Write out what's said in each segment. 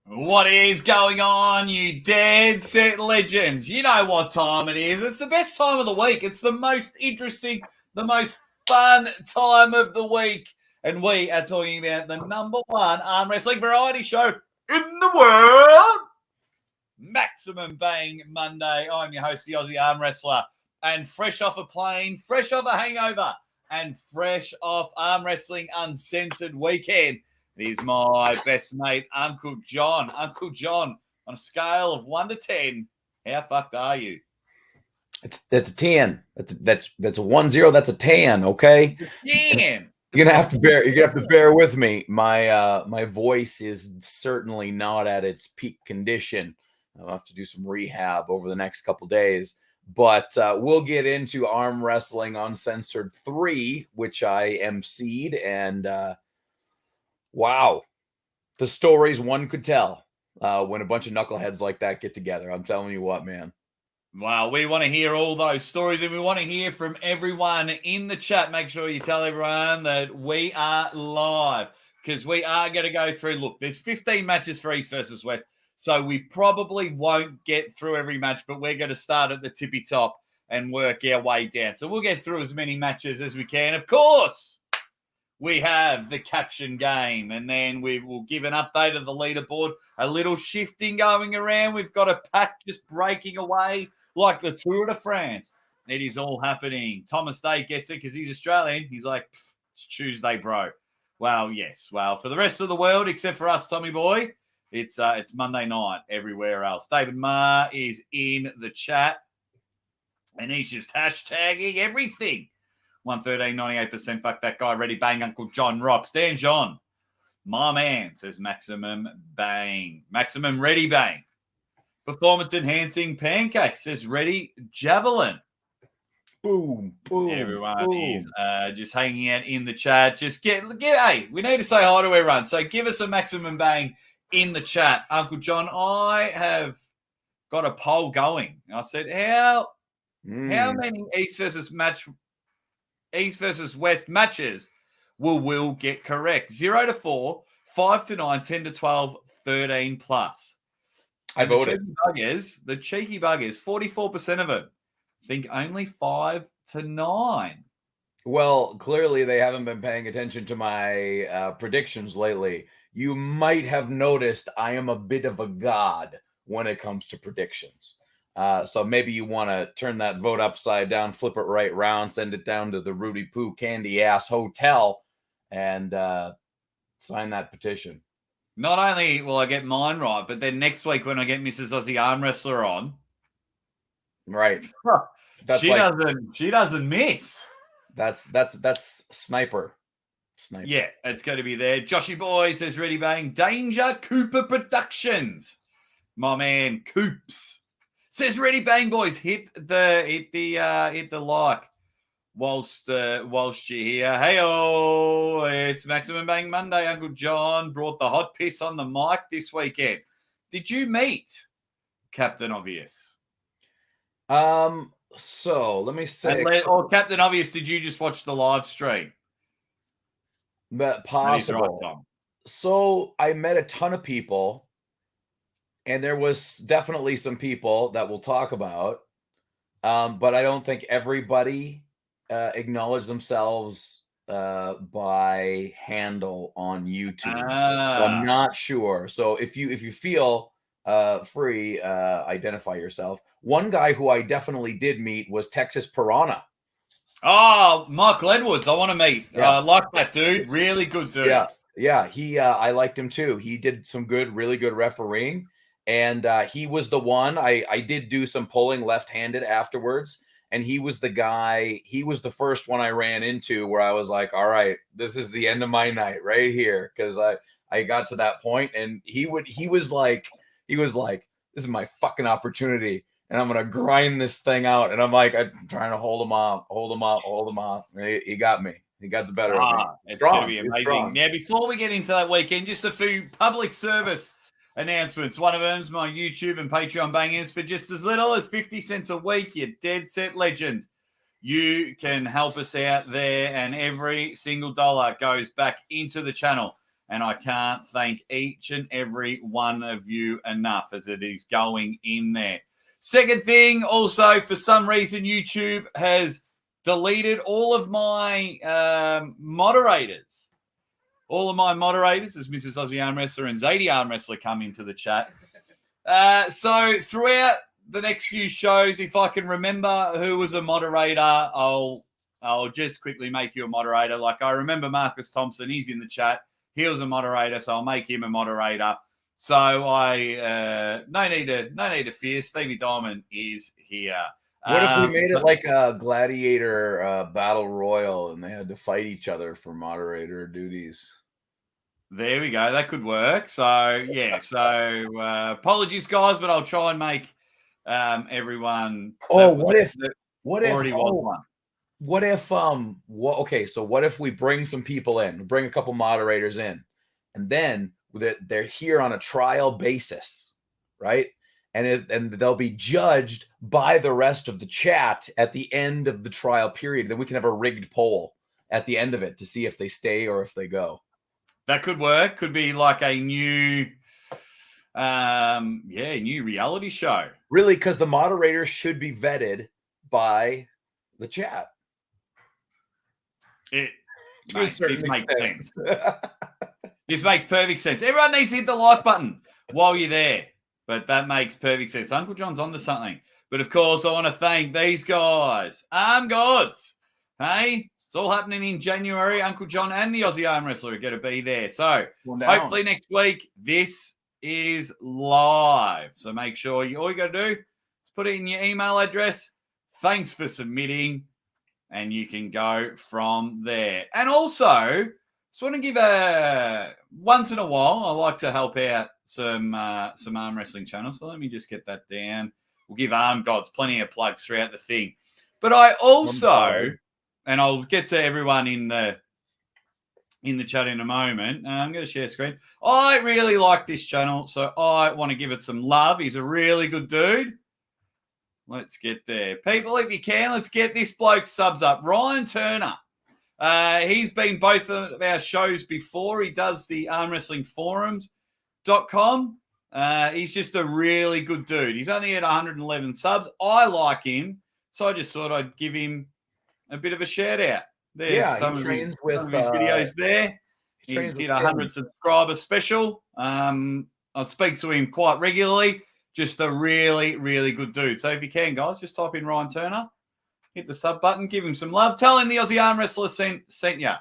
What is going on, you dead set legends? You know what time it is. It's the best time of the week. It's the most interesting, the most fun time of the week. And we are talking about the number one arm wrestling variety show in the world, Maximum Bang Monday. I'm your host, the Aussie Armwrestler. And fresh off a plane, fresh off a hangover, and fresh off Arm Wrestling Uncensored weekend, it is my best mate, Uncle Jon. Uncle Jon, on a scale of 1 to 10, how fucked are you? That's a 10. That's a 1-0. That's a 10. Okay. It's a 10. You're gonna have to bear with me. My voice is certainly not at its peak condition. I'll have to do some rehab over the next couple days. But we'll get into Arm Wrestling Uncensored 3, which I emceed, and wow, the stories one could tell when a bunch of knuckleheads like that get together. I'm telling you what, man. Wow, we want to hear all those stories, and we want to hear from everyone in the chat. Make sure you tell everyone that we are live, because we are going to go through. Look, there's 15 matches for East versus West, so we probably won't get through every match, but we're going to start at the tippy top and work our way down. So we'll get through as many matches as we can. Of course, we have the caption game, and then we will give an update of the leaderboard. A little shifting going around. We've got a pack just breaking away like the Tour de France. It is all happening. Thomas Day gets it because he's Australian. He's like, it's Tuesday, bro. Well, yes. Well, for the rest of the world, except for us, Tommy boy, it's Monday night everywhere else. David Marr is in the chat, and he's just hashtagging everything. 113, 98%. Fuck that guy. Ready bang, Uncle Jon rocks. Dan John, my man, says Maximum Bang. Maximum Ready Bang. Performance enhancing pancake says Ready Javelin. Boom, boom. Everyone boom. is just hanging out in the chat. Just hey, we need to say hi to everyone. So give us a Maximum Bang in the chat. Uncle Jon, I have got a poll going. I said, how many East versus West matches will Will get correct? 0 to 4, 5 to 9, 10 to 12, 13 plus. I voted. The cheeky buggers, 44% of it think only 5 to 9. Well, clearly they haven't been paying attention to my predictions lately. You might have noticed I am a bit of a god when it comes to predictions. So maybe you want to turn that vote upside down, flip it right round, send it down to the Rudy Poo Candy Ass Hotel, and sign that petition. Not only will I get mine right, but then next week when I get Mrs. Aussie Armwrestler on, right, she doesn't miss. That's sniper. Yeah, it's going to be there. Joshy Boy says Ready Bang. Danger Cooper Productions, my man Coops says Ready Bang boys. Hit the like whilst you're here. Hey-oh, it's Maximum Bang Monday. Uncle Jon brought the hot piss on the mic this weekend. Did you meet Captain Obvious? So let me say, or Captain Obvious, did you just watch the live stream? But possible. Right, so I met a ton of people, and there was definitely some people that we'll talk about, but I don't think everybody acknowledge themselves by handle on YouTube. I'm not sure. So if you feel free, identify yourself. One guy who I definitely did meet was Texas Piranha. Oh, Michael Edwards, I want to meet. Yeah. I like that dude. Really good dude. Yeah. He I liked him too. He did some really good refereeing, and he was the one. I did do some pulling left-handed afterwards. And he was the guy, he was the first one I ran into where I was like, all right, this is the end of my night right here. Because I got to that point, and he was like, this is my fucking opportunity. And I'm going to grind this thing out. And I'm trying to hold him off. He got me. He got the better of me. It's going to be amazing. Now, before we get into that weekend, just a few public service announcements. One of them's my YouTube and Patreon bangers for just as little as 50 cents a week. You dead set legends. You can help us out there, and every single dollar goes back into the channel. And I can't thank each and every one of you enough as it is going in there. Second thing, also, for some reason, YouTube has deleted all of my moderators. All of my moderators, as Mrs. Aussie Armwrestler and Zadie Armwrestler come into the chat. So throughout the next few shows, if I can remember who was a moderator, I'll just quickly make you a moderator. Like I remember Marcus Thompson, he's in the chat. He was a moderator, so I'll make him a moderator. So no need to fear. Stevie Diamond is here. What if we made it like a gladiator battle royal and they had to fight each other for moderator duties? There we go. That could work. So yeah. So apologies, guys, but I'll try and make everyone. Oh, what if okay, so what if we bring some people in, bring a couple moderators in, and then they're here on a trial basis, right? And they'll be judged by the rest of the chat at the end of the trial period. Then we can have a rigged poll at the end of it to see if they stay or if they go. That could work. Could be like a new new reality show. Really, because the moderators should be vetted by the chat. This makes sense. This makes perfect sense. Everyone needs to hit the like button while you're there. But that makes perfect sense. Uncle John's onto something. But of course, I want to thank these guys. Arm Gods. Hey, it's all happening in January. Uncle Jon and the Aussie Armwrestler are going to be there. So hopefully next week, this is live. So make sure all you got to do is put it in your email address. Thanks for submitting. And you can go from there. And also, just want to give once in a while, I like to help out some arm wrestling channels. So let me just get that down. We'll give Arm Gods plenty of plugs throughout the thing. But I also, and I'll get to everyone in the chat in a moment. I'm going to share screen. I really like this channel, so I want to give it some love. He's a really good dude. Let's get there. People, if you can, let's get this bloke subs up. Ryan Turner. He's been both of our shows before. He does the armwrestlingforums.com. He's just a really good dude. He's only at 111 subs. I like him, so I just thought I'd give him a bit of a shout out. There's some of his videos there. He did a 100 subscriber special. I speak to him quite regularly. Just a really, really good dude. So if you can, guys, just type in Ryan Turner. Hit the sub button, give him some love. Tell him the Aussie Armwrestler sent you,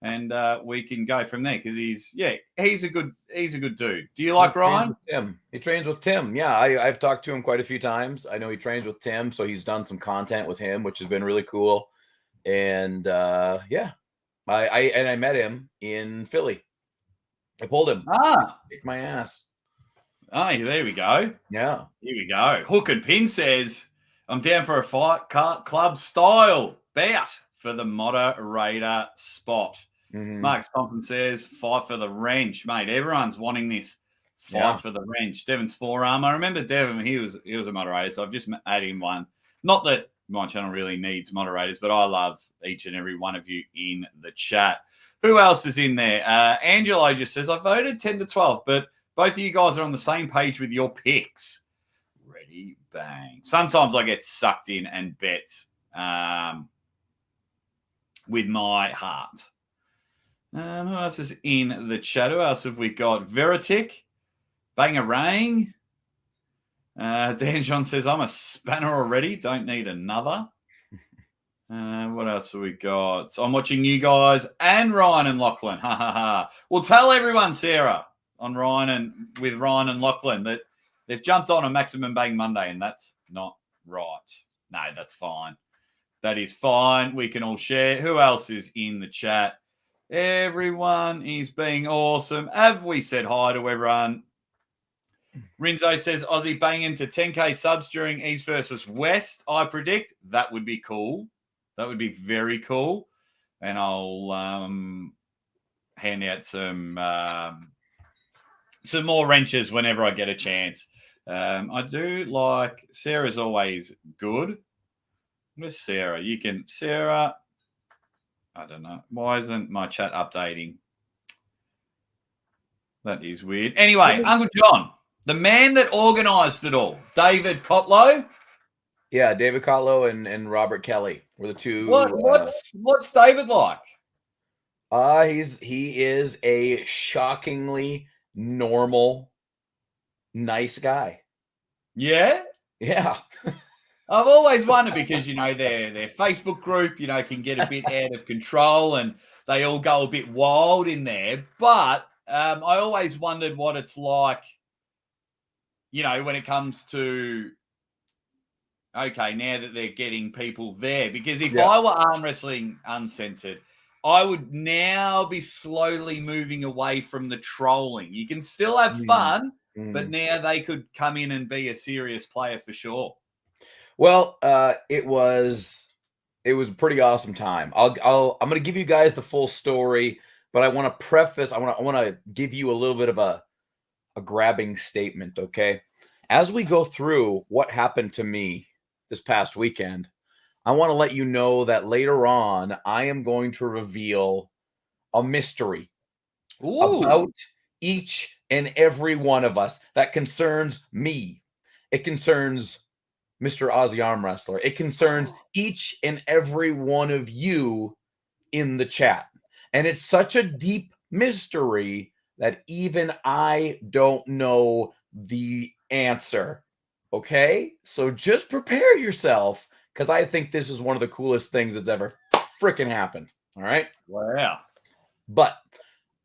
and we can go from there because he's a good dude. Do you like Ryan? He trains with Tim. Yeah, I've talked to him quite a few times. I know he trains with Tim, so he's done some content with him, which has been really cool. And I met him in Philly. I pulled him. Kicked my ass. Oh, there we go. Yeah, here we go. Hook and Pin says, I'm down for a Fight Club style bout for the moderator spot. Mm-hmm. Mark Thompson says, fight for the wrench, mate. Everyone's wanting this fight for the wrench. Devon's forearm. I remember Devon, he was a moderator, so I've just added him one. Not that my channel really needs moderators, but I love each and every one of you in the chat. Who else is in there? Angelo just says, I voted 10 to 12, but both of you guys are on the same page with your picks. Ready, bang. Sometimes I get sucked in and bet with my heart. Who else is in the chat? Who else have we got? Veritic, Bangarang. Dan John says, I'm a spanner already. Don't need another. What else have we got? So I'm watching you guys and Ryan and Lachlan. Ha ha ha. Well, tell everyone, Sarah, on Ryan and Lachlan that they've jumped on a Maximum Bang Monday, and that's not right. No, that's fine. That is fine. We can all share. Who else is in the chat? Everyone is being awesome. Have we said hi to everyone? Rinzo says, Aussie banging to 10K subs during East versus West. I predict that would be cool. That would be very cool. And I'll hand out some some more wrenches whenever I get a chance. I do like Sarah's always good. Where's Sarah? Sarah. I don't know. Why isn't my chat updating? That is weird. Anyway, Uncle Jon, the man that organised it all, David Kotlow. Yeah, David Kotlow and Robert Kelly were the two. What's David like? He is a shockingly normal, nice guy. Yeah? Yeah. I've always wondered because, their Facebook group, can get a bit out of control and they all go a bit wild in there. But I always wondered what it's like, when it comes to, okay, now that they're getting people there. Because if I were arm wrestling uncensored, I would now be slowly moving away from the trolling. You can still have fun, but now they could come in and be a serious player for sure. Well, it was a pretty awesome time. I'm going to give you guys the full story, but I want to preface. I want to give you a little bit of a grabbing statement. Okay, as we go through what happened to me this past weekend, I want to let you know that later on, I am going to reveal a mystery about each and every one of us that concerns me. It concerns Mr. Aussie Armwrestler. It concerns each and every one of you in the chat. And it's such a deep mystery that even I don't know the answer. Okay? So just prepare yourself, because I think this is one of the coolest things that's ever freaking happened. All right? Wow. But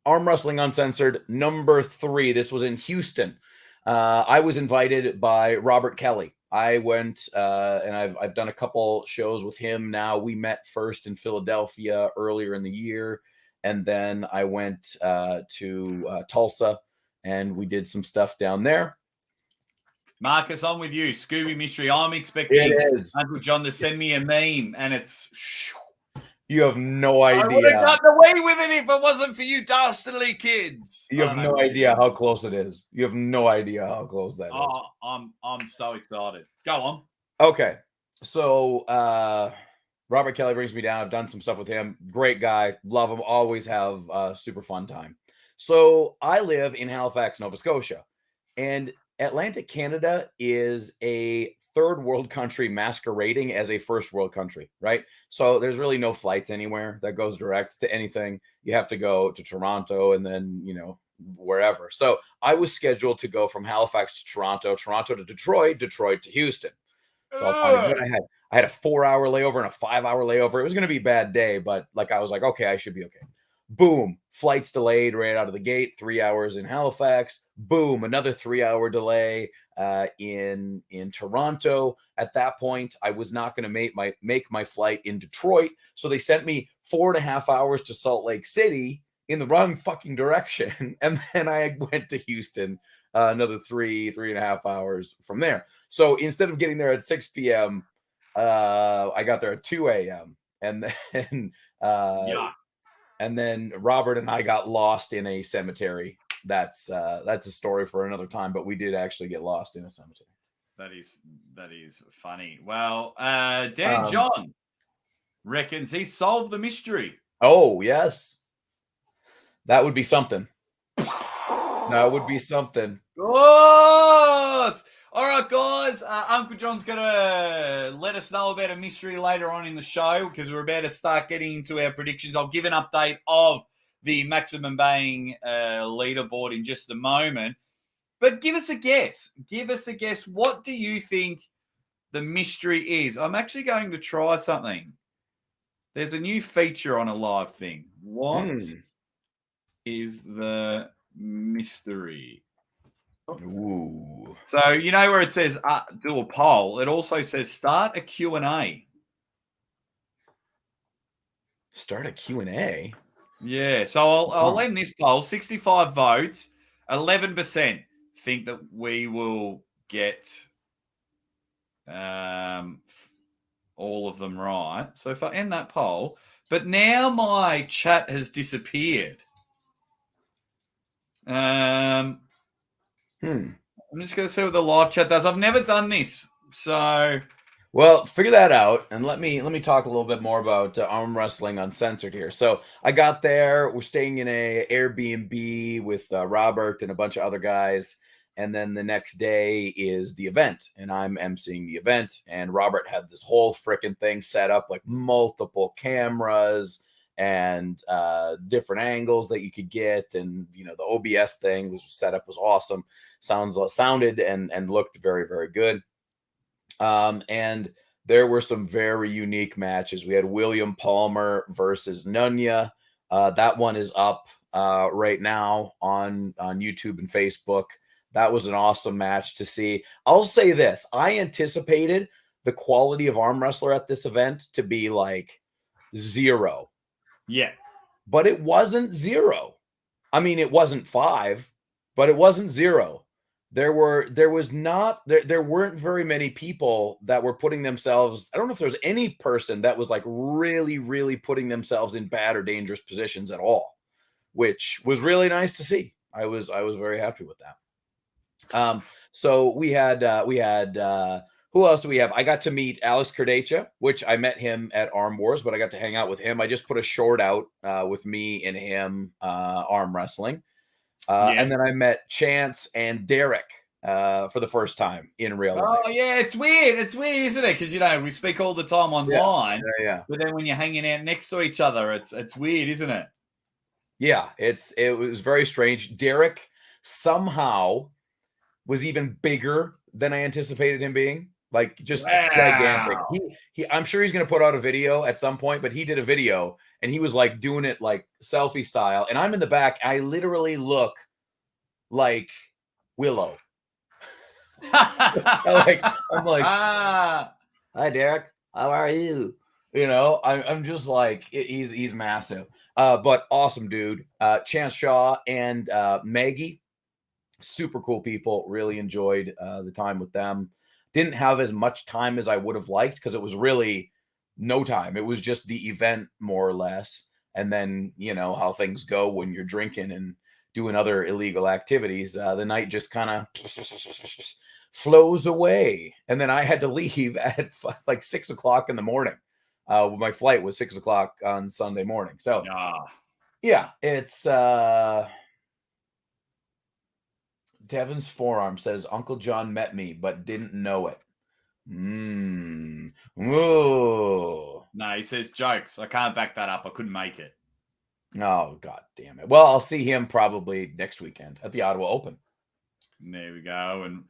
Arm Wrestling Uncensored, number 3. This was in Houston. I was invited by Robert Kelly. I went and I've done a couple shows with him now. We met first in Philadelphia earlier in the year, and then I went to Tulsa, and we did some stuff down there. Marcus, I'm with you. Scooby Mystery. I'm expecting Uncle Jon to send me a meme, and it's... You have no idea. I would have gotten away with it if it wasn't for you dastardly kids. You have no idea how close it is. You have no idea how close that is. I'm so excited. Go on. Okay. So Robert Kelly brings me down. I've done some stuff with him. Great guy. Love him. Always have a super fun time. So I live in Halifax, Nova Scotia. And Atlantic Canada is a third world country masquerading as a first world country, right? So there's really no flights anywhere that goes direct to anything. You have to go to Toronto and then, wherever. So I was scheduled to go from Halifax to Toronto, Toronto to Detroit, Detroit to Houston. It's all fine. I had a 4-hour layover and a 5-hour layover. It was going to be a bad day, but I was like, okay, I should be okay. Boom, flights delayed right out of the gate, 3 hours in Halifax. Boom, another 3-hour delay in Toronto. At that point, I was not going to make my flight in Detroit. So they sent me 4.5 hours to Salt Lake City in the wrong fucking direction. And then I went to Houston, another 3.5 hours from there. So instead of getting there at 6 p.m., I got there at 2 a.m. And then... And then Robert and I got lost in a cemetery. That's a story for another time, but we did actually get lost in a cemetery. That is funny. Well, Dan John reckons he solved the mystery. Oh, yes. That would be something. That would be something. Oh! All right, guys. Uncle Jon's going to let us know about a mystery later on in the show because we're about to start getting into our predictions. I'll give an update of the Maximum Bang leaderboard in just a moment. But give us a guess. Give us a guess. What do you think the mystery is? I'm actually going to try something. There's a new feature on a live thing. What is the mystery? Ooh. So, where it says do a poll, it also says start a Q&A. Start a Q&A? Yeah, so I'll end this poll. 65 votes, 11% think that we will get all of them right. So if I end that poll, but now my chat has disappeared. I'm just going to see what the live chat does. I've never done this, so Well, figure that out, and let me talk a little bit more about arm wrestling uncensored here. So I got there. We're staying in a Airbnb with Robert and a bunch of other guys, and then the next day is the event, and I'm emceeing the event. And Robert had this whole freaking thing set up, like multiple cameras and different angles that you could get, and the OBS thing was set up, was awesome. Sounded and looked very, very good. And there were some very unique matches. We had William Palmer versus Nunya. That one is up right now on YouTube and Facebook. That was an awesome match to see. I'll say this. I anticipated the quality of arm wrestler at this event to be like 0. Yeah. But it wasn't 0. I mean, it wasn't 5, but it wasn't 0. There weren't very many people that were putting themselves. I don't know if there was any person that was like really, really putting themselves in bad or dangerous positions at all, which was really nice to see. I was very happy with that. So we had who else do we have? I got to meet Alex Kerdecha, which I met him at Arm Wars, but I got to hang out with him. I just put a short out with me and him arm wrestling. And then I met Chance and Derek for the first time in real life. Oh, yeah, it's weird. It's weird, isn't it? Because, we speak all the time online. Yeah. But then when you're hanging out next to each other, it's weird, isn't it? Yeah, it was very strange. Derek somehow was even bigger than I anticipated him being. Like, just gigantic. I'm sure he's going to put out a video at some point, but he did a video and he was like doing it like selfie style. And I'm in the back. I literally look like Willow. I'm like, hi, Derek. How are you? I'm just like, he's massive. But awesome dude. Chance Shaw and Maggie, super cool people. Really enjoyed the time with them. Didn't have as much time as I would have liked because it was really no time. It was just the event, more or less. And then, how things go when you're drinking and doing other illegal activities. The night just kind of flows away. And then I had to leave at like 6 o'clock in the morning. My flight was 6 o'clock on Sunday morning. So, yeah, it's Devon's forearm says Uncle Jon met me, but didn't know it. Whoa. No, he says jokes. I can't back that up. I couldn't make it. Oh, God damn it. Well, I'll see him probably next weekend at the Ottawa Open. There we go. And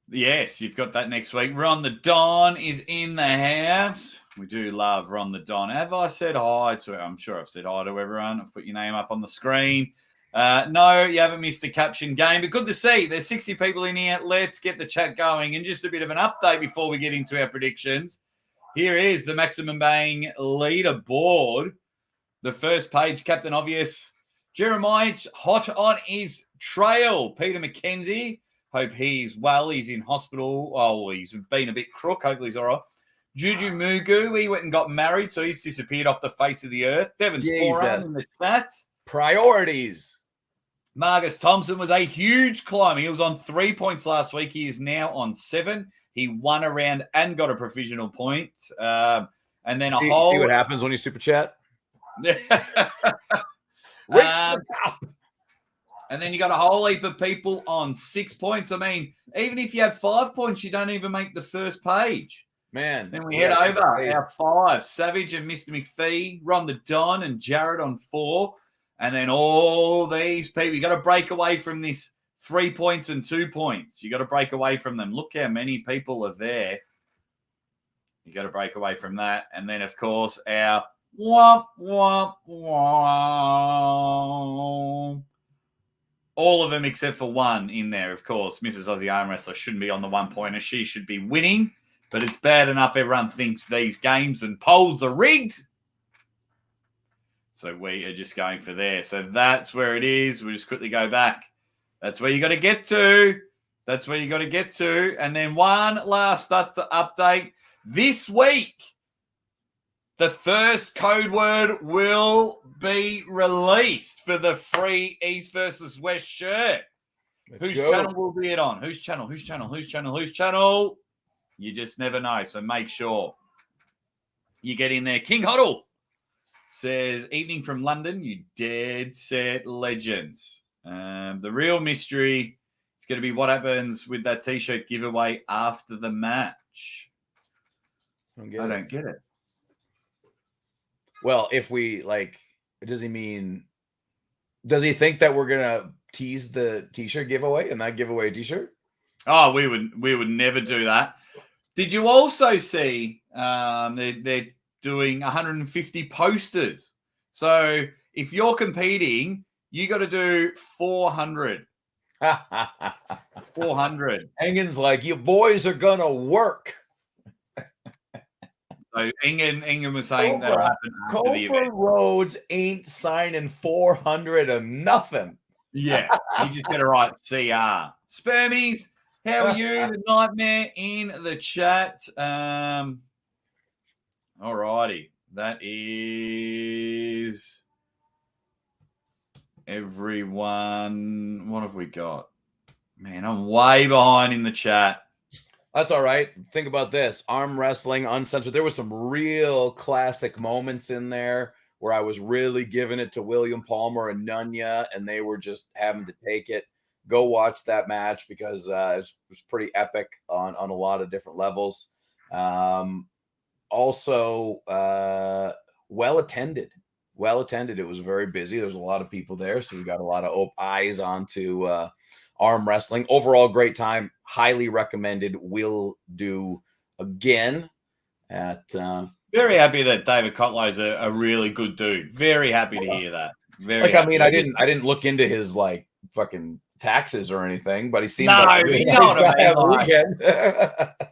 yes, you've got that next week. Ron the Don is in the house. We do love Ron the Don. Have I said hi to him? I'm sure I've said hi to everyone. I've put your name up on the screen. No, you haven't missed a Caption game, but good to see. There's 60 people in here. Let's get the chat going. And just a bit of an update before we get into our predictions. Here is the Maximum Bang leaderboard. The first page, Captain Obvious. Jeremiah hot on his trail. Peter McKenzie. Hope he's well. He's in hospital. Oh, he's been a bit crook. Hopefully he's all right. Juju Mugu, he went and got married, so he's disappeared off the face of the earth. Devon's forearm in the stats. Priorities. Marcus Thompson was a huge climber. He was on 3 points last week. He is now on 7. He won a round and got a provisional point. And then see what happens when you super chat? Reach the top. And then you got a whole heap of people on 6 points. I mean, even if you have 5 points, you don't even make the first page. Man. Then we head over our 5. Savage and Mr. McPhee, Ron the Don and Jared on 4. And then all these people, you got to break away from this 3 points and 2 points. You got to break away from them. Look how many people are there. You got to break away from that. And then, of course, our womp, womp, womp. All of them except for one in there, of course. Mrs. Aussie Armwrestler shouldn't be on the 1-pointer. She should be winning. But it's bad enough everyone thinks these games and polls are rigged. So we are just going for there. So that's where it is. We'll just quickly go back. That's where you got to get to. That's where you got to get to. And then one last update. This week, the first code word will be released for the free East versus West shirt. Whose channel will be it on? Whose channel? Whose channel? Whose channel? Whose channel? You just never know. So make sure you get in there. King Hoddle says, evening from London, you dead set legends. The real mystery is going to be what happens with that T-shirt giveaway after the match. I don't get it. Well, if we does he think that we're going to tease the T-shirt giveaway and not give away a T-shirt? Oh, we would never do that. Did you also see they're doing 150 posters? So if you're competing, you got to do 400. 400. Engen's like, you boys are going to work. So Engen was saying that'll happen after the event. Rhodes ain't signing 400 of nothing. Yeah, you just got to write CR. Spermies, how are you? The Nightmare in the chat. All righty. That is everyone. What have we got? Man, I'm way behind in the chat. That's all right. Think about this. Arm wrestling uncensored. There was some real classic moments in there where I was really giving it to William Palmer and Nunya, and they were just having to take it. Go watch that match because it was pretty epic on a lot of different levels. Also, well attended. It was very busy. There's a lot of people there, so we got a lot of eyes onto arm wrestling. Overall, great time. Highly recommended. Will do again. Very happy that David Kotlow's a really good dude. Very happy to hear that. I didn't look into his fucking taxes or anything, but he seemed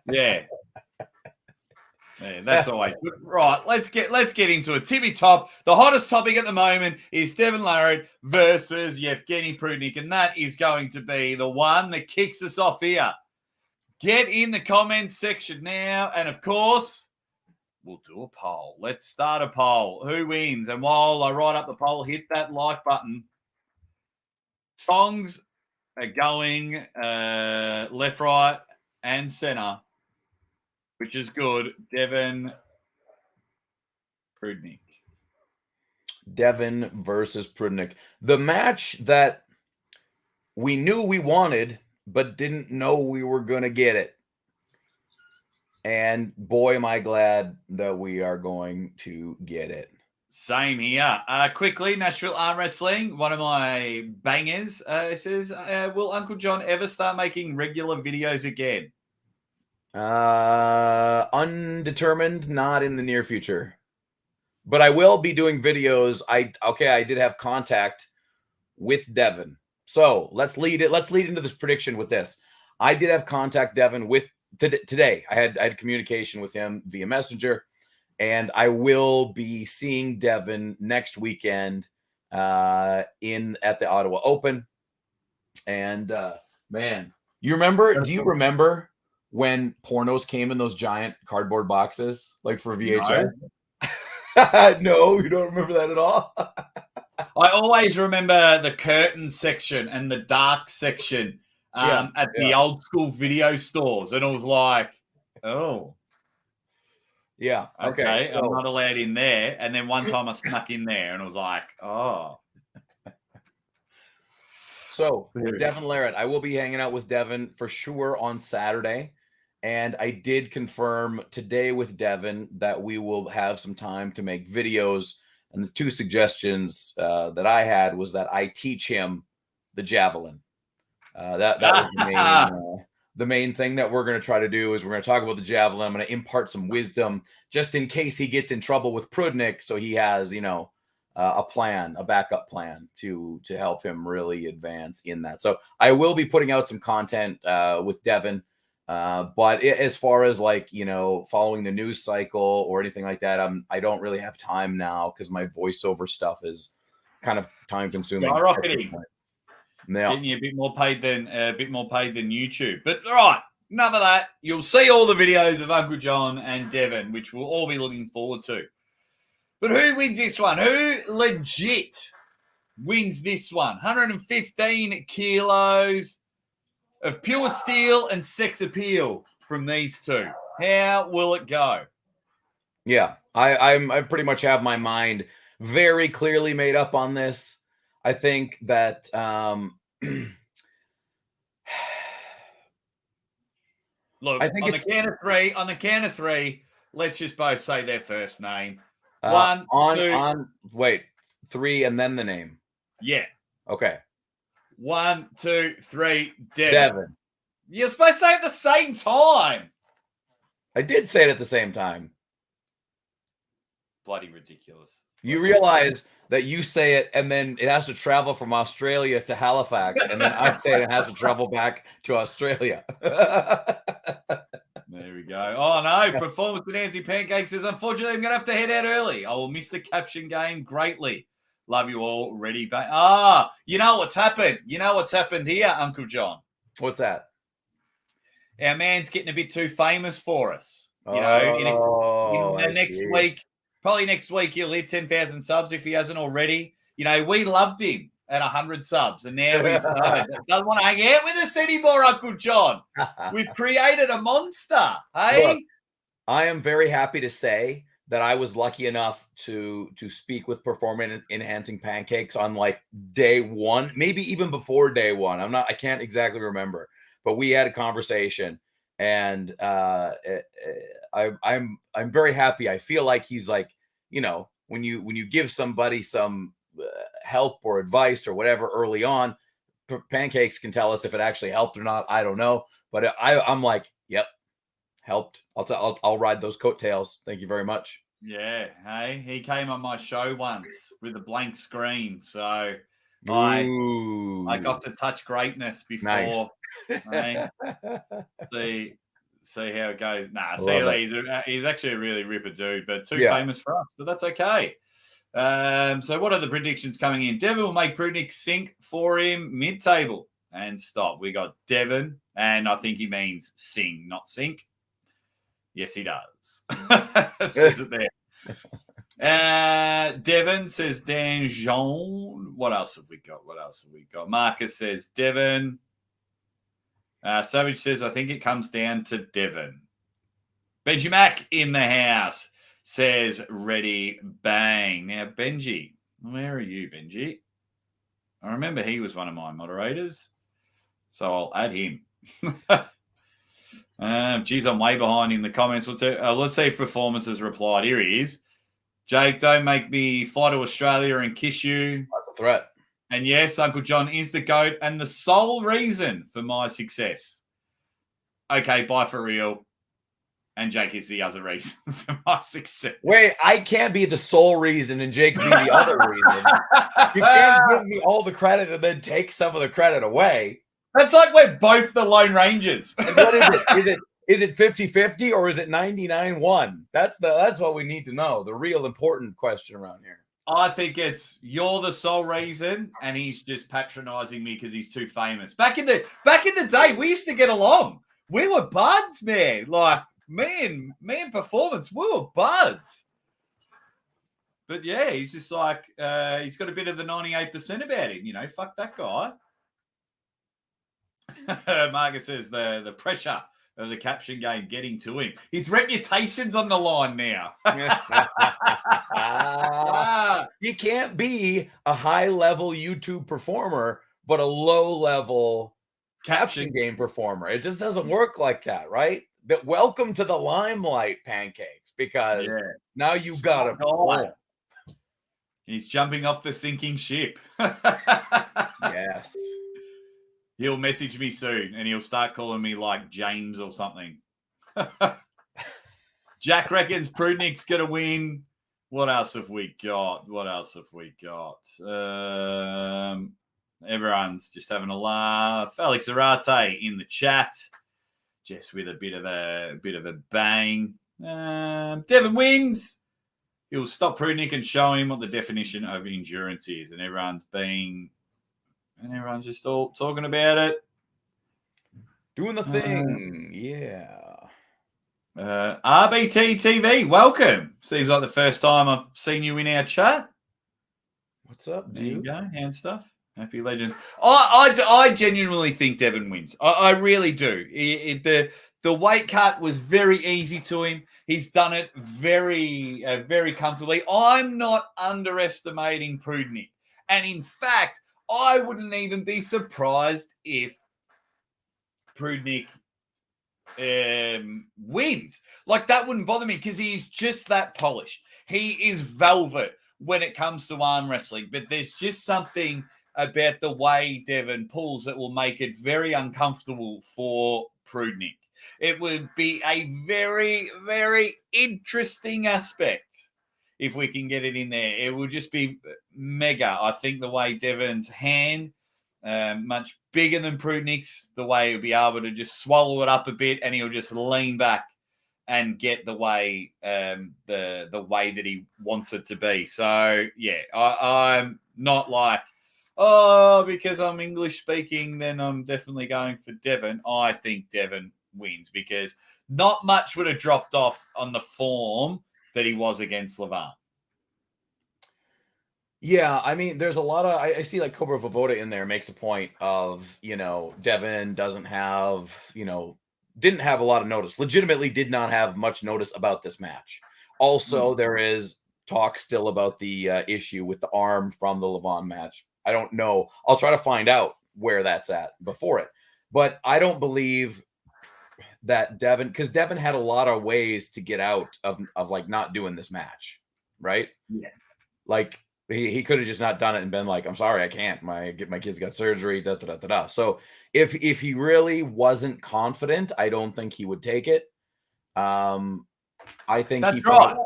Yeah. Yeah, that's always good. Right, let's get into it. Tippy top. The hottest topic at the moment is Devon Larratt versus Yevgeny Prudnik, and that is going to be the one that kicks us off here. Get in the comments section now, and of course, we'll do a poll. Let's start a poll. Who wins? And while I write up the poll, hit that like button. Songs are going left, right, and center, which is good. Devon Prudnik. Devon versus Prudnik. The match that we knew we wanted, but didn't know we were going to get it. And boy, am I glad that we are going to get it. Same here. Quickly, Nashville Arm Wrestling, one of my bangers, says, will Uncle Jon ever start making regular videos again? Undetermined, not in the near future. But I will be doing videos. I did have contact with Devon. So let's lead into this prediction with this. I did have contact Devon with today. I had communication with him via Messenger, and I will be seeing Devon next weekend at the Ottawa Open. And man, do you remember when pornos came in those giant cardboard boxes, like for VHS? No, you don't remember that at all? I always remember the curtain section and the dark section at the old school video stores. And it was like, oh. Yeah. Okay. So, I'm not allowed in there. And then one time I snuck in there and it was like, oh. So Devon Larratt, I will be hanging out with Devon for sure on Saturday. And I did confirm today with Devon that we will have some time to make videos. And the two suggestions that I had was that I teach him the javelin. That was the main thing that we're going to try to do is we're going to talk about the javelin. I'm going to impart some wisdom just in case he gets in trouble with Prudnik. So he has, a backup plan to help him really advance in that. So I will be putting out some content with Devon. But as far as following the news cycle or anything like that, I don't really have time now because my voiceover stuff is kind of time consuming. Skyrocketing. Yeah. Getting you a bit more paid than YouTube. But all right, enough of that. You'll see all the videos of Uncle Jon and Devon, which we'll all be looking forward to. But who wins this one? Who legit wins this one? 115 kilos. of pure steel and sex appeal from these two. How will it go? Yeah, I pretty much have my mind very clearly made up on this. I think that Look, I think on the count of three, let's just both say their first name. on 2. Wait, 3 and then the name. Yeah. Okay. 1, 2, 3, Devon. You're supposed to say it at the same time. I did say it at the same time. Bloody ridiculous. You realize that you say it and then it has to travel from Australia to Halifax, and then I say it has to travel back to Australia. There we go. Oh, no. Performance with Nancy Pancake says, unfortunately, I'm going to have to head out early. I will miss the caption game greatly. Love you all. Ready back. You know what's happened? You know what's happened here, Uncle Jon? What's that? Our man's getting a bit too famous for us. You know, in the next week, probably next week, he'll hit 10,000 subs if he hasn't already. You know, we loved him at 100 subs, and now he's doesn't want to hang out with us anymore, Uncle Jon. We've created a monster. Hey, look, I am very happy to say that I was lucky enough to speak with Performance Enhancing Pancakes on like day one, maybe even before day one. I can't exactly remember, but we had a conversation, and I'm very happy. I feel like he's like, you know, when you give somebody some help or advice or whatever early on, Pancakes can tell us if it actually helped or not. I don't know, but I'm like, yep, helped. I'll ride those coattails. Thank you very much. Yeah, hey, he came on my show once with a blank screen, so I got to touch greatness before. Nice. Hey, see how it goes. He's actually a really ripper dude, but too famous for us. But that's okay. So what are the predictions coming in? Devon will make Prudnik sink for him mid-table and stop. We got Devon, and I think he means sing, not sink. Yes, he does. Says it there. Devon says Dan Jean. What else have we got? Marcus says Devon. Savage says, I think it comes down to Devon. Benji Mac in the house says, ready, bang. Now, Benji, where are you, Benji? I remember he was one of my moderators, so I'll add him. Geez, I'm way behind in the comments. Let's see if Performance has replied. Here he is. Jake, don't make me fly to Australia and kiss you. That's a threat. And yes, Uncle Jon is the GOAT and the sole reason for my success. Okay, bye for real. And Jake is the other reason for my success. Wait, I can't be the sole reason and Jake be the other reason. You can't give me all the credit and then take some of the credit away. That's like we're both the Lone Rangers. And what is it? Is it 50-50 or is it 99-1? That's what we need to know. The real important question around here. I think it's you're the sole reason, and he's just patronizing me because he's too famous. Back in the day, we used to get along. We were buds, man. Like me and Performance, we were buds. But yeah, he's just like he's got a bit of the 98% about him. You know, fuck that guy. Marcus says the pressure of the caption game getting to him. His reputation's on the line now. You can't be a high-level YouTube performer, but a low-level caption game performer. It just doesn't work like that, right? Welcome to the limelight, Pancakes, because now you've got to perform. He's jumping off the sinking ship. Yes. He'll message me soon, and he'll start calling me like James or something. Jack reckons Prudnik's going to win. What else have we got? Everyone's just having a laugh. Alex Zarate in the chat, just with a bit of a bang. Devon wins. He'll stop Prudnik and show him what the definition of endurance is, and everyone's just all talking about it. Doing the thing. RBT TV, welcome. Seems like the first time I've seen you in our chat. What's up, dude? There you go, hand stuff. Happy legends. I genuinely think Devon wins. I really do. The weight cut was very easy to him. He's done it very, very comfortably. I'm not underestimating Prudnik. And in fact, I wouldn't even be surprised if Prudnik wins. Like, that wouldn't bother me because he's just that polished. He is velvet when it comes to arm wrestling, but there's just something about the way Devon pulls that will make it very uncomfortable for Prudnik. It would be a very, very interesting aspect if we can get it in there. It will just be mega. I think the way Devon's hand, much bigger than Prudnik's, the way he'll be able to just swallow it up a bit and he'll just lean back and get the way the way that he wants it to be. So, yeah, I'm not like, because I'm English speaking, then I'm definitely going for Devon. I think Devon wins because not much would have dropped off on the form that he was against Levan. Yeah, I mean, there's a lot of I see like Cobra Vovoda in there makes a point of, Devon doesn't have, didn't have a lot of notice. Legitimately did not have much notice about this match. Also, there is talk still about the issue with the arm from the Levan match. I don't know. I'll try to find out where that's at before it. But I don't believe that Devon, because Devon had a lot of ways to get out of like not doing this match, right? Yeah. Like he could have just not done it and been like, I'm sorry, I can't. My kids got surgery, da da da da da. So if he really wasn't confident, I don't think he would take it. I think that's right.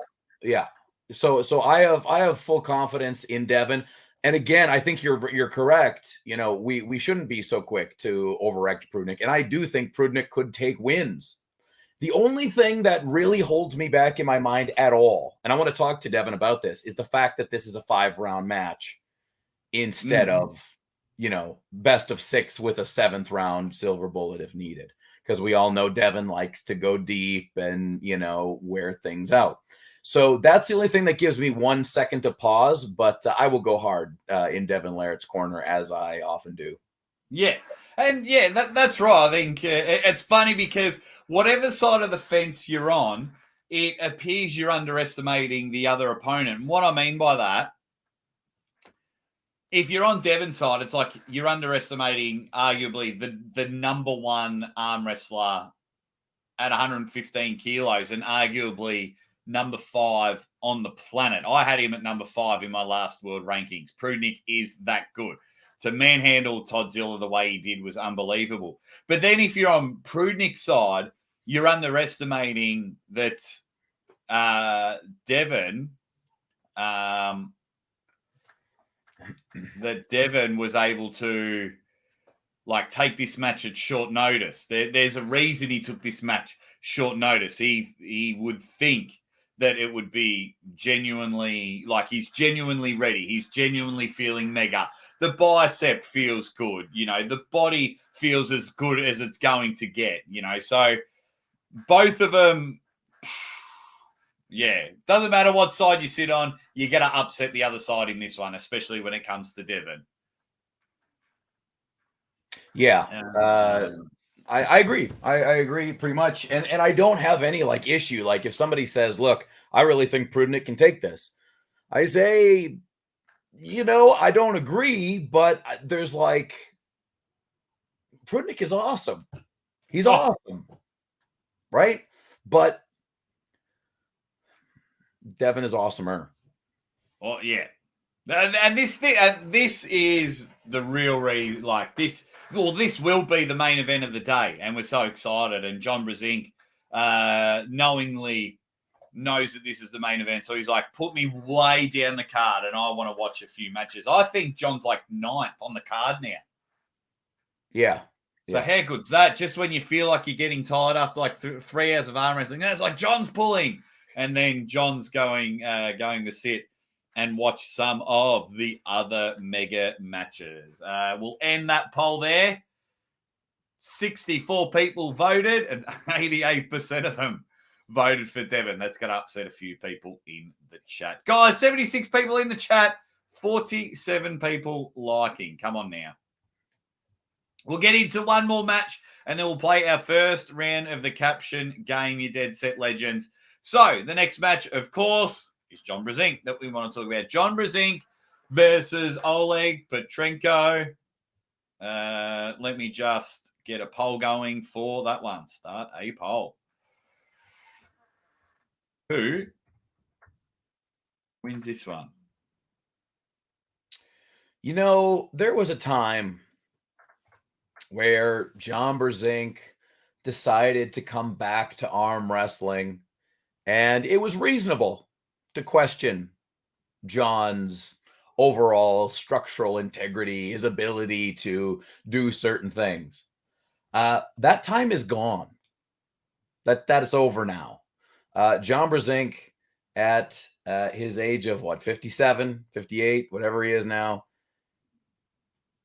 Yeah. So I have full confidence in Devon. And again, I think you're correct. We shouldn't be so quick to overreact Prudnik. And I do think Prudnik could take wins. The only thing that really holds me back in my mind at all, and I want to talk to Devon about this, is the fact that this is a 5-round match instead of, best of 6 with a 7th round silver bullet if needed. Because we all know Devon likes to go deep and, wear things out. So that's the only thing that gives me 1 second to pause, but I will go hard in Devon Larratt's corner, as I often do. Yeah. And yeah, that's right. I think it's funny because whatever side of the fence you're on, it appears you're underestimating the other opponent. And what I mean by that, if you're on Devon's side, it's like you're underestimating arguably the number one arm wrestler at 115 kilos and arguably number 5 on the planet. I had him at number 5 in my last world rankings. Prudnik is that good. To manhandle Toddzilla the way he did was unbelievable. But then if you're on Prudnik's side, you're underestimating that Devon was able to take this match at short notice. There's a reason he took this match short notice. He would think that it would be genuinely, he's genuinely ready. He's genuinely feeling mega. The bicep feels good. The body feels as good as it's going to get, So both of them, yeah, doesn't matter what side you sit on, you're going to upset the other side in this one, especially when it comes to Devon. Yeah. I agree. I agree pretty much. And I don't have any issue. If somebody says, look, I really think Prudnik can take this, I say, I don't agree, but there's Prudnik is awesome. He's awesome. Right? But Devon is awesomer. Oh, yeah. And this is the real reason, this. Well, this will be the main event of the day, and we're so excited. And John Brzenk knowingly knows that this is the main event, so he's put me way down the card, and I want to watch a few matches. I think John's 9th on the card now. Yeah. So how good's that? Just when you feel like you're getting tired after 3 hours of arm wrestling, and it's John's pulling, and then John's going to sit and watch some of the other mega matches. We'll end that poll there. 64 people voted, and 88% of them voted for Devon. That's going to upset a few people in the chat. Guys, 76 people in the chat 47 people liking. Come on now. We'll get into one more match, and then we'll play our first round of the Caption game, you Dead Set Legends. So the next match, of course, is John Brzenk that we want to talk about. John Brzenk versus Oleg Petrinko. Let me just get a poll going for that one. Start a poll. Who wins this one? You know, there was a time where John Brzenk decided to come back to arm wrestling, and it was reasonable to question John's overall structural integrity, his ability to do certain things. That time is gone. That is over now. John Brzenk at his age of 57, 58, whatever he is now,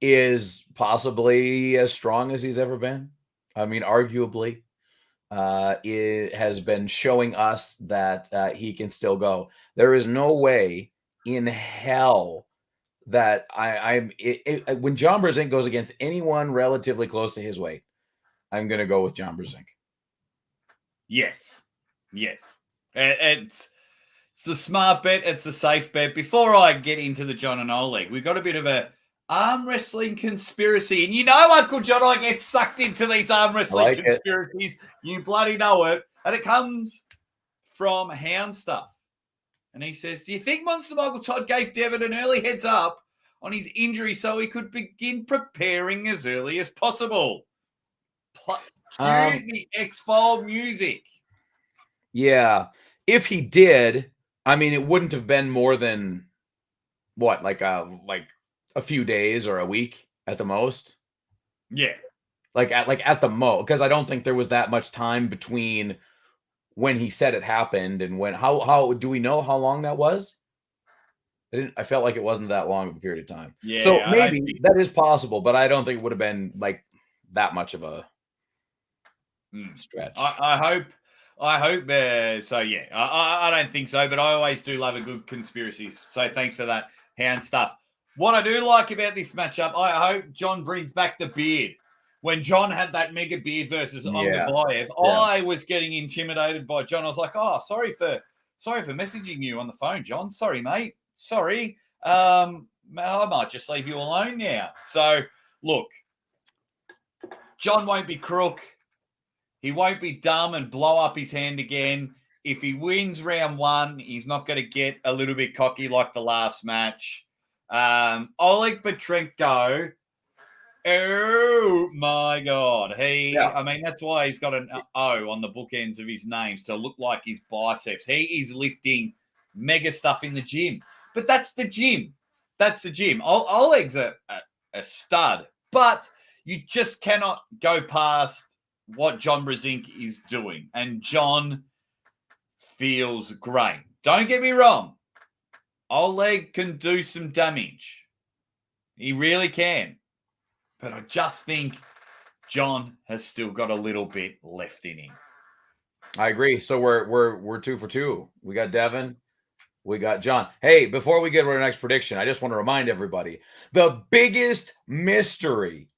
is possibly as strong as he's ever been. I mean, arguably, it has been showing us that he can still go. There is no way in hell that when John Brzenk goes against anyone relatively close to his weight, I'm going to go with John Brzenk. Yes. It's the smart bet. It's a safe bet. Before I get into the John and Oleg, we've got a bit of a arm wrestling conspiracy. And you know, Uncle John, I get sucked into these arm wrestling conspiracies. You bloody know it. And it comes from Hound Stuff. And he says, do you think Monster Michael Todd gave Devon an early heads up on his injury so he could begin preparing as early as possible? Cue the X-File music. Yeah. If he did, I mean, it wouldn't have been more than what, like a few days or a week at the most. Yeah. Like at the most, because I don't think there was that much time between when he said it happened and when, how do we know how long that was? I felt like it wasn't that long of a period of time. Yeah. So maybe that is possible, but I don't think it would have been like that much of a stretch. I hope so. Yeah, I don't think so, but I always do love a good conspiracy. So thanks for that, Hound Stuff. What I do like about this matchup, I hope John brings back the beard. When John had that mega beard versus Ongabayev, I was getting intimidated by John. I was like, oh, sorry for messaging you on the phone, John. Sorry, mate. Sorry. I might just leave you alone now. So look, John won't be crook. He won't be dumb and blow up his hand again. If he wins round one, he's not going to get a little bit cocky like the last match. Oleg Petrinko, oh my God. I mean, that's why he's got an O on the bookends of his names to look like his biceps. He is lifting mega stuff in the gym. But that's the gym. Oleg's a stud. But you just cannot go past what John Brzenk is doing. And John feels great. Don't get me wrong. Oleg can do some damage. He really can. But I just think John has still got a little bit left in him. I agree. So we're 2 for 2. We got Devon. We got John. Hey, before we get to our next prediction, I just want to remind everybody, the biggest mystery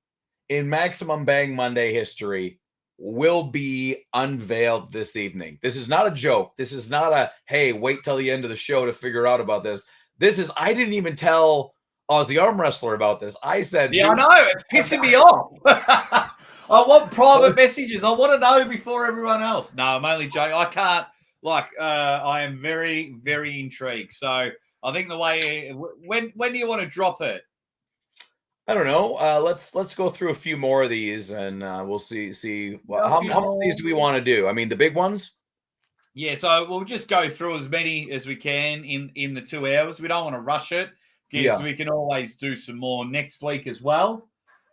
in Maximum Bang Monday history will be unveiled this evening. This is not a joke. This is not a, hey, wait till the end of the show to figure out about this. I didn't even tell Aussie Armwrestler about this. I said, yeah, I know. It's pissing me off. I want private messages. I want to know before everyone else. No, I'm only joking. I can't. I am very, very intrigued. So I think the way, when do you want to drop it? I don't know. Let's go through a few more of these, and we'll see. How many of these do we want to do? I mean, the big ones. Yeah, so we'll just go through as many as we can in the 2 hours. We don't want to rush it because we can always do some more next week as well.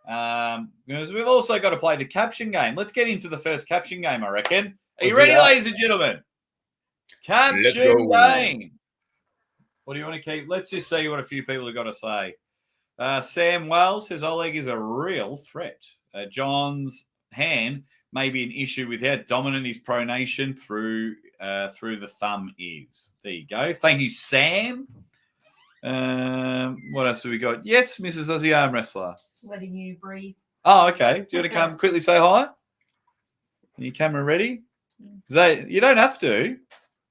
Because we've also got to play the Caption game. Let's get into the first Caption game, I reckon. Are you ready, ladies and gentlemen? Caption game. What do you want to keep? Let's just see what a few people have got to say. Sam Wells says Oleg is a real threat. John's hand may be an issue with how dominant his pronation through the thumb is. There you go. Thank you, Sam. What else have we got? Yes, Mrs. Aussie Armwrestler. Letting you breathe. Oh, okay. Do you want to come quickly say hi? Are your camera ready? You don't have to.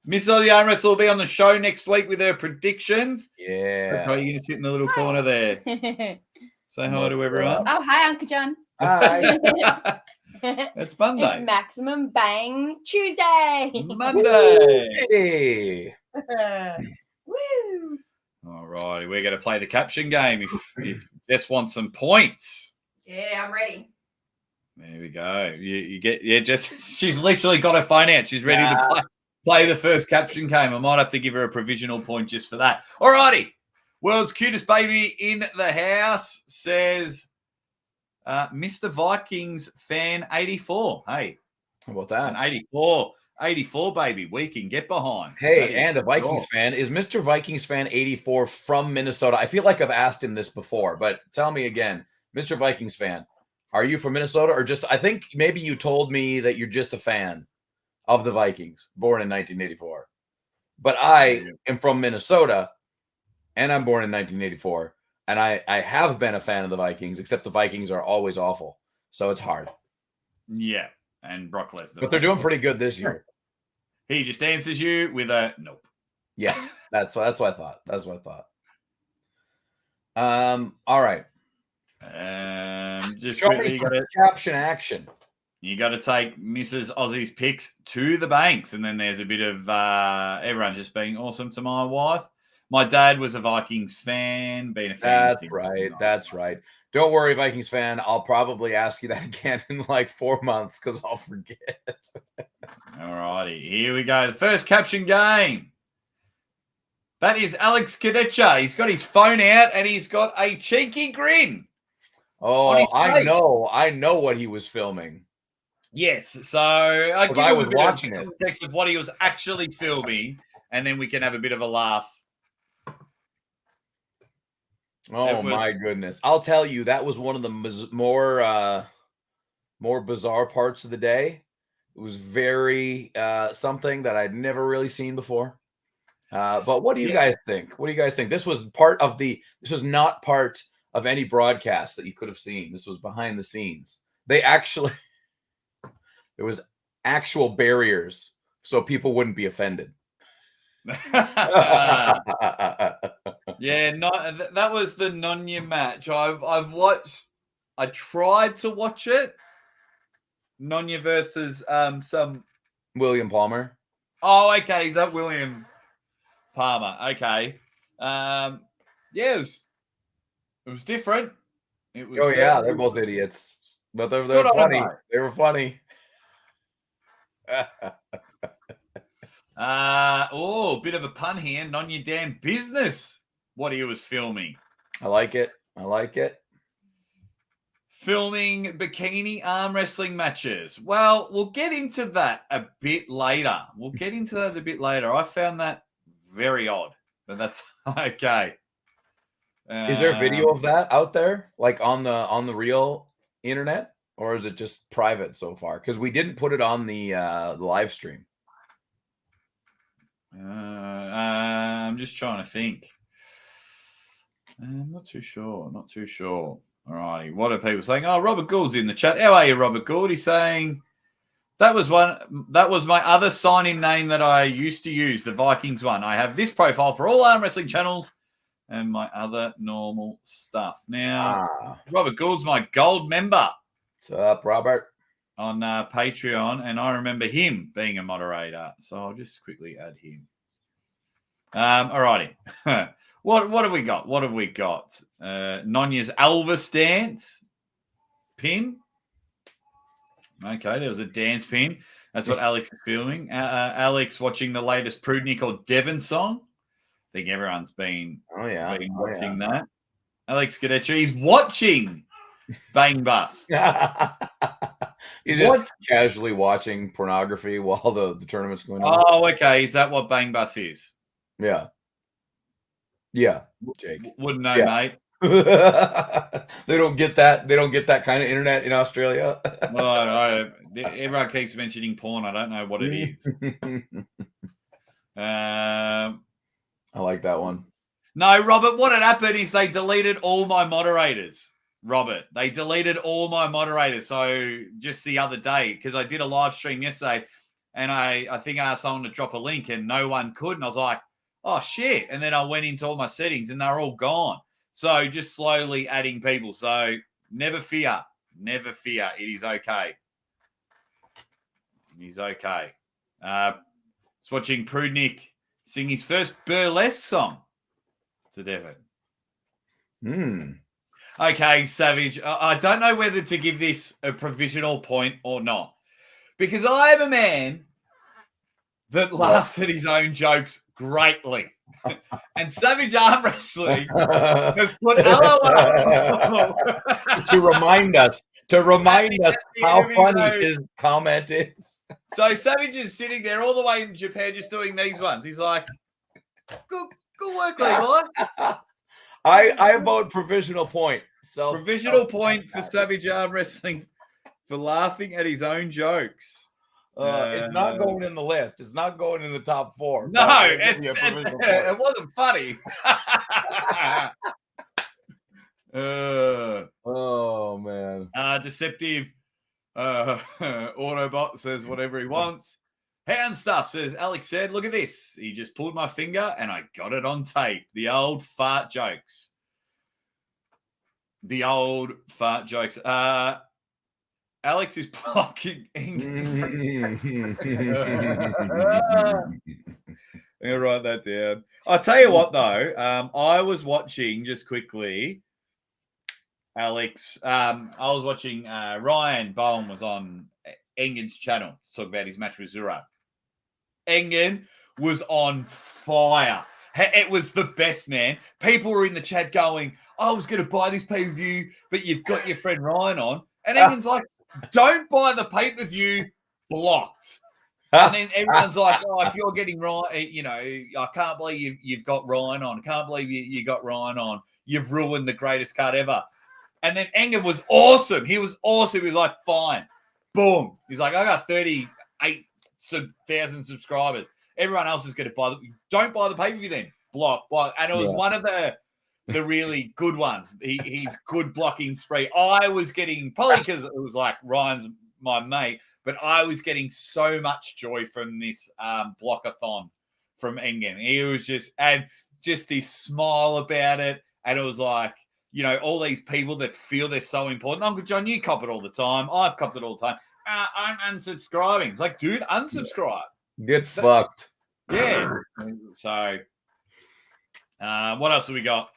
Mrs. Aussie Armwrestler will be on the show next week with her predictions. Yeah. Okay, you're going to sit in the little corner there. Say hi to everyone. Oh, hi, Uncle Jon. Hi. It's Monday. It's Maximum Bang Tuesday. Monday. Hey. Woo. All righty. We're going to play the caption game if you just want some points. Yeah, I'm ready. There we go. You get she's literally got her phone out. She's ready to play the first caption game. I might have to give her a provisional point just for that. All righty. World's cutest baby in the house says Mr. Vikings fan 84. Hey, how about that? An 84 baby. We can get behind. Hey, and a Vikings fan. Is Mr. Vikings fan 84 from Minnesota? I feel like I've asked him this before, but tell me again, Mr. Vikings fan, are you from Minnesota or just, I think maybe you told me that you're just a fan of the Vikings, born in 1984. But I am from Minnesota, and I'm born in 1984, and I have been a fan of the Vikings, except the Vikings are always awful, so it's hard. Yeah, and Brock Lesnar. But they're doing pretty good this year. He just answers you with a nope. Yeah, that's what I thought. That's what I thought. All right. Just show quickly, me some caption action. You got to take Mrs. Aussie's picks to the banks, and then there's a bit of everyone just being awesome to my wife. My dad was a Vikings fan, being a fan. That's right. That's right. Don't worry, Vikings fan. I'll probably ask you that again in like 4 months because I'll forget. All righty. Here we go. The first caption game. That is Alex Kadecha. He's got his phone out and he's got a cheeky grin. Oh, I know what he was filming. Yes. So I was watching it. Context of what he was actually filming, and then we can have a bit of a laugh. Oh my goodness! I'll tell you, that was one of the more bizarre parts of the day. It was very something that I'd never really seen before. But what do you guys think? What do you guys think? This was not part of any broadcast that you could have seen. This was behind the scenes. There was actual barriers so people wouldn't be offended. Yeah, that was the Nonya match. I've watched. I tried to watch it. Nonya versus some William Palmer. Oh, okay. Is that William Palmer? Okay. Yeah, it was different. It was. Oh yeah, they're both idiots, but they're funny. They were funny. Bit of a pun here. None your damn business what he was filming. I like it. Filming bikini arm wrestling matches. Well, we'll get into that a bit later. I found that very odd, but that's okay. Is there a video of that out there, like on the real internet, or is it just private so far? Because we didn't put it on the live stream. I'm just trying to think. I'm not too sure. All righty. What are people saying? Oh, Robert Gould's in the chat. How are you, Robert Gould? He's saying that was my other sign-in name that I used to use, the Vikings one. I have this profile for all arm wrestling channels and my other normal stuff. Now, Robert Gould's my gold member. What's up, Robert? On Patreon, and I remember him being a moderator, so I'll just quickly add him. All righty. What have we got? Nonya's Elvis dance pin. Okay, there was a dance pin. That's what Alex is filming. Alex watching the latest Prudnik or Devon song. I think everyone's been watching that. Alex Gadecha, he's watching Bang Bus. He's just casually watching pornography while the tournament's going on. Oh, okay. Is that what Bang Bus is? Yeah. Yeah, Jake. Wouldn't know, mate. They don't get that. They don't get that kind of internet in Australia. Well, everyone keeps mentioning porn. I don't know what it is. I like that one. No, Robert, what had happened is they deleted all my moderators. Robert, they deleted all my moderators. So just the other day, because I did a live stream yesterday, and I think I asked someone to drop a link and no one could. And I was like, oh, shit. And then I went into all my settings and they're all gone. So just slowly adding people. So never fear. Never fear. It is okay. It is okay. It's watching Prudnik sing his first burlesque song to Devon. Okay, Savage. I don't know whether to give this a provisional point or not, because I am a man that laughs at his own jokes greatly. And Savage Arm Wrestling has put LOL to remind us how funny his comment is. So Savage is sitting there all the way in Japan just doing these ones. He's like, good work, Levi. I vote provisional point. So Provisional point for Savage Arm Wrestling for laughing at his own jokes. It's not going in the list. It's not going in the top 4. No, it wasn't funny. Oh, man. Deceptive Autobot says whatever he wants. Hound Stuff says, Alex said, look at this. He just pulled my finger and I got it on tape. The old fart jokes. Alex is blocking. I'll write that down. I'll tell you what, though. I was watching, just quickly, Alex. I was watching Ryan Bowen was on Engen's channel to talk about his match with Zurab. Engen was on fire. It was the best, man. People were in the chat going, I was going to buy this pay-per-view, but you've got your friend Ryan on. And Engen's like, don't buy the pay-per-view, blocked. And then everyone's like, oh, if you're getting Ryan, you know, I can't believe you've got Ryan on. I can't believe you got Ryan on. You've ruined the greatest card ever. And then Engen was awesome. He was awesome. He was like, fine. Boom. He's like, I got 38,000 subscribers. Everyone else is going to buy the. Don't buy the pay-per-view then. Block. And it was one of the really good ones. He's good blocking spree. I was getting, probably because it was like Ryan's my mate, but I was getting so much joy from this blockathon from Engen. He was just his smile about it. And it was like, you know, all these people that feel they're so important. Uncle Jon, you cop it all the time. I've copped it all the time. I'm unsubscribing. It's like, dude, unsubscribe. Get fucked. Yeah. So, what else have we got?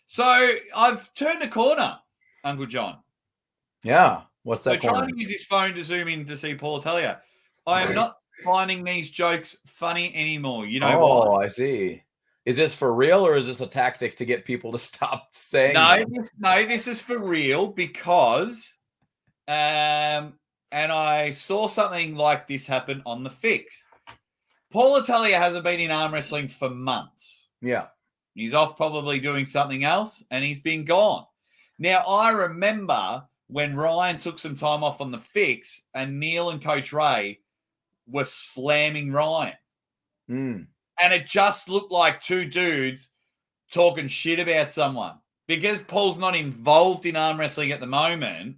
So, I've turned a corner, Uncle Jon. Yeah. What's that? So, trying to use his phone to zoom in to see Paul Talia. I am not finding these jokes funny anymore. You know why? Oh, I see. Is this for real or is this a tactic to get people to stop saying this is for real because and I saw something like this happen on the Fix. Paul Italia hasn't been in arm wrestling for months. Yeah. He's off probably doing something else, and he's been gone. Now, I remember when Ryan took some time off on the Fix, and Neil and Coach Ray were slamming Ryan. And it just looked like two dudes talking shit about someone. Because Paul's not involved in arm wrestling at the moment,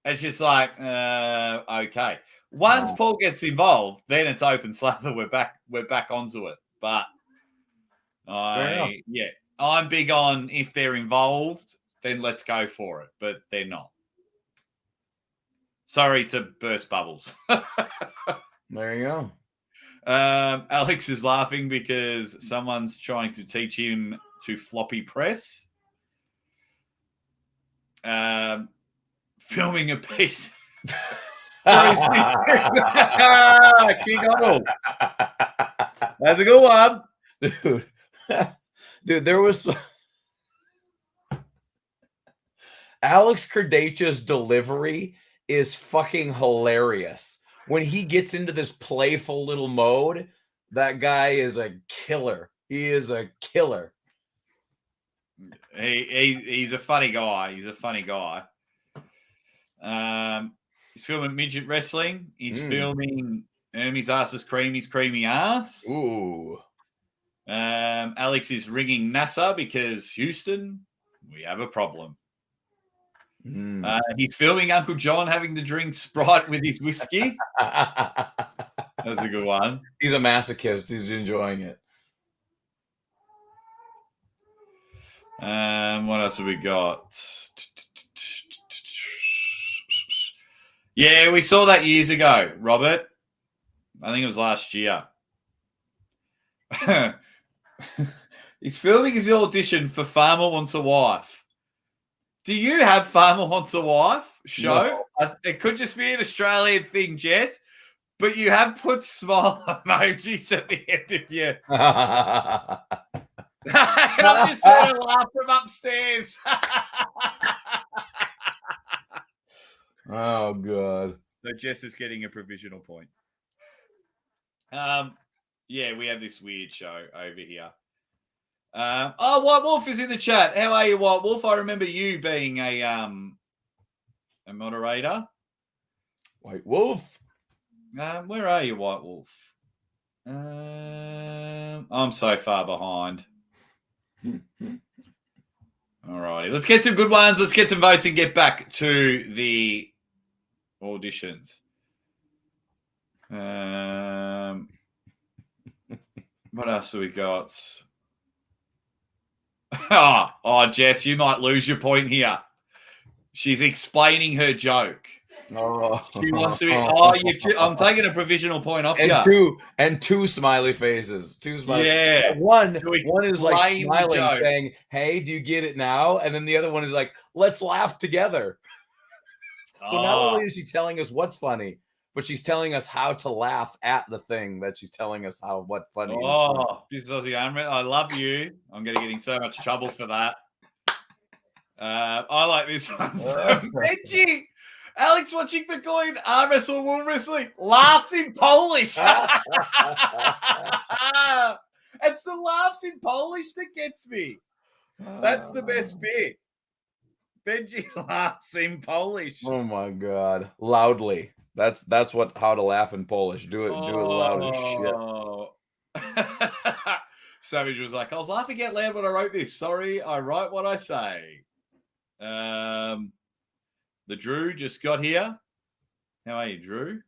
it's just like, okay. Once Paul gets involved, then it's open slather. We're back onto it. But I'm big on if they're involved, then let's go for it. But they're not. Sorry to burst bubbles. There you go. Alex is laughing because someone's trying to teach him to floppy press. Filming a piece. King Arnold. That's a good one. Dude, there was Alex Kerdacia's delivery is fucking hilarious. When he gets into this playful little mode, that guy is a killer. He is a killer. He's a funny guy. He's a funny guy. He's filming midget wrestling. He's filming Ermes' ass is creamy's creamy ass. Ooh. Alex is ringing NASA because Houston, we have a problem. He's filming Uncle Jon having to drink Sprite with his whiskey. That's a good one. He's a masochist. He's enjoying it. What else have we got? Yeah, we saw that years ago, Robert. I think it was last year. He's filming his audition for Farmer Wants a Wife. Do you have Farmer Wants a Wife show? No. It could just be an Australian thing, Jess, but you have put smile emojis at the end of you. I'm just trying to laugh from upstairs. Oh, God. So Jess is getting a provisional point. Yeah, we have this weird show over here. White Wolf is in the chat. How are you, White Wolf? I remember you being a moderator. White Wolf. Where are you, White Wolf? I'm so far behind. All righty. Let's get some good ones. Let's get some votes and get back to the auditions. What else do we got? Oh, Jess, you might lose your point here. She's explaining her joke. Oh, she wants to be. I'm taking a provisional point off you. Two smiley faces. Two smiley. Yeah. One is like smiling, saying, "Hey, do you get it now?" And then the other one is like, "Let's laugh together." So not only is she telling us what's funny, but she's telling us how to laugh at the thing that she's telling us what funny is. Oh, this is Aussie Armwrestler. I love you. I'm going to get in so much trouble for that. I like this one. Benji, Alex watching McCoy arm wrestle, wool wrestling, laughs in Polish. It's the laughs in Polish that gets me. That's the best bit. Benji laughs in Polish. Oh my God! Loudly. That's how to laugh in Polish. Do it loud as shit. Savage was like, I was laughing out loud when I wrote this. Sorry, I write what I say. The Drew just got here. How are you, Drew?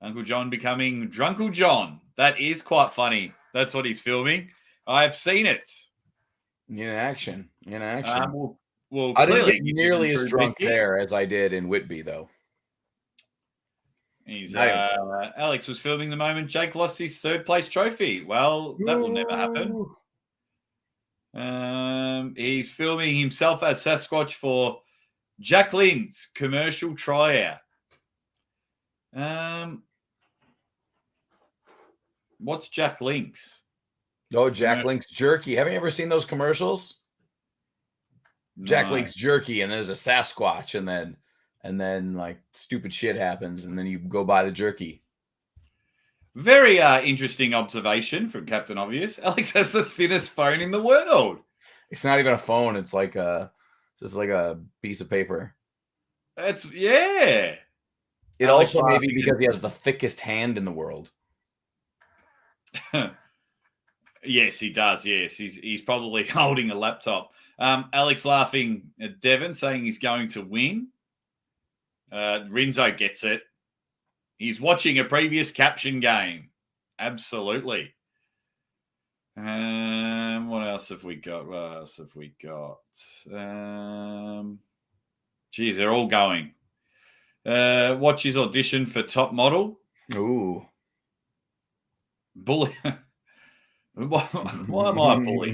Uncle Jon becoming Drunkle Jon. That is quite funny. That's what he's filming. I've seen it. In action. Well, I didn't get nearly as drunk there as I did in Whitby, though. Alex was filming the moment Jake lost his third place trophy. Well, that will never happen. He's filming himself as Sasquatch for Jack Lynn's commercial tryout. What's Jack Link's? Oh, Jack Link's jerky. Haven't you ever seen those commercials? No. Jack Link's jerky, and there's a Sasquatch, and then like stupid shit happens, and then you go buy the jerky. Very interesting observation from Captain Obvious. Alex has the thinnest phone in the world. It's not even a phone. It's like just like a piece of paper. It Alex also may be because he has the thickest hand in the world. Yes, he does. Yes, he's probably holding a laptop. Alex laughing at Devon, saying he's going to win. Rinzo gets it. He's watching a previous Caption game. Absolutely. What else have we got? Geez, they're all going. Watch his audition for Top Model. Ooh. Bully. Why am I a bully?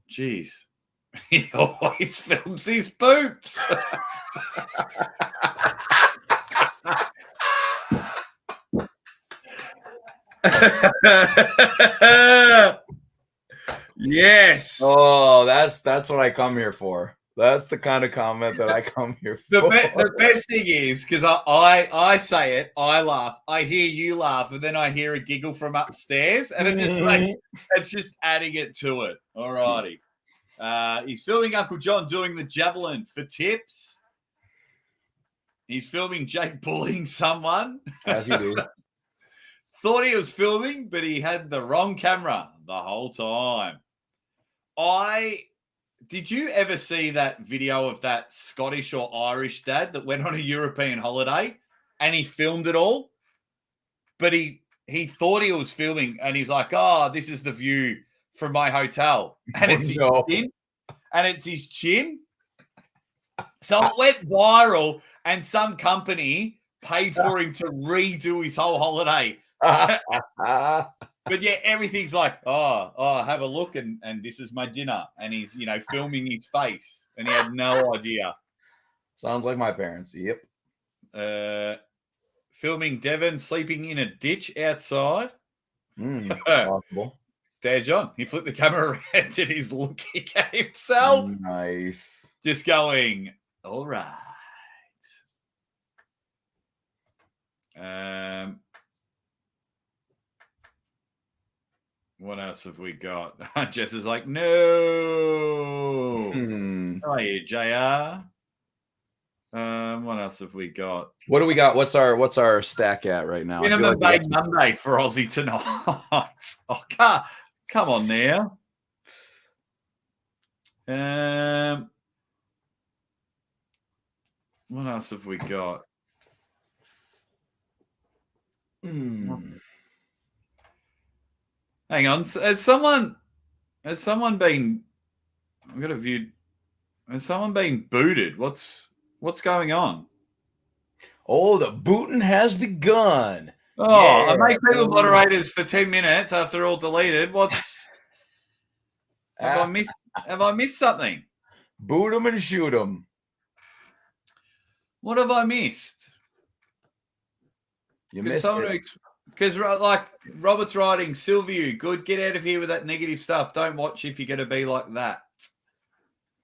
Jeez. He always films his poops. Yes. Oh, that's what I come here for. That's the kind of comment that I come here for. The best thing is because I say it, I laugh, I hear you laugh, and then I hear a giggle from upstairs, and it's just adding it to it. All righty. He's filming Uncle Jon doing the javelin for tips. He's filming Jake bullying someone. As you do. thought he was filming, but he had the wrong camera the whole time. Did you ever see that video of that Scottish or Irish dad that went on a European holiday and he filmed it all? But he thought he was filming and he's like, oh, this is the view from my hotel. And it's his chin. And it's his chin. So it went viral and some company paid for him to redo his whole holiday. But yeah, everything's like, oh, have a look, and this is my dinner. And he's, filming his face, and he had no idea. Sounds like my parents. Yep. Filming Devon sleeping in a ditch outside. Possible. There, John. He flipped the camera around and he's looking at himself. Nice. Just going, all right. What else have we got? Jess is like, no. How are you, JR? What else have we got? What do we got? What's our stack at right now? Minimum Big Monday for Aussie tonight. Oh, come on now. What else have we got? Hang on. Has someone been? I've got a view. Has someone been booted? What's going on? Oh, the booting has begun. Oh, yeah. I make people moderators for 10 minutes after all deleted. Have I missed something? Boot them and shoot them. What have I missed? You missed it. Because like Robert's writing, Silvio, good. Get out of here with that negative stuff. Don't watch if you're going to be like that.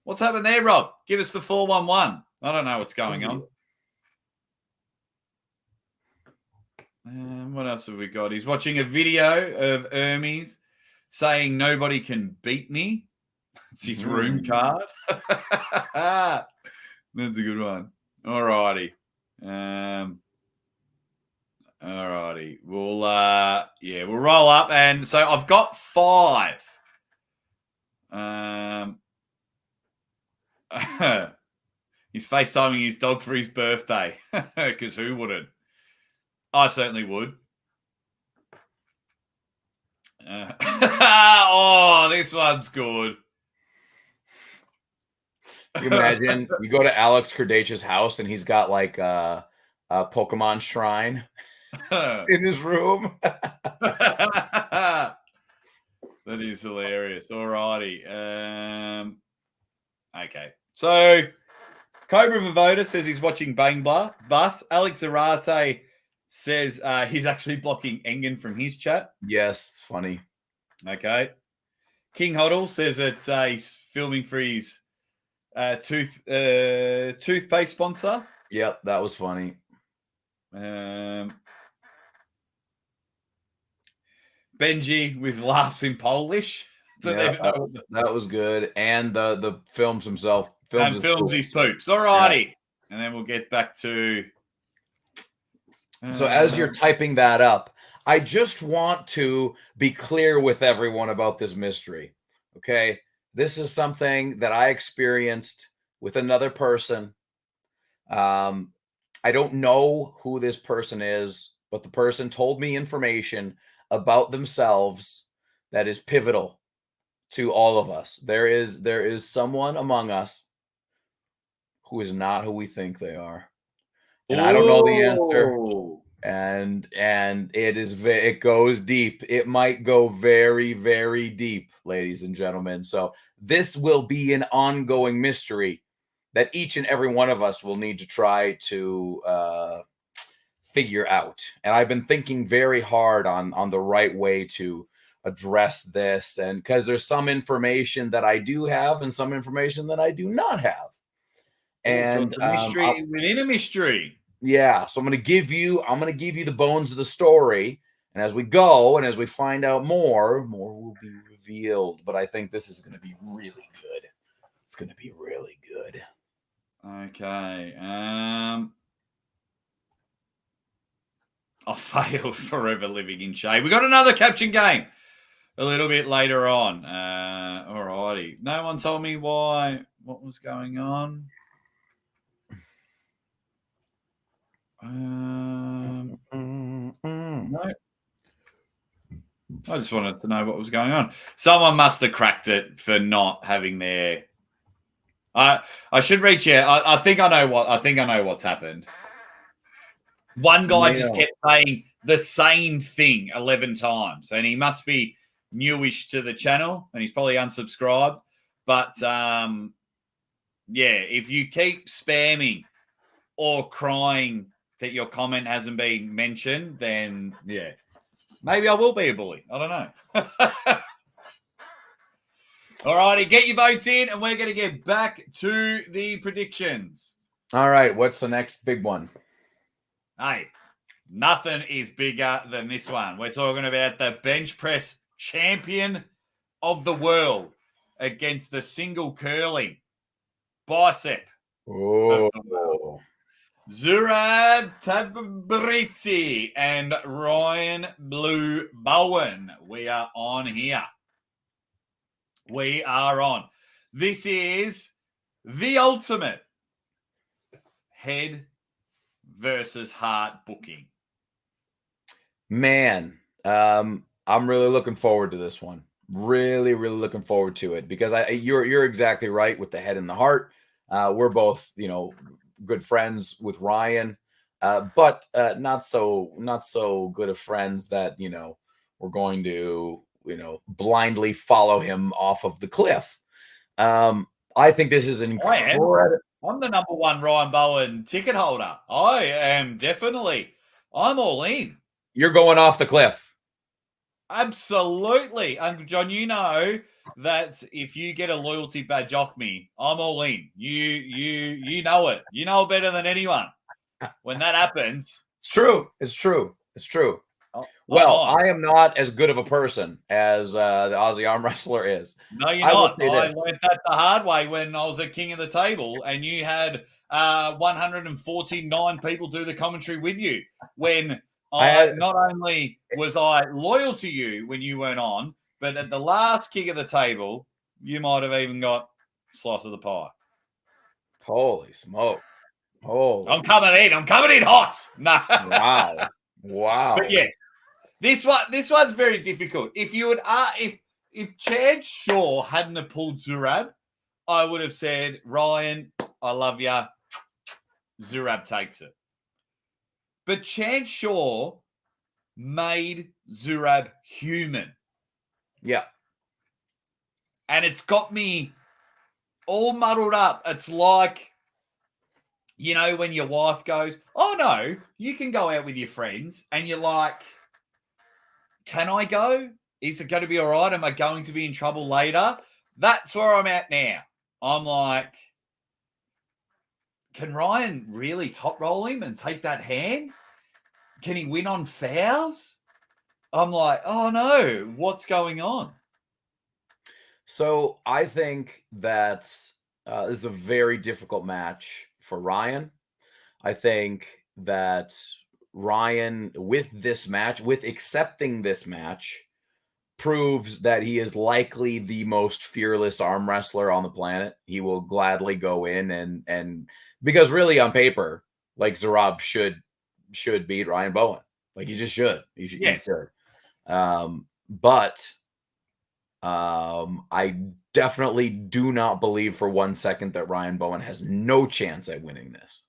What's happened there, Rob? Give us the 411. I don't know what's going on. What else have we got? He's watching a video of Ermes saying nobody can beat me. It's his room card. That's a good one. All righty. All righty. We'll roll up. And so I've got 5. He's FaceTiming his dog for his birthday. Because who wouldn't? I certainly would. Oh, this one's good. You imagine you go to Alex Kardach's house and he's got like a Pokemon shrine in his room. That is hilarious. All righty. Okay. So Cobra Vavoda says he's watching Bang Bus. Alex Zarate says he's actually blocking Engen from his chat. Yes, funny. Okay. King Hoddle says it's he's filming for his toothpaste sponsor. Yep, that was funny. Benji with laughs in Polish. That was good. And the films himself. Films his poops. All righty. Yeah. And then we'll get back to... So as you're typing that up, I just want to be clear with everyone about this mystery. Okay? This is something that I experienced with another person. I don't know who this person is, but the person told me information about themselves that is pivotal to all of us. There is someone among us who is not who we think they are. And I don't know the answer. And it goes deep. It might go very, very deep, ladies and gentlemen. So this will be an ongoing mystery that each and every one of us will need to try to figure out. And I've been thinking very hard on the right way to address this. And because there's some information that I do have and some information that I do not have. And so mystery within a mystery. Yeah. So I'm going to give you the bones of the story. And as we go and as we find out more will be revealed. But I think this is going to be really good. It's going to be really good. Okay. I failed forever living in shame. We got another caption game a little bit later on. All righty. No one told me what was going on. No. I just wanted to know what was going on. Someone must have cracked it for not having their. I should reach out. I think I know what's happened. One guy just kept saying the same thing 11 times, and he must be newish to the channel, and he's probably unsubscribed. But if you keep spamming or crying that your comment hasn't been mentioned, then maybe I will be a bully. I don't know. All righty, get your votes in, and we're going to get back to the predictions. All right, what's the next big one? Hey, nothing is bigger than this one. We're talking about the bench press champion of the world against the single curling bicep. Oh, Zurab Tabrizi and Ryan Blue Bowen. We are on here. We are on. This is the ultimate head versus heart booking. Man, I'm really looking forward to this one. Really, really looking forward to it because you're exactly right with the head and the heart. We're both, good friends with Ryan, but not so good of friends that we're going to blindly follow him off of the cliff. I think this is incredible. I'm the number one Ryan Bowen ticket holder. I am definitely. I'm all in. You're going off the cliff. Absolutely. Uncle Jon, you know that if you get a loyalty badge off me, I'm all in. You know it. You know it better than anyone. When that happens. It's true. Well, I am not as good of a person as the Aussie arm wrestler is. No, you're not. I learned that the hard way when I was at King of the Table, and you had 149 people do the commentary with you. When not only was I loyal to you when you weren't on, but at the last King of the Table, you might have even got a slice of the pie. Holy smoke! I'm coming in hot. No. Wow. But yes. This one's very difficult. If you would, if Chad Shaw hadn't have pulled Zurab, I would have said, Ryan, I love you. Zurab takes it. But Chad Shaw made Zurab human. Yeah. And it's got me all muddled up. It's like, when your wife goes, oh no, you can go out with your friends, and you're like, can I go? Is it going to be all right? Am I going to be in trouble later? That's where I'm at now. I'm like, can Ryan really top roll him and take that hand? Can he win on fouls? I'm like, oh no, what's going on? So I think that this is a very difficult match for Ryan. I think that Ryan, with accepting this match, proves that he is likely the most fearless arm wrestler on the planet. He will gladly go in and because really on paper, like Zurab should beat Ryan Bowen. Like he just should. He should. But I definitely do not believe for 1 second that Ryan Bowen has no chance at winning this.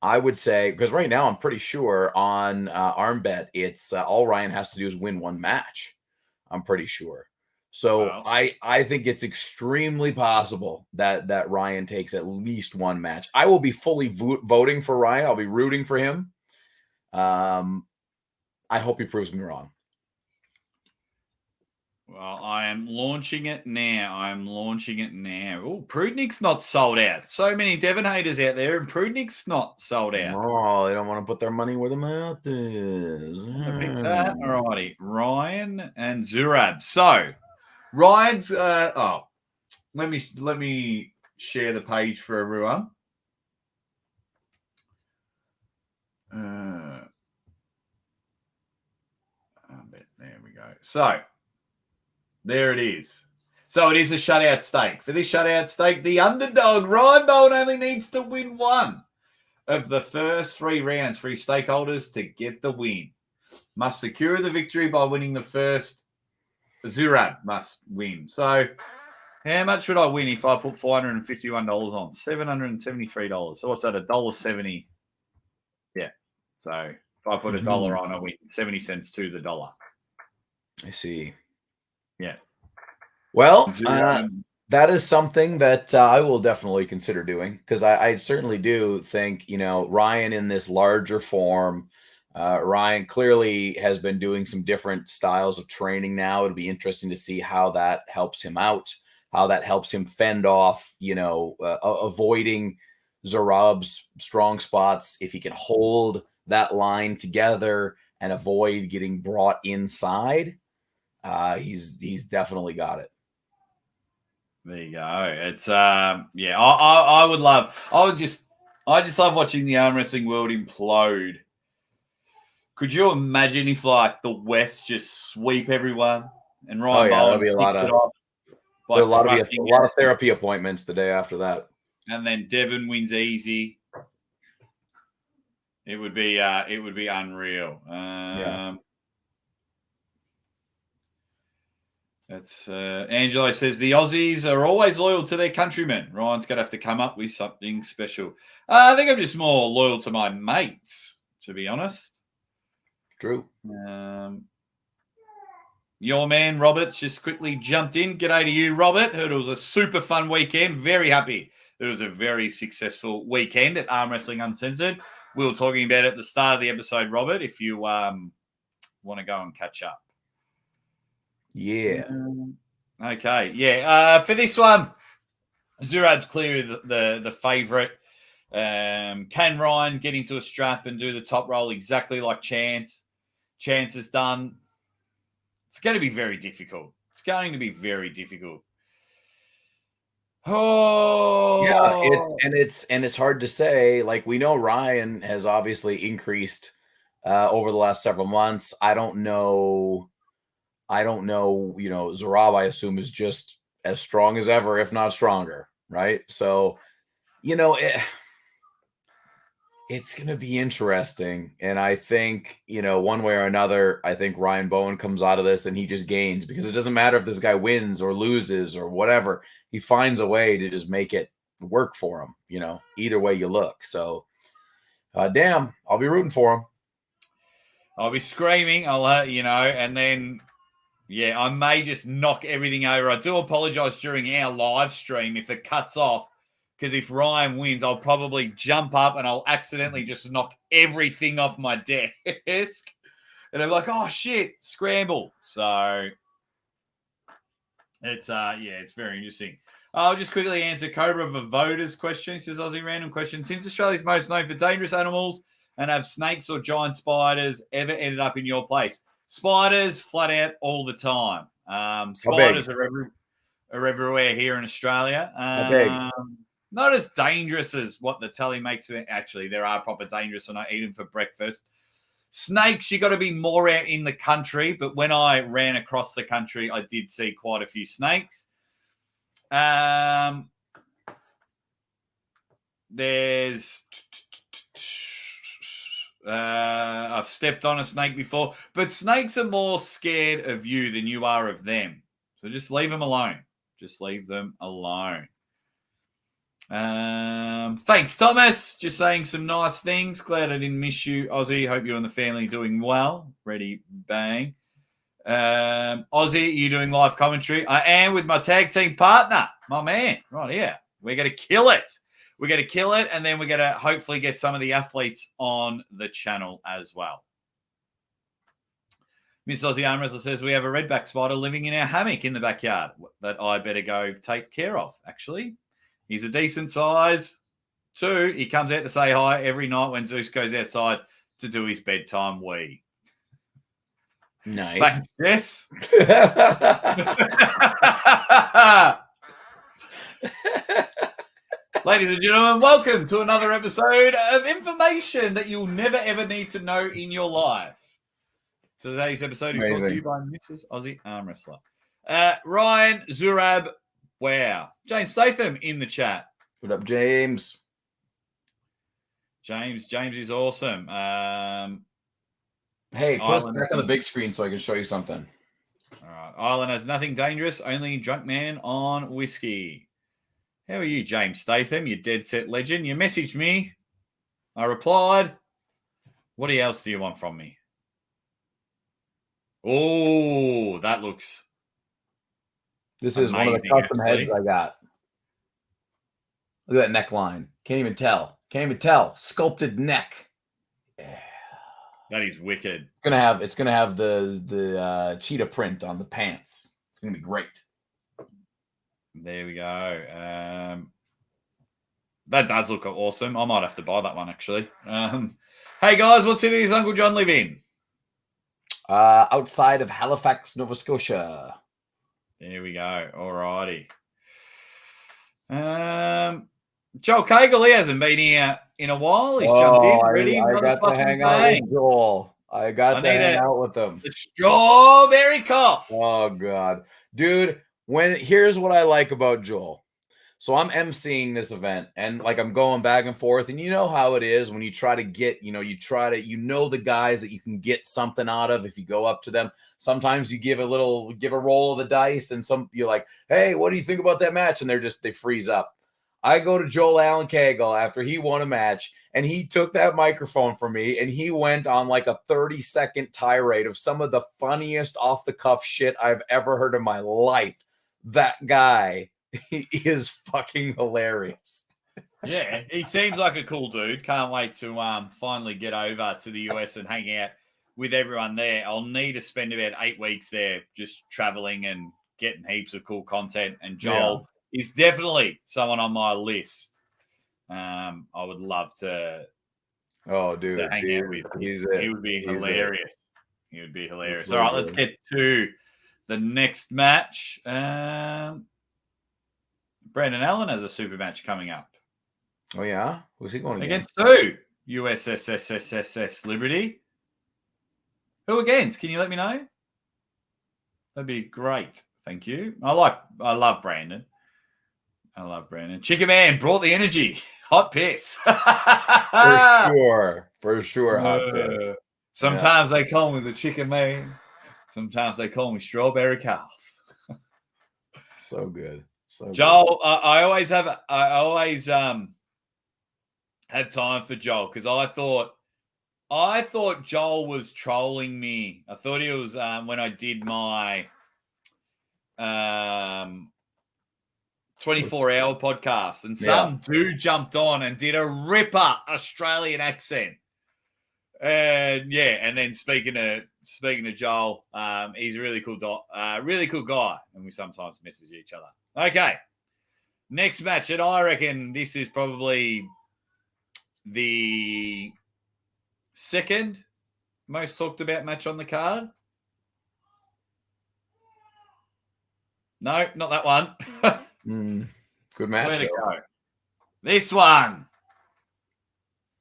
I would say, because right now I'm pretty sure on ArmBet, it's all Ryan has to do is win one match. I'm pretty sure. So wow. I think it's extremely possible that Ryan takes at least one match. I will be fully voting for Ryan. I'll be rooting for him. I hope he proves me wrong. Well, I am launching it now. Oh, Prudnik's not sold out. So many Devon haters out there, and Prudnik's not sold out. Oh, they don't want to put their money where the mouth is. Pick that. All righty. Ryan and Zurab. So, Ryan's. Let me share the page for everyone. So there it is. So it is a shutout stake. For this shutout stake, the underdog, Ryan Bowen, only needs to win one of the first 3 rounds for his stakeholders to get the win. Must secure the victory by winning the first. Zurab must win. So how much would I win if I put $451 on? $773. So what's that? $1.70. Yeah. So if I put $1 on, I win 70 cents to the dollar. I see. Yeah. Well, that is something that I will definitely consider doing, because I certainly do think, Ryan in this larger form, Ryan clearly has been doing some different styles of training now. It'll be interesting to see how that helps him out, how that helps him fend off, avoiding Zurab's strong spots. If he can hold that line together and avoid getting brought inside, he's definitely got it. There you go. It's I would love. I just love watching the arm wrestling world implode. Could you imagine if the West just sweep everyone and Ryan Bowen? There'll be a lot of therapy appointments the day after that, and then Devon wins easy. It would be unreal. That's Angelo says the Aussies are always loyal to their countrymen. Ryan's going to have to come up with something special. I think I'm just more loyal to my mates, to be honest. True. Your man Robert's just quickly jumped in. G'day to you, Robert. Heard it was a super fun weekend. Very happy. It was a very successful weekend at Arm Wrestling Uncensored. We were talking about it at the start of the episode, Robert, if you want to go and catch up. Yeah. Okay. Yeah. For this one, Zurab's clearly the favourite. Can Ryan get into a strap and do the top roll exactly like Chance? Chance has done. It's going to be very difficult. It's going to be very difficult. Oh, yeah. It's hard to say. Like, we know Ryan has obviously increased over the last several months. I don't know. Zurab, I assume, is just as strong as ever, if not stronger, right? So, it's going to be interesting. And I think, one way or another, I think Ryan Bowen comes out of this and he just gains, because it doesn't matter if this guy wins or loses or whatever. He finds a way to just make it work for him, either way you look. So, damn, I'll be rooting for him. I'll be screaming. And then, yeah, I may just knock everything over. I do apologize during our live stream if it cuts off, because if Ryan wins, I'll probably jump up and I'll accidentally just knock everything off my desk. And I'm like, oh, shit, scramble. So it's very interesting. I'll just quickly answer Cobra Vavoda's question. He says, Aussie random question. Since Australia's most known for dangerous animals, and have snakes or giant spiders ever ended up in your place? Spiders, flat out, all the time. Spiders are everywhere here in Australia. Not as dangerous as what the telly makes it. Actually, there are proper dangerous, and I eat them for breakfast. Snakes, you got to be more out in the country. But when I ran across the country, I did see quite a few snakes. I've stepped on a snake before, but snakes are more scared of you than you are of them. So just leave them alone. Just leave them alone. Thanks, Thomas. Just saying some nice things. Glad I didn't miss you, Aussie. Hope you and the family doing well. Ready, bang. Aussie, are you doing live commentary? I am with my tag team partner, my man, right here. We're going to kill it. We're going to kill it, and then we're going to hopefully get some of the athletes on the channel as well. Miss Aussie Armwrestler says we have a redback spider living in our hammock in the backyard that I better go take care of, actually. He's a decent size. 2, he comes out to say hi every night when Zeus goes outside to do his bedtime wee. Nice. Thanks, Jess. Ladies and gentlemen, welcome to another episode of information that you'll never, ever need to know in your life. Today's episode is brought to Amazing. you by Mrs. Aussie Armwrestler. Ryan, Zurab, wow. Jane Statham in the chat. What up, James? James is awesome. Hey, put us Island- back on the big screen so I can show you something. All right. Island has nothing dangerous, only drunk man on whiskey. How are you, James Statham? You dead set legend. You messaged me. I replied. What else do you want from me? Oh, that looks This is one of the amazing, custom actually. heads I got. Look at that neckline. Can't even tell. Sculpted neck. Yeah. that is wicked. It's gonna have the cheetah print on the pants. It's gonna be great. There we go. That does look awesome. I might have to buy that one actually. Hey guys, what city does Uncle Jon live in? Outside of Halifax, Nova Scotia. There we go. Alrighty. Joel Cagle, he hasn't been here in a while. He's jumped in. Ready? I got to hang out with Joel. I got to hang out with him. The strawberry cough. Oh God, dude. Here's what I like about Joel. So I'm emceeing this event and like I'm going back and forth, and you know how it is when you try to get, you know the guys that you can get something out of if you go up to them. Sometimes you give a roll of the dice, and you're like, hey, what do you think about that match? And they freeze up. I go to Joel Allen Cagle after he won a match, and he took that microphone from me, and he went on like a 30-second tirade of some of the funniest off-the-cuff shit I've ever heard in my life. That guy, he is fucking hilarious. Yeah, he seems like a cool dude. Can't wait to finally get over to the US and hang out with everyone there. I'll need to spend about 8 weeks there just traveling and getting heaps of cool content. And Joel is definitely someone on my list. I would love to. Oh, dude, to hang out with. He would be hilarious. He would be hilarious. All right, let's get to the next match. Brandon Allen has a super match coming up. Oh yeah, who's he going against? Who? USSSSSS Liberty. Who against? Can you let me know? That'd be great. Thank you. I love Brandon. Chicken Man brought the energy. Hot piss. For sure. Hot piss. Sometimes they call me the Chicken Man. Sometimes they call me Strawberry Calf. So good. So Joel, good. I always have time for Joel because I thought Joel was trolling me. I thought he was when I did my 24-hour podcast, and some dude jumped on and did a ripper Australian accent. And then speaking to Joel, he's a really cool guy, and we sometimes message each other. Okay, next match, and I reckon this is probably the second most talked about match on the card. No, not that one. Good match. Where to go? This one.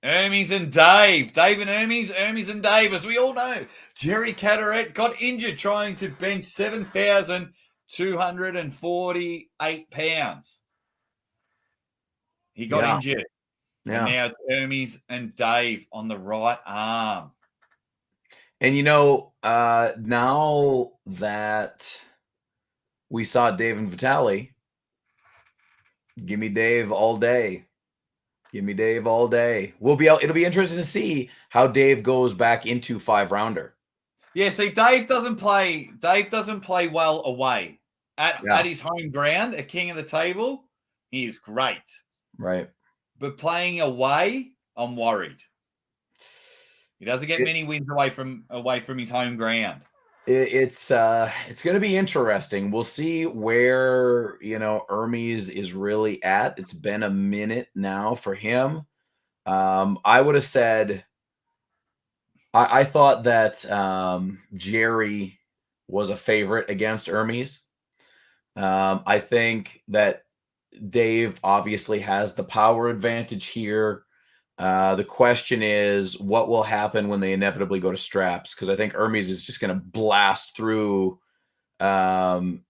Ermes and Dave. Dave and Ermes. Ermes and Dave. As we all know, Jerry Caderet got injured trying to bench 7,248 pounds. He got injured. Yeah. And now it's Ermes and Dave on the right arm. And now that we saw Dave and Vitaly, give me Dave all day. Give me Dave all day. It'll be interesting to see how Dave goes back into 5-rounder. Yeah, see, Dave doesn't play well away. At his home ground, a king of the table, he is great. Right. But playing away, I'm worried. He doesn't get many wins away from his home ground. It's going to be interesting. We'll see where Ermes is really at. It's been a minute now for him. I would have said I thought that Jerry was a favorite against Ermes. I think that Dave obviously has the power advantage here. The question is, what will happen when they inevitably go to straps? Because I think Ermes is just going to blast through. And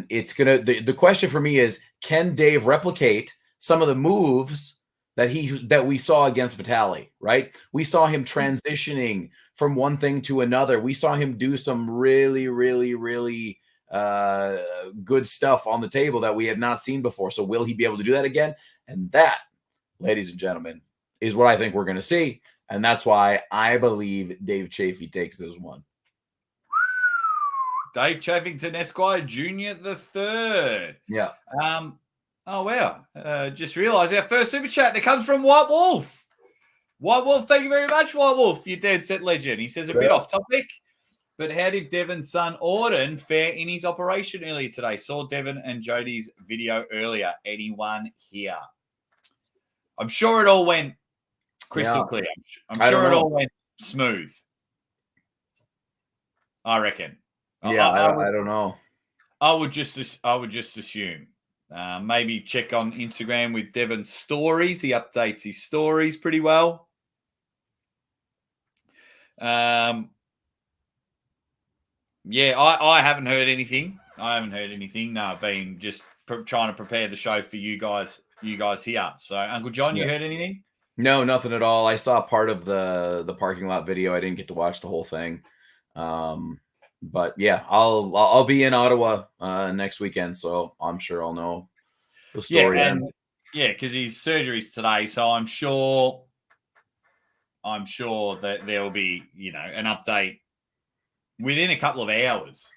it's going to, the question for me is, can Dave replicate some of the moves that we saw against Vitali, right? We saw him transitioning from one thing to another. We saw him do some really, really, really good stuff on the table that we have not seen before. So will he be able to do that again? And that, ladies and gentlemen, is what I think we're going to see. And that's why I believe Dave Chafe takes this one. Dave Chaffington Esquire Jr. the third. Yeah. Oh, wow. Just realized our first super chat that comes from White Wolf. White Wolf, thank you very much, White Wolf. You dead set legend. He says a bit off topic, but how did Devon's son Auden fare in his operation earlier today? Saw Devon and Jody's video earlier. Anyone here? I'm sure it all went crystal clear. I'm sure it all went smooth. I reckon. Yeah, I don't know. I would just assume. Maybe check on Instagram with Devon's stories. He updates his stories pretty well. Yeah, I haven't heard anything. No, I've been just trying to prepare the show for you guys here. So, Uncle Jon, you heard anything? No, nothing at all. I saw part of the parking lot video. I didn't get to watch the whole thing. But yeah, I'll be in Ottawa next weekend, so I'm sure I'll know the story. Yeah, because his surgery's today, so I'm sure that there'll be an update within a couple of hours.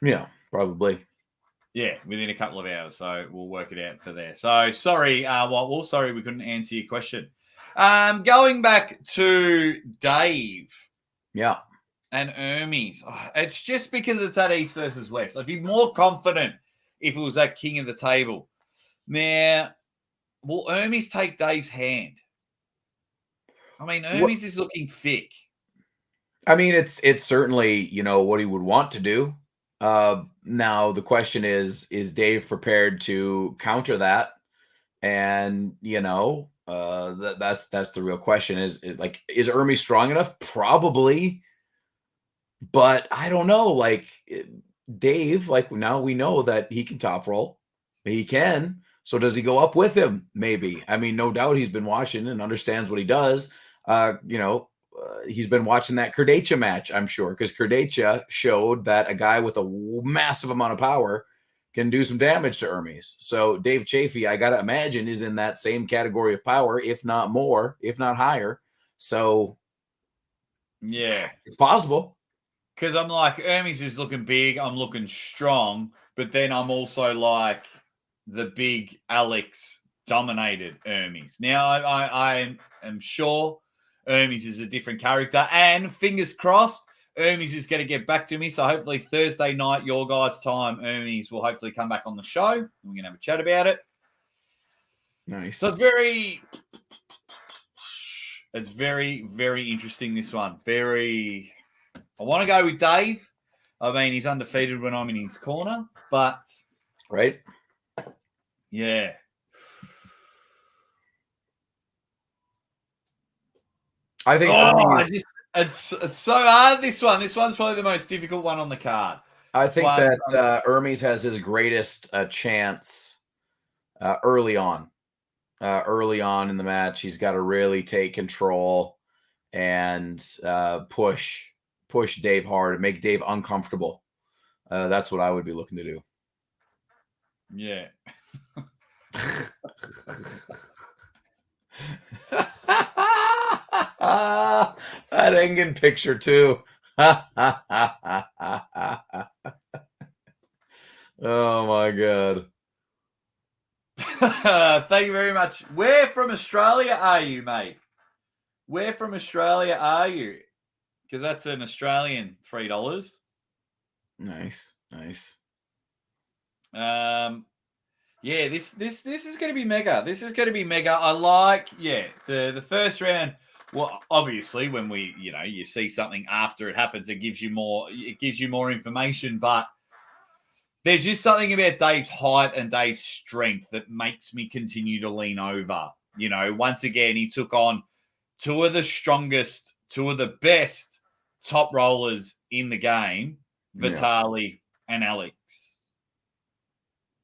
Yeah, probably. Yeah, within a couple of hours. So we'll work it out for there. So sorry, sorry we couldn't answer your question. Going back to Dave. Yeah. And Ermes. It's just because it's at East versus West. I'd be more confident if it was that king of the table. Now, will Ermes take Dave's hand? I mean, Ermes is looking thick. I mean, it's certainly, what he would want to do. Now the question is Dave prepared to counter that? And, that's the real question is Ermes strong enough? Probably. But I don't know, Dave, now we know that he can top roll. He can. So does he go up with him? Maybe. I mean, no doubt he's been watching and understands what he does. He's been watching that Kurdacha match, I'm sure, because Kurdacha showed that a guy with a massive amount of power can do some damage to Ermes. So Dave Chafe, I got to imagine, is in that same category of power, if not more, if not higher. So yeah, it's possible. Because I'm like, Ermes is looking big. I'm looking strong. But then I'm also like the big Alex dominated Ermes. Now, I am sure Ermes is a different character. And fingers crossed, Ermes is going to get back to me. So hopefully Thursday night, your guys' time, Ermes will hopefully come back on the show. And we're going to have a chat about it. Nice. So it's very, very interesting, this one. I want to go with Dave. I mean, he's undefeated when I'm in his corner, but right, yeah. I think it's so hard. This one's probably the most difficult one on the card. I think that Ermes has his greatest chance early on. Early on in the match, he's got to really take control and push Dave hard and make Dave uncomfortable. That's what I would be looking to do. Yeah. That Engen picture too. Oh my God. Thank you very much. Where from Australia are you, mate? Where from Australia are you? Because that's an Australian $3. Nice. Yeah, this is going to be mega. This is going to be mega. I like, the first round. Well, obviously, when you see something after it happens, it gives you more information. But there's just something about Dave's height and Dave's strength that makes me continue to lean over once again, he took on two of the strongest, two of the best top rollers in the game, Vitali and Alex,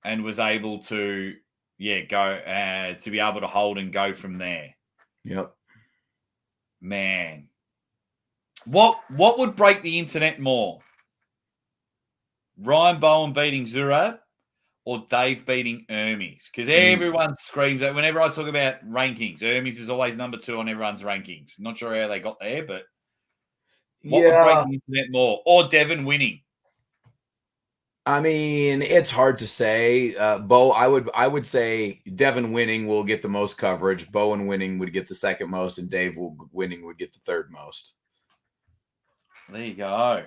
and was able to, go to be able to hold and go from there. Yep. Man, what would break the internet more? Ryan Bowen beating Zurab or Dave beating Ermes? Because everyone screams that whenever I talk about rankings, Ermes is always number 2 on everyone's rankings. Not sure how they got there, but what would break the internet more? Or Devon winning? I mean, it's hard to say. I would say Devon winning will get the most coverage. Bowen winning would get the second most, and Dave winning would get the third most. There you go.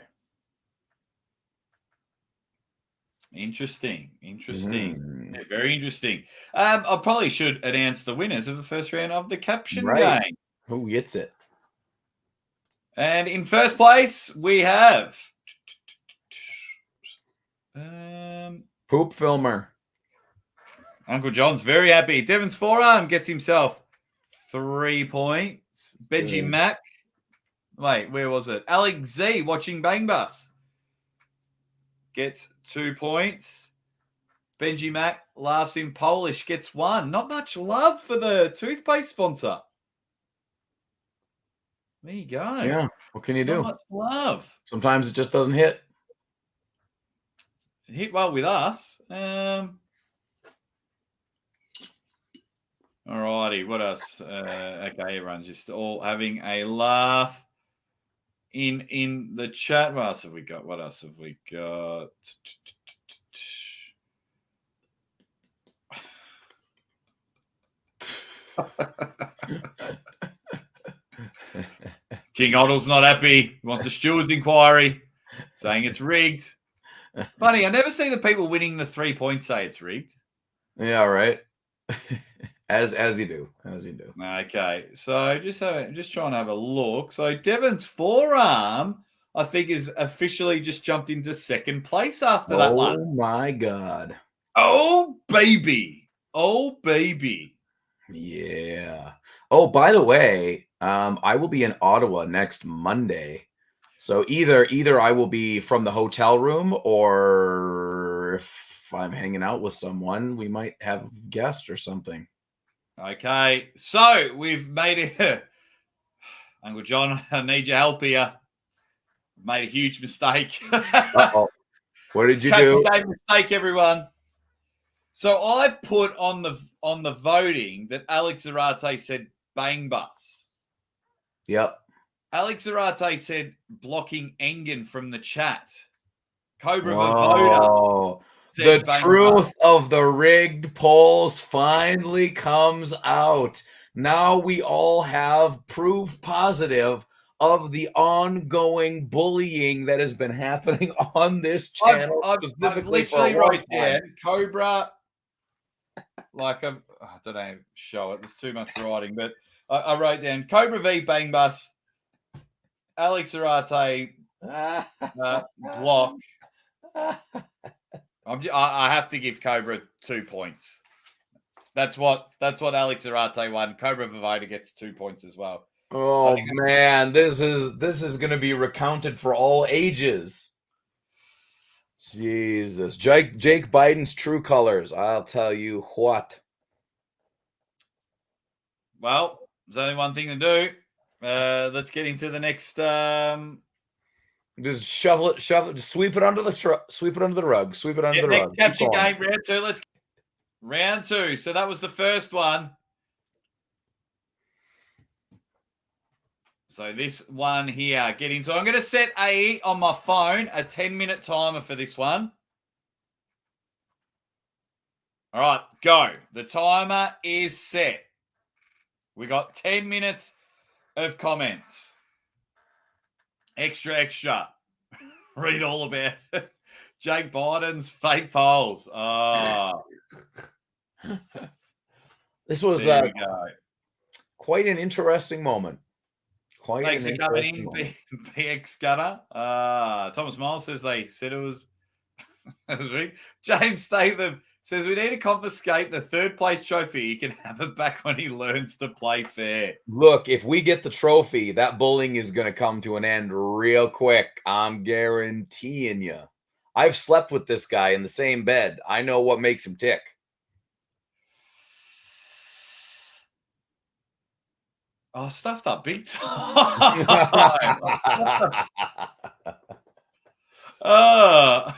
Interesting. Yeah, very interesting. I probably should announce the winners of the first round of the Caption game. Who gets it? And in first place, we have Poop Filmer. Uncle John's very happy. Devon's forearm gets himself 3 points. Benji Mac. Wait, where was it? Alex Z watching Bang Bus gets 2 points. Benji Mac laughs in Polish gets 1. Not much love for the toothpaste sponsor. There you go. Yeah. What can you do? Not much love. Sometimes it just doesn't hit. It hit well with us. All righty. What else? Okay, everyone's just all having a laugh in the chat. What else have we got? King Oddle's not happy. He wants a steward's inquiry, saying it's rigged. Funny, I never see the people winning the 3 points say it's rigged. Yeah, right. As you do. Okay, so just trying to have a look. So Devon's forearm, I think, is officially just jumped into second place after that one. Oh my God. Oh baby. Yeah. Oh, by the way, I will be in Ottawa next Monday. So either I will be from the hotel room, or if I'm hanging out with someone, we might have a guest or something. Okay, so we've made it. Uncle John, I need your help here. Made a huge mistake. Uh-oh. What did you do? Mistake, everyone. So I've put on the voting that Alex Zarate said Bang Bus. Yep. Alex Zarate said blocking Engen from the chat. Cobra Voda. The truth of the rigged polls finally comes out. Now we all have proof positive of the ongoing bullying that has been happening on this channel. I've literally wrote down Cobra. I don't know, show it. There's too much writing, but I wrote down Cobra v Bang Bus, Alex Zarate block. I have to give Cobra 2 points. That's what Alex Zarate won. Cobra Vavoda gets 2 points as well. Oh man, this is going to be recounted for all ages. Jesus, Jake Biden's true colors. I'll tell you what. Well, there's only one thing to do. Let's get into the next. Just shovel it, just sweep it under the rug. Sweep it under the rug. Next Caption game, round 2. Let's round 2. So that was the first one. So this one here, get into. I'm going to set on my phone a 10-minute timer for this one. All right, go. The timer is set. We got 10 minutes of comments. Extra. Read all about it. Jake Biden's fake polls. This was quite an interesting moment. Thanks for coming in, BX Gunner. Thomas Miles says they said it was rigged. James Statham Says we need to confiscate the third place trophy. He can have it back when he learns to play fair. Look, if we get the trophy, that bullying is going to come to an end real quick. I'm guaranteeing you. I've slept with this guy in the same bed. I know what makes him tick. Oh, stuffed up big time. I've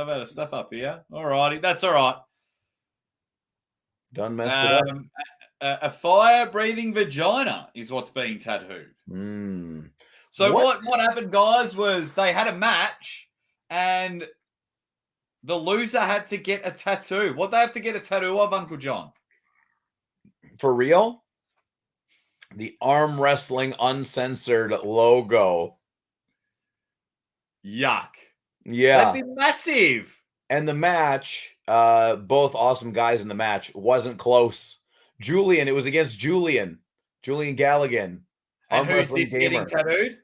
had a stuff up here. All righty, that's all right. Done messed it up. A fire-breathing vagina is what's being tattooed. So what happened, guys, was they had a match and the loser had to get a tattoo. What they have to get a tattoo of, Uncle Jon? For real? The Arm Wrestling Uncensored logo. Yuck. Yeah. That'd be massive. And the match, both awesome guys in the match, wasn't close. Julian, it was against Julian Galligan. And who's this getting tattooed?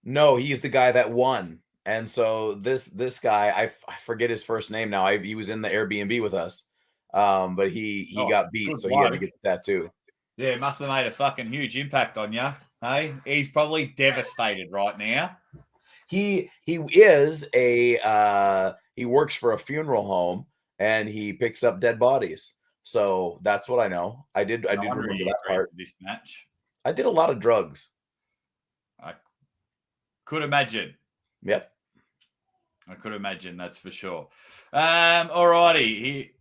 No, he's the guy that won. And so this guy, I forget his first name now. He was in the Airbnb with us, but he got beat, so he had to get the tattoo. Yeah, it must have made a fucking huge impact on you. Hey, he's probably devastated right now. He is he works for a funeral home and he picks up dead bodies. So that's what I know. I did remember that part. This match. I did a lot of drugs. I could imagine. Yep. I could imagine, that's for sure. All righty.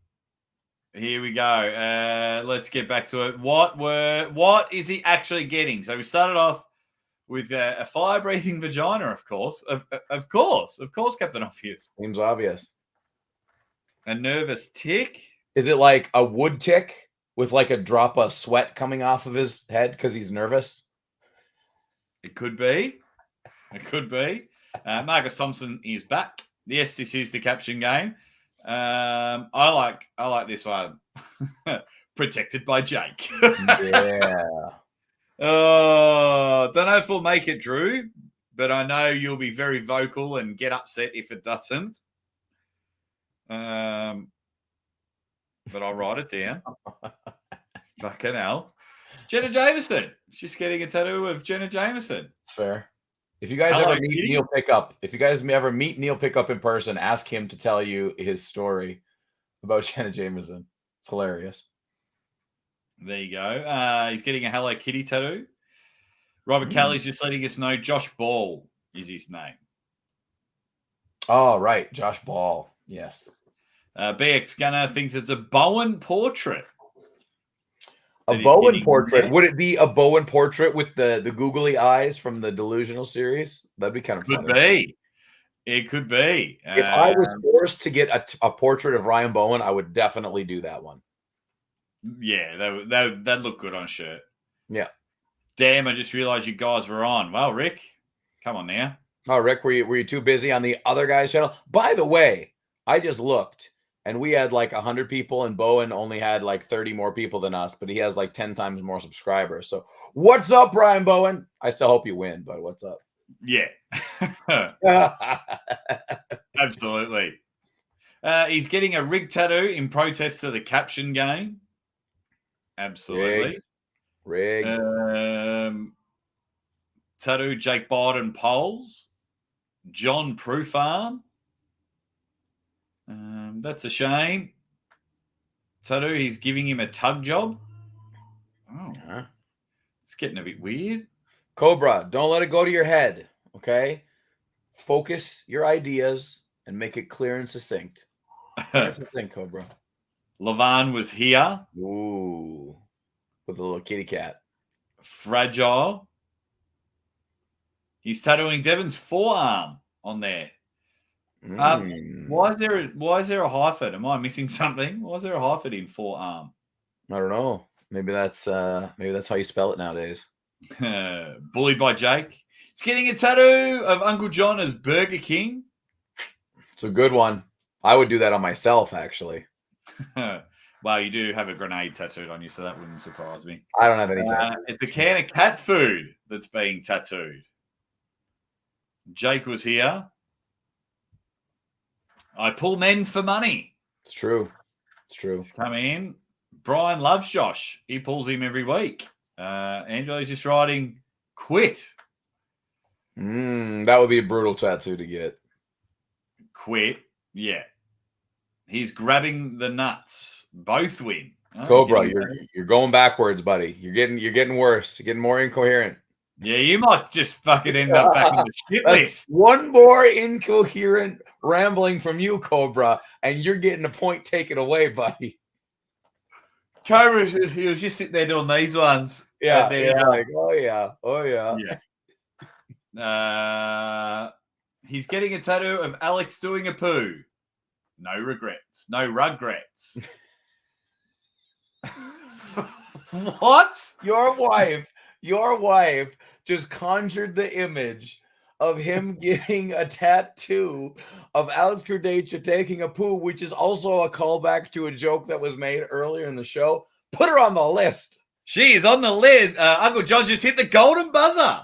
Here we go. Let's get back to it. What is he actually getting? So we started off with a fire-breathing vagina, of course. Of course, Captain Obvious. Seems obvious. A nervous tick. Is it like a wood tick with like a drop of sweat coming off of his head because he's nervous? It could be. Marcus Thompson is back. Yes, this is the caption game. I like this one. Protected by Jake. Yeah. Oh, don't know if we'll make it, Drew, but I know you'll be very vocal and get upset if it doesn't. But I'll write it down. Fucking hell. Jenna Jameson. She's getting a tattoo of Jenna Jameson. It's fair. If you guys ever meet Neil Pickup, in person, ask him to tell you his story about Jenna Jameson. It's hilarious. There you go. He's getting a Hello Kitty tattoo. Robert Kelly's just letting us know Josh Ball is his name. Oh, right. Josh Ball. Yes. BX Gunner thinks it's a Bowen portrait. A Bowen portrait? Would it be a Bowen portrait with the googly eyes from the Delusional series? That'd be kind of funny. Could be. It could be. If I was forced to get a portrait of Ryan Bowen, I would definitely do that one. Yeah, that'd look good on a shirt. Yeah. Damn, I just realized you guys were on. Well, Rick, come on now. Oh, Rick, were you too busy on the other guy's channel? By the way, I just looked, and we had like 100 people, and Bowen only had like 30 more people than us, but he has like 10 times more subscribers. So what's up, Ryan Bowen? I still hope you win, but what's up? Yeah. Absolutely. He's getting a rig tattoo in protest to the caption game. Absolutely. Rig. Tattoo Jake Biden polls. John Proofarm. That's a shame. Tattoo, he's giving him a tug job. Oh, it's getting a bit weird. Cobra, don't let it go to your head, okay? Focus your ideas and make it clear and succinct. That's the thing, Cobra. Levan was here. Ooh, with a little kitty cat. Fragile. He's tattooing Devon's forearm on there. Why is there a hyphen? Am I missing something? Why is there a hyphen in forearm? I don't know. Maybe that's how you spell it nowadays. Bullied by Jake. He's getting a tattoo of Uncle Jon as Burger King. It's a good one. I would do that on myself, actually. Well, you do have a grenade tattooed on you, so that wouldn't surprise me. I don't have any tattoos. It's a can of cat food that's being tattooed. Jake was here. I pull men for money. It's true. It's true. He's coming in. Brian loves Josh. He pulls him every week. Angela's just writing quit. That would be a brutal tattoo to get. Quit. Yeah. He's grabbing the nuts. Both win. Oh, Cobra, you're going backwards, buddy. You're getting worse. You're getting more incoherent. Yeah, you might just fucking end up back on the shit list. One more incoherent rambling from you, Cobra, and you're getting a point taken away, buddy. Cobra, he was just sitting there doing these ones. Yeah, and, oh yeah. Yeah. He's getting a tattoo of Alex doing a poo. No regrets. No regrets. What? Your wife just conjured the image of him getting a tattoo of Alex Kurdacha taking a poo, which is also a callback to a joke that was made earlier in the show. Put her on the list. She is on the lid. Uncle Jon just hit the golden buzzer.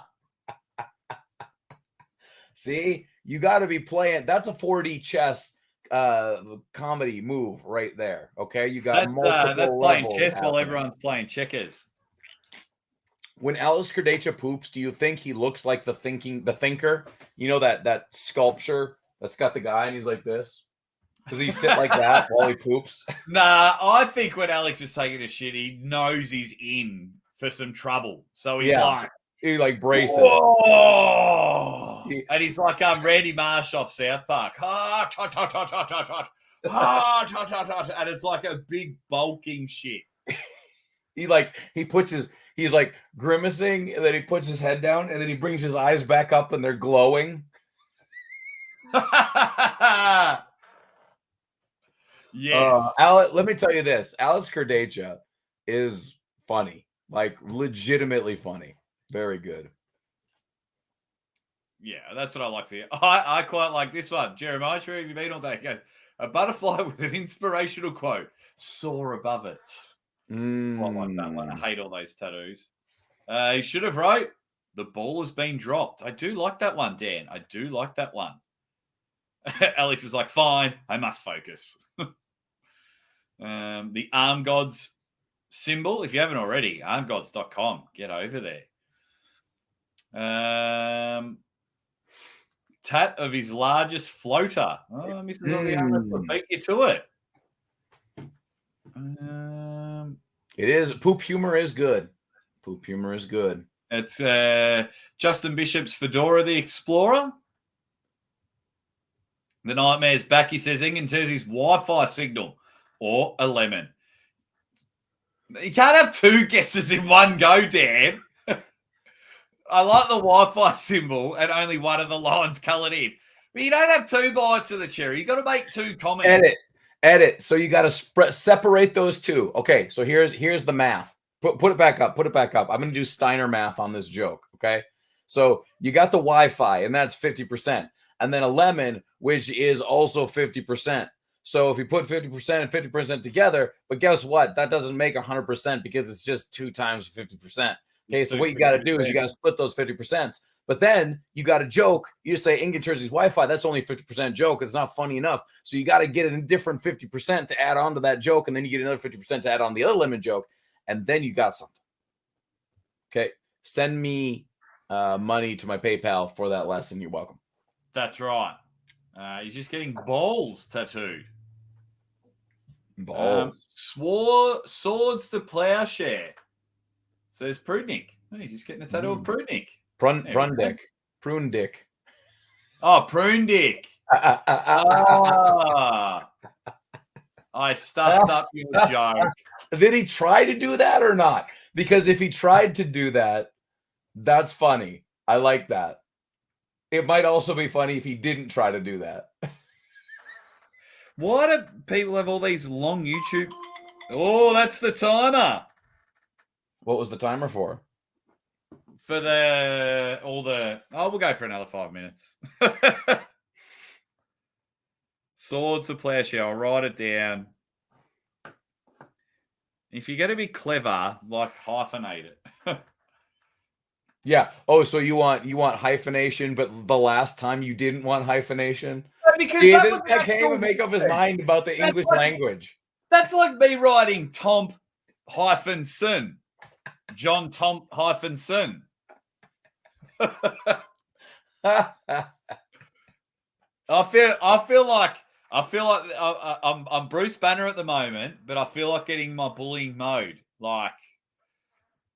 See, you got to be playing. That's a 4D chess comedy move right there. Okay, you got that's playing chess while everyone's playing checkers. When Alex Kurdacha poops, do you think he looks like the thinker? You know that sculpture that's got the guy and he's like this? Does he sit like that while he poops? Nah, I think when Alex is taking a shit, he knows he's in for some trouble. So he's he braces. Whoa! And he's like Randy Marsh off South Park. And it's like a big bulking shit. He's like grimacing, and then he puts his head down, and then he brings his eyes back up, and they're glowing. Yes. Let me tell you this: Alex Kurdacha is funny, like legitimately funny, very good. Yeah, that's what I like to hear. I quite like this one. Jeremiah, sure have you been all day? He goes, a butterfly with an inspirational quote, soar above it. I like that one. I hate all those tattoos. He should have wrote, the ball has been dropped. I do like that one, Dan. I do like that one. Alex is like, fine, I must focus. The Arm Gods symbol, if you haven't already, armgods.com. Get over there. Tat of his largest floater. Oh, Mrs. Aussie Armwrestler beat you to it. It is. Poop humor is good. Poop humor is good. It's Justin Bishop's Fedora the Explorer. The Nightmare's back. He says Ingen Terzi's Wi-Fi signal or a lemon. You can't have two guesses in one go, Dan. I like the Wi-Fi symbol and only one of the lines coloured in. But you don't have two bites of the cherry. You got to make two comments. Edit. So you got to separate those two. Okay, so here's the math. Put it back up. I'm going to do Steiner math on this joke, okay? So you got the Wi-Fi, and that's 50%. And then a lemon, which is also 50%. So if you put 50% and 50% together, but guess what? That doesn't make 100% because it's just 2 times 50%. Okay, so what you got to do is you got to split those 50%. But then you got a joke. You just say Ingen Terzi's Wi-Fi. That's only a 50% joke. It's not funny enough. So you got to get a different 50% to add on to that joke. And then you get another 50% to add on the other lemon joke. And then you got something. Okay, send me money to my PayPal for that lesson. You're welcome. That's right. He's just getting balls tattooed. Balls. Swords to plowshare. Says Prudnik. Oh, he's just getting a tattoo of Prudnik. Prundick. Oh, Prudnik. I stuffed up your joke. Did he try to do that or not? Because if he tried to do that, that's funny. I like that. It might also be funny if he didn't try to do that. Why do people have all these long YouTube? Oh, that's the timer. What was the timer for? For we'll go for another 5 minutes. Swords to plowshare. I'll write it down. If you're going to be clever, hyphenate it. Yeah. Oh, so you want hyphenation, but the last time you didn't want hyphenation? because See, that this was guy an can't actual even make up his word. mind about the That's English like- language. That's like me writing Tom -son. John Tom -son. I feel like I'm Bruce Banner at the moment, but I feel like getting my bullying mode. Like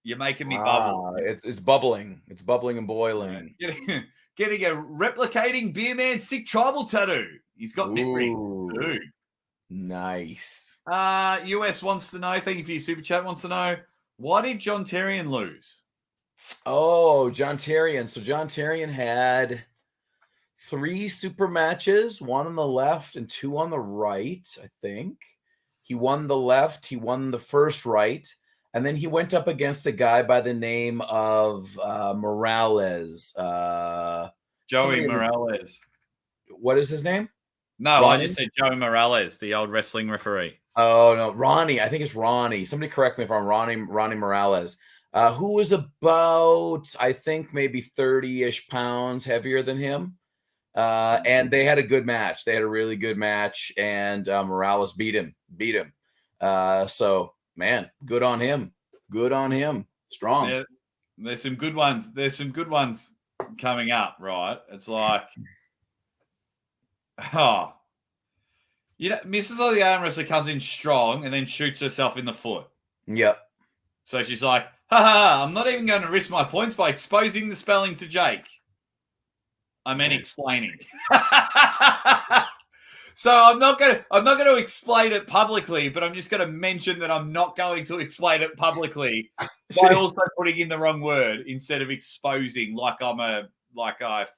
you're making me bubble. It's bubbling. It's bubbling and boiling. Getting a replicating beer man sick tribal tattoo. He's got nip rings too. Nice. US wants to know. Thank you for your super chat. Wants to know, why did John Terrian lose? Oh, John Terrian. So John Terrian had 3 super matches, 1 on the left and 2 on the right, I think. He won the left, he won the first right, and then he went up against a guy by the name of Morales. Joey Morales. What is his name? No, Ronnie? I just said Joey Morales, the old wrestling referee. Oh, no, Ronnie. I think it's Ronnie. Somebody correct me if I'm Ronnie Morales. Who was about, I think, maybe 30-ish pounds heavier than him. And they had a good match. They had a really good match, and Morales beat him. So, man, good on him. Good on him. Strong. There's some good ones. There's some good ones coming up, right? It's like, Mrs. Aussie Armwrestler comes in strong and then shoots herself in the foot. Yep. So she's like, I'm not even going to risk my points by exposing the spelling to Jake. I meant explaining. So I'm not gonna explain it publicly, but I'm just gonna mention that I'm not going to explain it publicly by also putting in the wrong word instead of exposing like I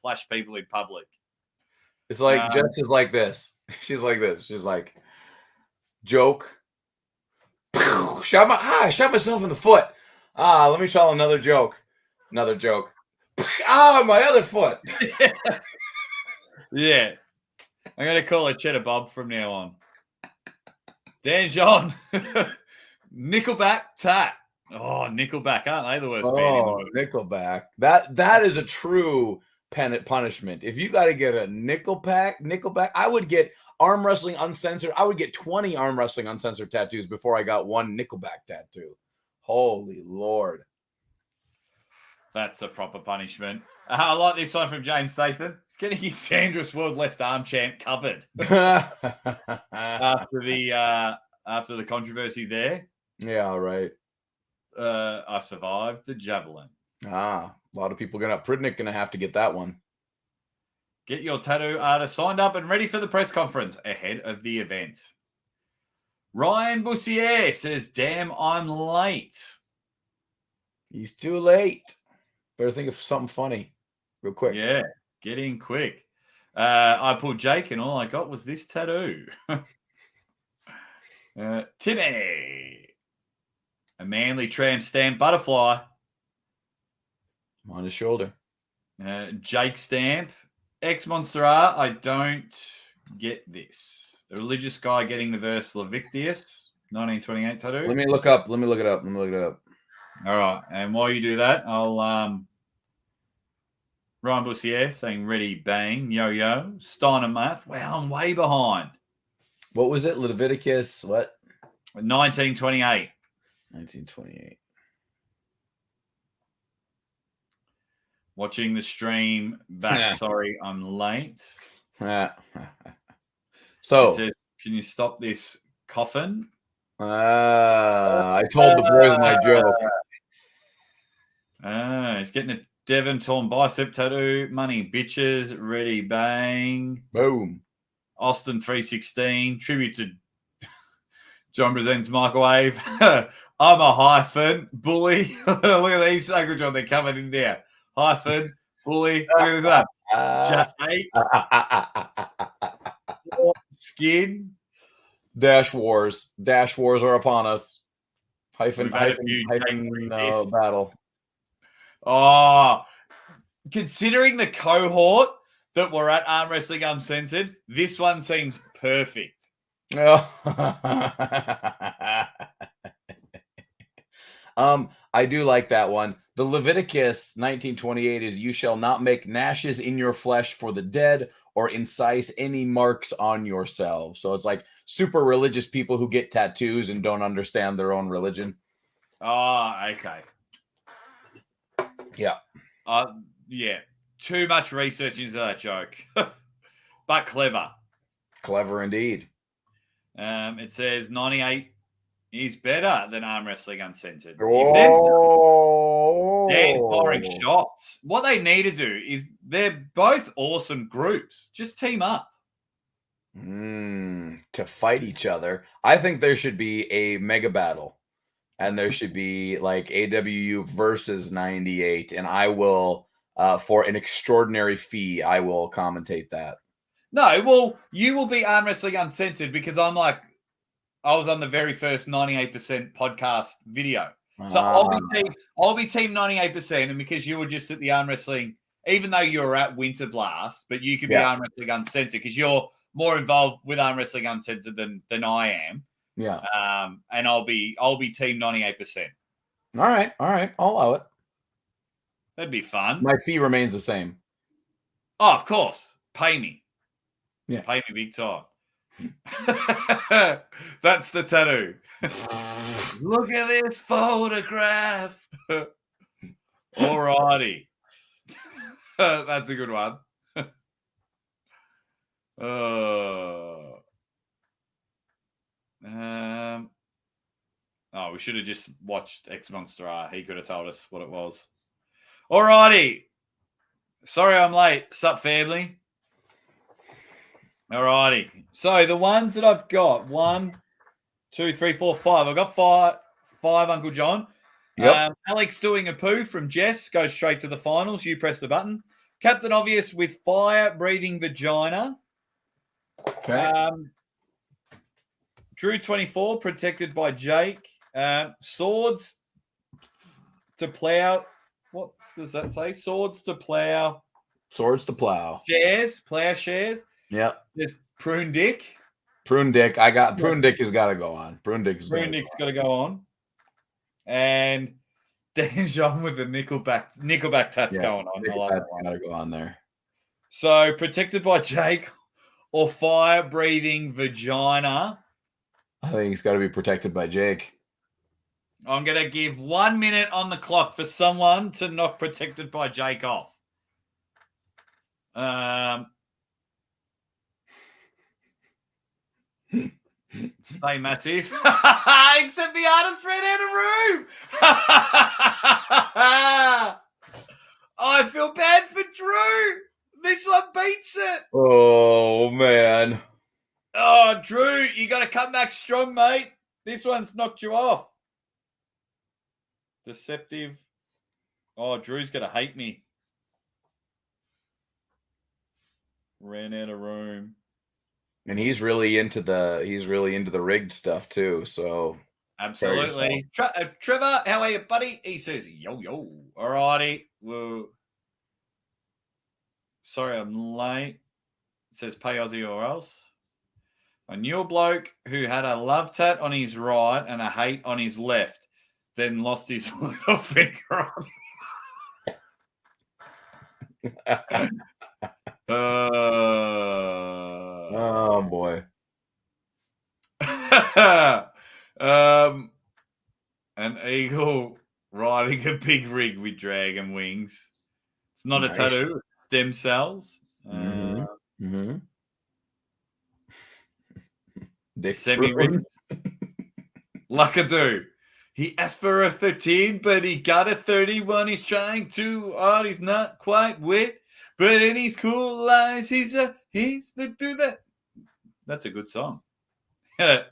flash people in public. It's like Jess is like this. She's like this. She's like, joke. Shot myself in the foot. Let me tell another joke. Another joke. My other foot. Yeah. I'm going to call it Cheddar Bob from now on. Dan John. Nickelback tat. Oh, Nickelback, aren't they the worst band in the world? Nickelback. That is a true punishment. If you got to get a Nickelback, I would get Arm Wrestling Uncensored. I would get 20 Arm Wrestling Uncensored tattoos before I got one Nickelback tattoo. Holy Lord. That's a proper punishment. I like this one from James Statham. He's getting his Sandris World Left Arm champ covered after the controversy there. Yeah, right. I survived the javelin. A lot of people Prudnik gonna have to get that one. Get your tattoo artist signed up and ready for the press conference ahead of the event. Ryan Bussier says, "Damn, I'm late." He's too late. Better think of something funny real quick. Yeah, get in quick. I pulled Jake and all I got was this tattoo. Timmy. A manly tramp stamp butterfly. On his shoulder. Jake stamp. Ex-Monstera. I don't get this. A religious guy getting the verse Levictius. 1928 tattoo. Let me look it up. All right. And while you do that, I'll Ryan Bussier saying ready, bang, yo. Steiner math. Wow, I'm way behind. What was it? Leviticus, what? 1928. 1928. Watching the stream back. Yeah. Sorry, I'm late. So, It says, can you stop this coffin? I told the boys my joke. He's getting a Devon torn bicep tattoo. Money bitches. Ready, bang. Boom. Austin 316. Tribute to John Brzenk's microwave. I'm a hyphen. Bully. Look at these, Uncle John. They're coming in there. Hyphen. Bully. Look at this up. Chafe. Skin. Dash wars are upon us. Hyphen battle. Oh, considering the cohort that were at Arm Wrestling Uncensored, this one seems perfect. I do like that one. The Leviticus 1928 is, you shall not make gnashes in your flesh for the dead or incise any marks on yourselves. So it's like super religious people who get tattoos and don't understand their own religion. Oh, okay. Yeah. Yeah. Too much research into that joke, but clever. Clever indeed. It says 98 is better than Arm Wrestling Uncensored. Oh. They're firing shots. What they need to do is they're both awesome groups. Just team up. To fight each other. I think there should be a mega battle. And there should be like AWU versus 98. And I will, for an extraordinary fee, I will commentate that. No, well, you will be Arm Wrestling Uncensored because I was on the very first 98% podcast video. So I'll be team 98%, and because you were just at the Arm Wrestling, even though you were at Winter Blast, but you could be Arm Wrestling Uncensored because you're more involved with Arm Wrestling Uncensored than I am. Yeah. And I'll be team 98%. All right. I'll allow it. That'd be fun. My fee remains the same. Oh, of course. Pay me. Yeah. Pay me big time. That's the tattoo. Look at this photograph. Alrighty. That's a good one. We should have just watched X Monster R. He could have told us what it was. Alrighty. Sorry I'm late. Sup, family? Alrighty. So the ones that I've got, 1, 2, 3, 4, 5. I've got five Uncle Jon. Yep. Alex doing a poo from Jess goes straight to the finals. You press the button. Captain Obvious with fire-breathing vagina. Okay. Drew 24 protected by Jake. Swords to plow. What does that say? Swords to plow. Swords to plow. Plow shares. Yep. There's Prudnik. Prudnik. Prudnik has got to go on. Prudnik's got to go on. And Dan John with the Nickelback tats going on. That's got to go on there. So protected by Jake or fire breathing vagina. I think it's got to be protected by Jake. I'm going to give 1 minute on the clock for someone to knock protected by Jake off. Stay massive. Except the artist ran out of room. I feel bad for Drew. This one beats it. Oh, man. Oh, Drew, you got to come back strong, mate. This one's knocked you off. Deceptive. Oh, Drew's going to hate me. Ran out of room. And he's really into the rigged stuff too. So absolutely. Trevor, how are you, buddy? He says, yo. Alrighty. Whoa. Sorry, I'm late. It says pay Aussie or else. I knew a bloke who had a love tat on his right and a hate on his left, then lost his little finger on. Oh boy. An eagle riding a big rig with dragon wings. It's not a tattoo, it's stem cells. Semi-ring. Luckadoo. He asked for a 13, but he got a 31. He's trying too hard. He's not quite wit. But in his cool eyes, he's the dude that. That's a good song. What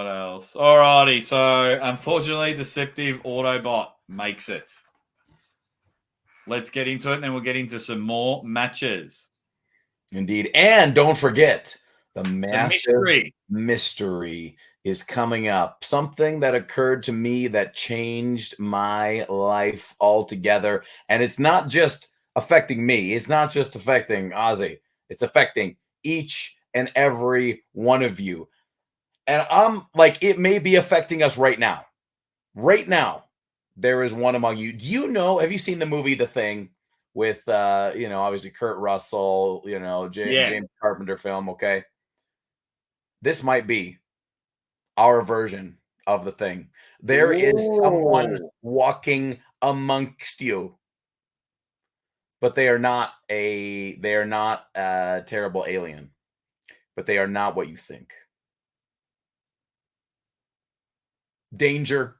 else? Alrighty. So, unfortunately, Deceptive Autobot makes it. Let's get into it, and then we'll get into some more matches. Indeed. And don't forget, the massive mystery is coming up. Something that occurred to me that changed my life altogether. And it's not just affecting me. It's not just affecting Aussie. It's affecting each and every one of you. And I'm like, it may be affecting us right now. Right now, there is one among you. Do you know, have you seen the movie The Thing? with obviously Kurt Russell, James Carpenter film. Okay, this might be our version of the Thing. There is someone walking amongst you, but they are not a terrible alien, but they are not what you think. Danger,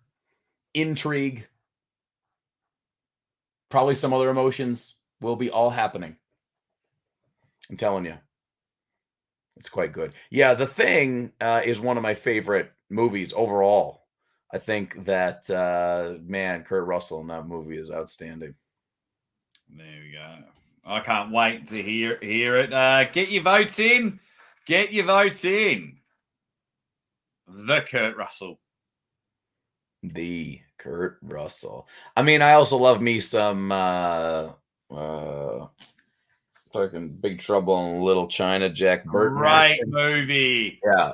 intrigue, probably some other emotions will be all happening. I'm telling you. It's quite good. Yeah, The Thing is one of my favorite movies overall. I think that, Kurt Russell in that movie is outstanding. There we go. I can't wait to hear it. Get your votes in. Get your votes in. The Kurt Russell. The Kurt Russell. I mean, I also love me some fucking Big Trouble in Little China, Jack Burton. Great movie. Yeah.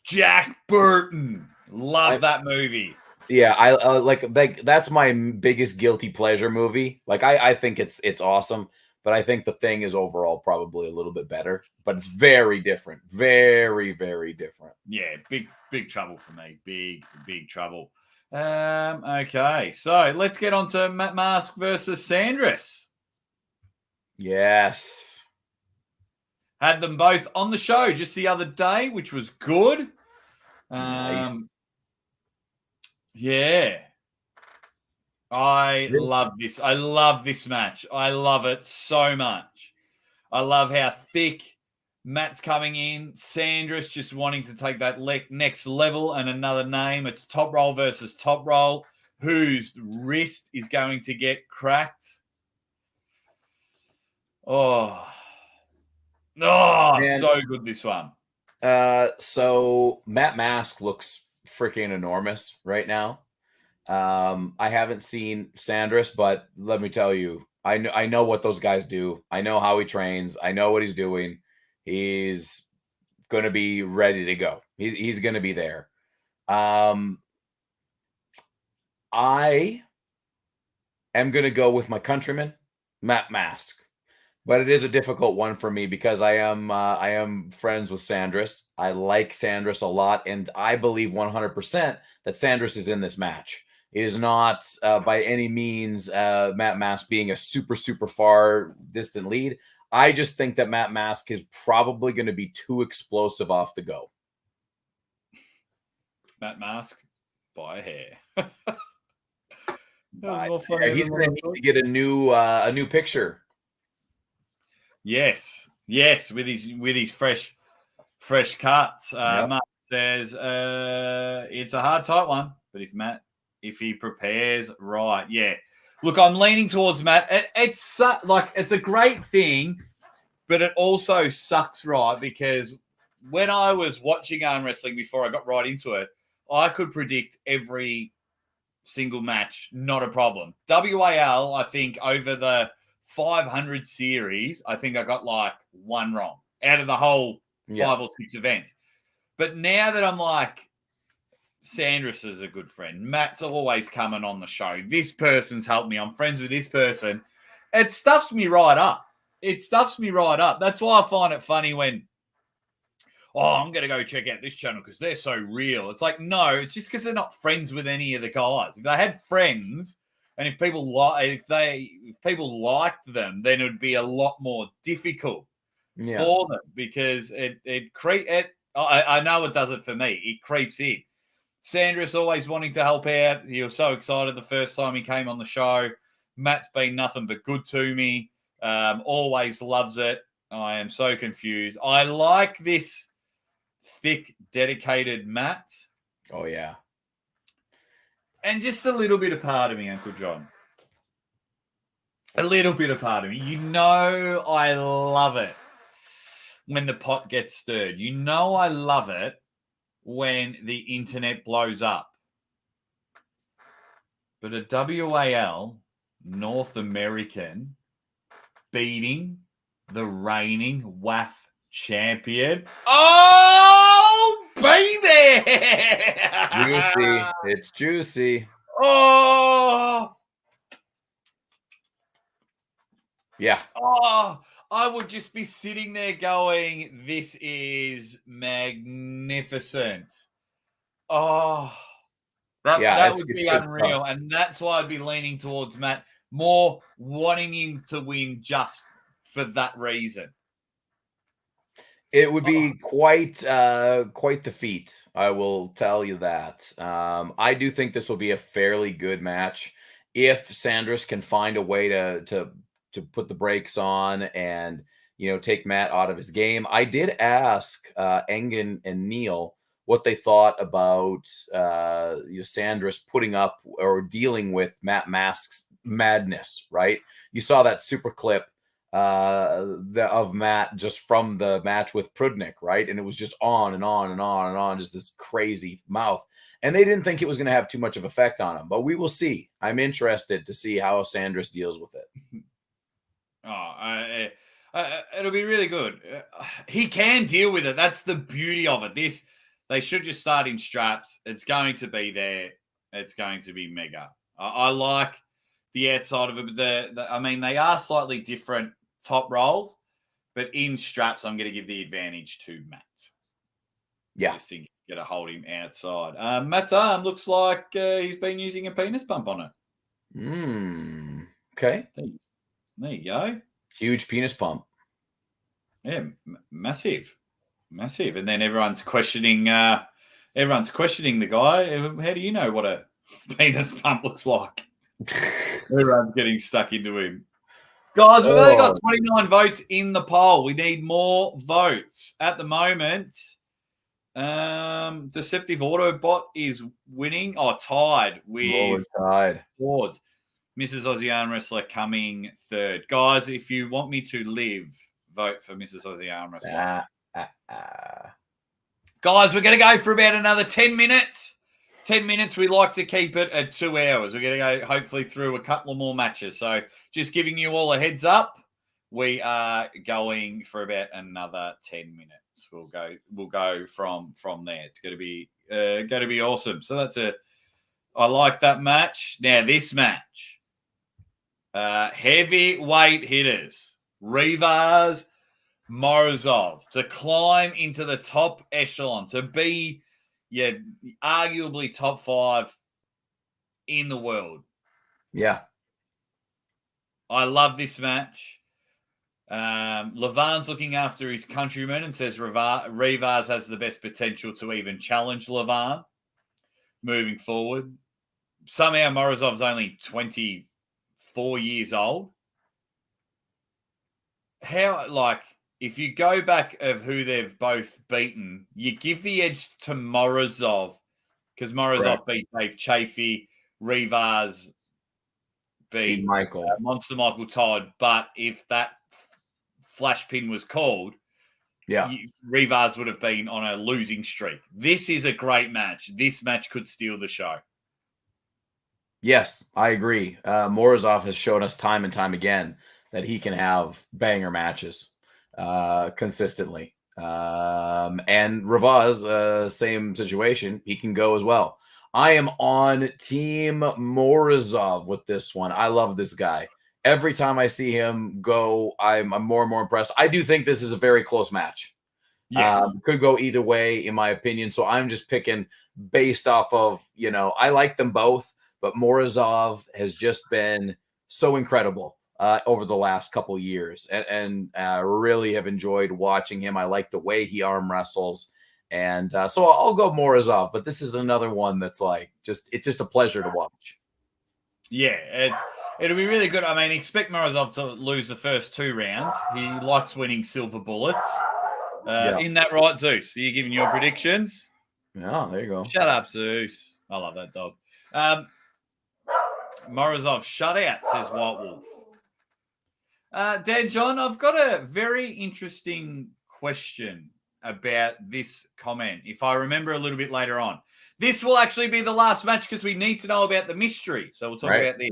Jack Burton. Love that movie. Yeah, I like that's my biggest guilty pleasure movie. Like I think it's awesome, but I think The Thing is overall probably a little bit better, but it's very different. Very, very different. Yeah, big trouble for me. Big trouble. Okay, so let's get on to Matt Mask versus Sandris. Yes. Had them both on the show just the other day, which was good. Nice. Yeah. I love this. I love this match. I love it so much. I love how thick Matt's coming in. Sandris just wanting to take that next level, and another name. It's Top Roll versus Top Roll. Whose wrist is going to get cracked? Oh, man. So good, this one. So Matt Mask looks freaking enormous right now. I haven't seen Sandris, but let me tell you, I know what those guys do. I know how he trains. I know what he's doing. He's going to be ready to go. He's going to be there. I am going to go with my countryman, Matt Mask. But it is a difficult one for me because I am friends with Sandris. I like Sandris a lot, and I believe 100% that Sandris is in this match. It is not by any means Matt Mask being a super far distant lead. I just think that Matt Mask is probably going to be too explosive off the go. Matt Mask by a hair. He's going to need to get a new picture. Yes, with his fresh cuts. Yep. Mark says it's a hard tight one, but if he prepares right, yeah. Look, I'm leaning towards Matt. It's a great thing, but it also sucks, right? Because when I was watching arm wrestling before I got right into it, I could predict every single match, not a problem. WAL, I think over the 500 series, I think I got like one wrong out of the whole 5 or 6 events. But now that I'm like, Sandris is a good friend. Matt's always coming on the show. This person's helped me. I'm friends with this person. It stuffs me right up. That's why I find it funny when, I'm going to go check out this channel because they're so real. It's like, no, it's just because they're not friends with any of the guys. If they had friends, and if people liked them, then it would be a lot more difficult for them because I know it does it for me. It creeps in. Sandris always wanting to help out. He was so excited the first time he came on the show. Matt's been nothing but good to me. Always loves it. I am so confused. I like this thick, dedicated Matt. Oh, yeah. And just a little bit of part of me, Uncle Jon. A little bit of part of me. You know I love it when the pot gets stirred. You know I love it when the internet blows up. But a WAL North American beating the reigning WAF champion. Oh, baby! Juicy. It's juicy. Oh! Yeah. Oh, I would just be sitting there going, this is magnificent. Oh, that would It's be good unreal. stuff. And that's why I'd be leaning towards Matt, more wanting him to win just for that reason. It would be quite the feat. I will tell you that. I do think this will be a fairly good match if Sandris can find a way to put the brakes on and take Matt out of his game. I did ask Engen and Neil what they thought about Sandris putting up or dealing with Matt Mask's madness. Right? You saw that super clip of Matt just from the match with Prudnik, right? And it was just on and on and on and on, just this crazy mouth. And they didn't think it was going to have too much of effect on him, but we will see. I'm interested to see how Sandris deals with it. It'll be really good. He can deal with it. That's the beauty of it. They should just start in straps. It's going to be there. It's going to be mega. I like the outside of it. They are slightly different top rolls, but in straps, I'm going to give the advantage to Matt. Yeah. Just think you got to hold him outside. Matt's arm looks like he's been using a penis pump on it. Okay. There you go. Huge penis pump. Yeah, massive. And then everyone's questioning the guy. How do you know what a penis pump looks like? Everyone's getting stuck into him. Guys, we've only got 29 votes in the poll. We need more votes. At the moment, Deceptive Autobot is winning. Tied with Wards. Mrs. Aussie Armwrestler coming third. Guys, if you want me to live, vote for Mrs. Aussie Armwrestler. Guys, we're going to go for about another 10 minutes. 10 minutes, we like to keep it at 2 hours. We're going to go hopefully through a couple of more matches. So just giving you all a heads up, we are going for about another 10 minutes. We'll go from there. It's going to be awesome. So I like that match. Now this match, heavyweight hitters, Rivas, Morozov, to climb into the top echelon, to be arguably top 5 in the world. Yeah. I love this match. Levan's looking after his countrymen and says Rivas has the best potential to even challenge Levan moving forward. Somehow Morozov's only 24 years old. If you go back of who they've both beaten, you give the edge to Morozov because Morozov beat Dave Chafe, Rivas beat Michael. Monster Michael Todd. But if that flash pin was called, Rivas would have been on a losing streak. This is a great match. This match could steal the show. Yes, I agree. Morozov has shown us time and time again that he can have banger matches consistently. And Rivas, same situation. He can go as well. I am on Team Morozov with this one. I love this guy. Every time I see him go, I'm more and more impressed. I do think this is a very close match. Yes. Could go either way, in my opinion. So I'm just picking based off of, I like them both, but Morozov has just been so incredible over the last couple years, and really have enjoyed watching him. I like the way he arm wrestles, and so I'll go Morozov. But this is another one that's it's just a pleasure to watch. Yeah, it'll be really good. Expect Morozov to lose the first 2 rounds. He likes winning silver bullets. In that right, Zeus? Are you giving your predictions? Yeah, there you go. Shut up, Zeus. I love that dog. Morozov shutout, says White Wolf. Dan John, I've got a very interesting question about this comment, if I remember a little bit later on. This will actually be the last match because we need to know about the mystery. So we'll talk about this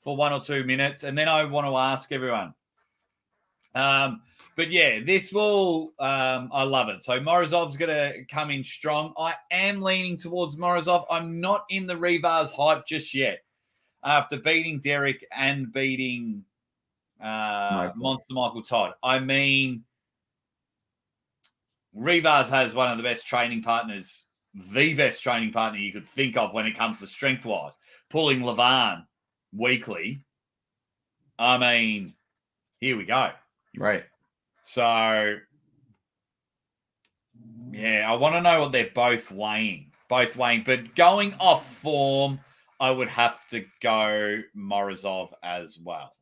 for 1 or 2 minutes, and then I want to ask everyone. But yeah, this will, I love it. So Morozov's going to come in strong. I am leaning towards Morozov. I'm not in the Rivas hype just yet. After beating Derek and beating Monster Michael Todd. I mean, Rivas has one of the best training partners, the best training partner you could think of when it comes to strength-wise. Pulling Levan weekly. I mean, here we go. Right. So, yeah, I want to know what they're both weighing. But going off form, I would have to go Morozov as well.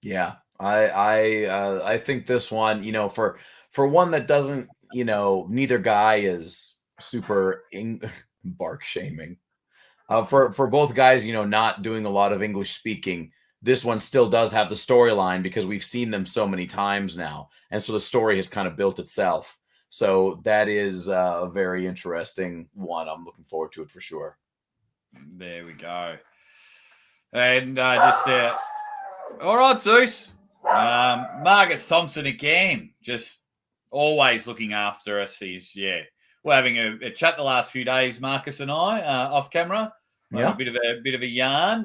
Yeah, I think this one, for one that doesn't, neither guy is super bark shaming. For both guys, not doing a lot of English speaking, this one still does have the storyline because we've seen them so many times now, and so the story has kind of built itself. So that is a very interesting one. I'm looking forward to it for sure. There we go. And all right, Zeus. Marcus Thompson again, just always looking after us. We're having a chat the last few days, Marcus and I, off camera. Yeah, a bit of a yarn,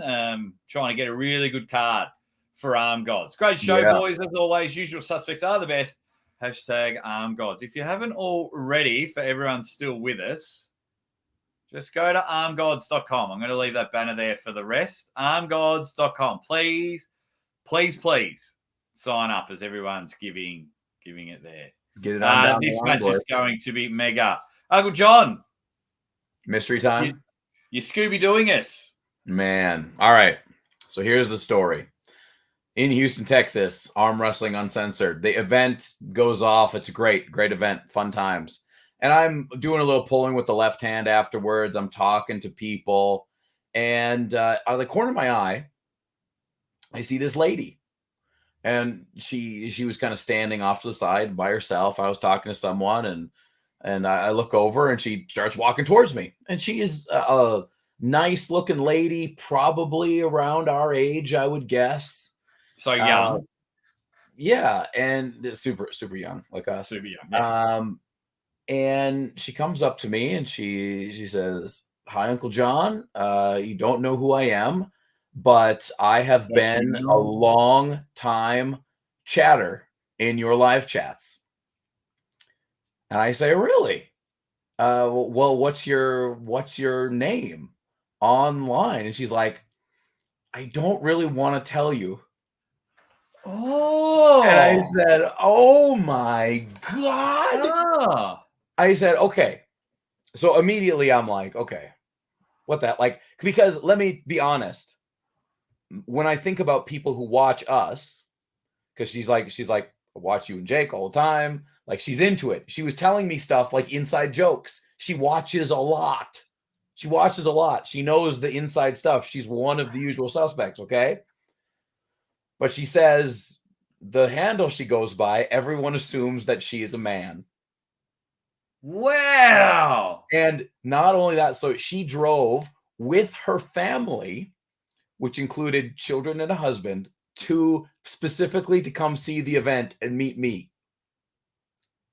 trying to get a really good card for Arm Gods. Great show, boys. As always, usual suspects are the best. Hashtag Arm Gods. If you haven't already, for everyone still with us, just go to armgods.com. I'm going to leave that banner there for the rest. Armgods.com. Please sign up as everyone's giving it there. Get it on down this match is going to be mega. Uncle Jon. Mystery time. You Scooby-Dooing us. Man. All right. So here's the story. In Houston, Texas, Arm Wrestling Uncensored. The event goes off. It's a great event. Fun times. And I'm doing a little pulling with the left hand afterwards. I'm talking to people. And out of the corner of my eye, I see this lady. And she was kind of standing off to the side by herself. I was talking to someone, and I look over, and she starts walking towards me. And she is a nice-looking lady, probably around our age, I would guess. So young. Yeah, and super young, like us. Super young. Yeah. And she comes up to me, and she says, "Hi, Uncle Jon. You don't know who I am, but I have been a long time chatter in your live chats." And I say, "Really? Well, what's your name online?" And she's like, "I don't really want to tell you." Oh. And I said, "Oh my God." Ah. I said, "Okay." So immediately I'm like, "Okay, what that?" Like, because let me be honest. When I think about people who watch us, because she's like, I watch you and Jake all the time. Like, she's into it. She was telling me stuff like inside jokes. She watches a lot. She knows the inside stuff. She's one of the usual suspects, okay? But she says the handle she goes by, everyone assumes that she is a man. Wow. And not only that, so she drove with her family, which included children and a husband, specifically to come see the event and meet me.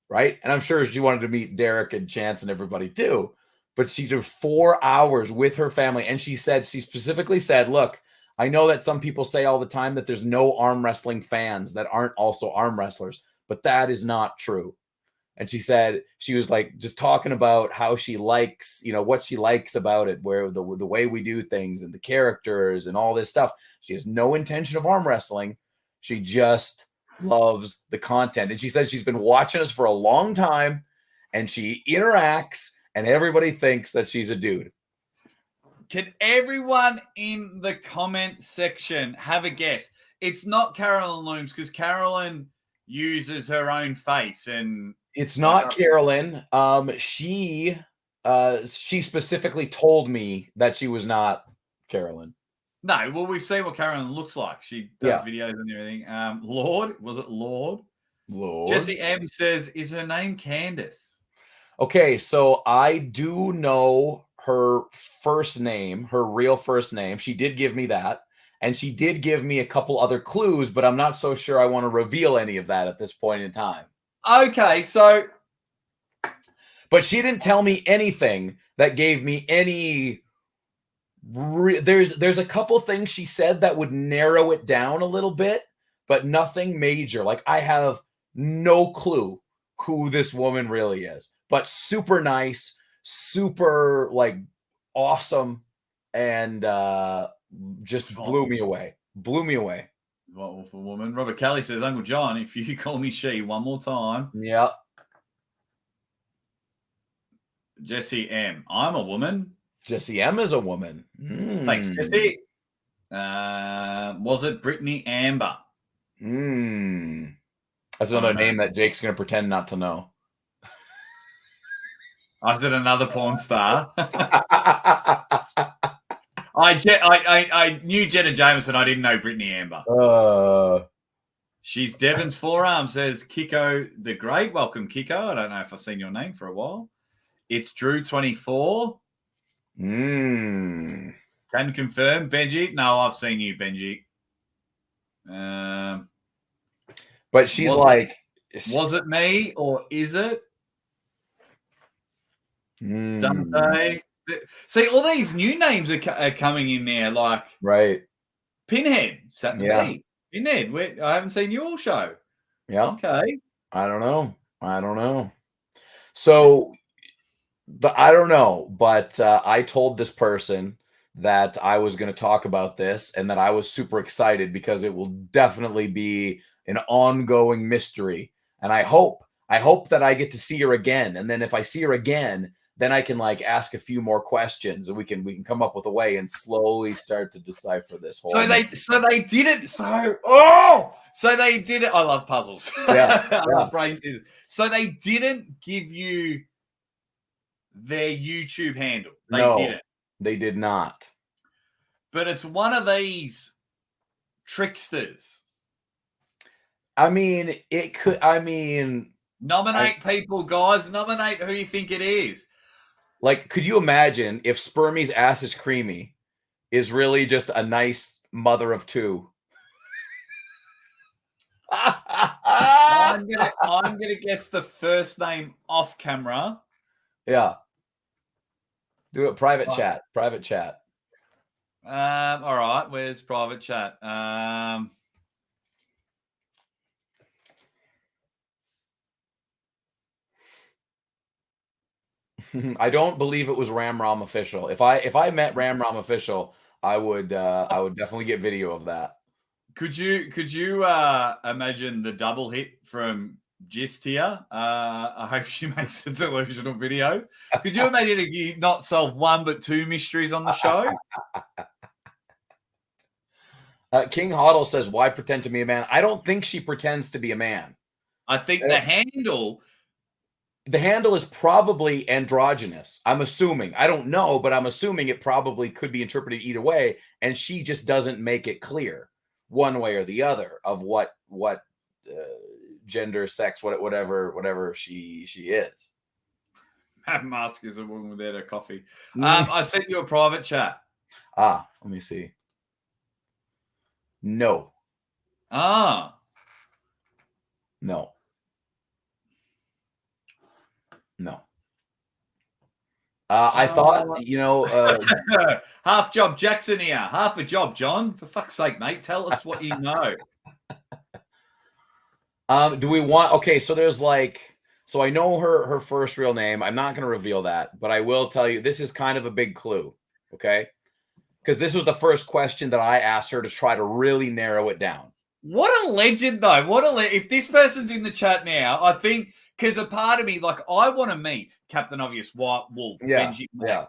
Right? And I'm sure she wanted to meet Derek and Chance and everybody too. But she did 4 hours with her family. And she specifically said, "Look, I know that some people say all the time that there's no arm wrestling fans that aren't also arm wrestlers, but that is not true." And she said, she was like just talking about how she likes, what she likes about it, where the way we do things and the characters and all this stuff. She has no intention of arm wrestling. She just loves the content. And she said she's been watching us for a long time, and she interacts, and everybody thinks that she's a dude. Can everyone in the comment section have a guess? It's not Carolyn Looms, because Carolyn uses her own face, and it's not Carolyn. She specifically told me that she was not Carolyn. No, well, we've seen what Carolyn looks like. She does videos and everything. Lord, was it Lord? Lord. Jesse M says, "Is her name Candace?" Okay, so I do know her first name, her real first name. She did give me that. And she did give me a couple other clues, but I'm not so sure I want to reveal any of that at this point in time. Okay, so... But she didn't tell me anything that gave me any... There's a couple things she said that would narrow it down a little bit, but nothing major. Like, I have no clue who this woman really is, but super nice, super like awesome, and just blew me away. Blew me away. What awful woman. Robert Kelly says, Uncle John, if you call me she one more time. Yeah. Jesse M. I'm a woman. Jesse M is a woman. Thanks, Jesse. Was it Brittany Amber? That's another name that Jake's going to pretend not to know. Is it another porn star? I knew Jenna Jameson. I didn't know Brittany Amber. She's Devon's forearm, says Kiko the Great. Welcome, Kiko. I don't know if I've seen your name for a while. It's Drew24. Can confirm. Benji. No, I've seen you, Benji. But she's like... Was it me or is it? Dante. See, all these new names are coming in there, like... Right. Pinhead. Sat the beat. Pinhead. I haven't seen you all show. Yeah. Okay. I don't know. So... I don't know, but I told this person that I was going to talk about this and that I was super excited because it will definitely be an ongoing mystery. And I hope that I get to see her again. And then if I see her again, then I can like ask a few more questions and we can come up with a way and slowly start to decipher this whole. So they did it. So they did it. I love puzzles. Yeah. I love brain teasers. So they didn't give you their YouTube handle. No, didn't. They did not. But it's one of these tricksters. I mean, it could. I mean, nominate people, guys. Nominate who you think it is. Like, could you imagine if Spermie's ass is creamy is really just a nice mother of two? I'm gonna guess the first name off camera. Yeah. Do it private chat. Private chat. All right. Where's private chat? I don't believe it was Ram Ram Official. If I met Ram Ram Official, I would definitely get video of that. Could you imagine the double hit from Gist here? I hope she makes a delusional video. Could you imagine if you not solve one but two mysteries on the show? King Hoddle says, "Why pretend to be a man?" I don't think she pretends to be a man. I think the handle is probably androgynous. I'm assuming. I don't know, but I'm assuming it probably could be interpreted either way, and she just doesn't make it clear one way or the other of what gender, sex, whatever she is. Matt Mask is a woman without her coffee. I sent you a private chat. Let me see. No. No. I thought, half job Jackson here. Half a job, John. For fuck's sake, mate. Tell us what you know. Do we want... Okay, so there's so I know her first real name. I'm not going to reveal that, but I will tell you this is kind of a big clue, okay? Because this was the first question that I asked her to try to really narrow it down. What a legend, though. If this person's in the chat now, I think, because a part of me, I want to meet Captain Obvious, White Wolf, Benji,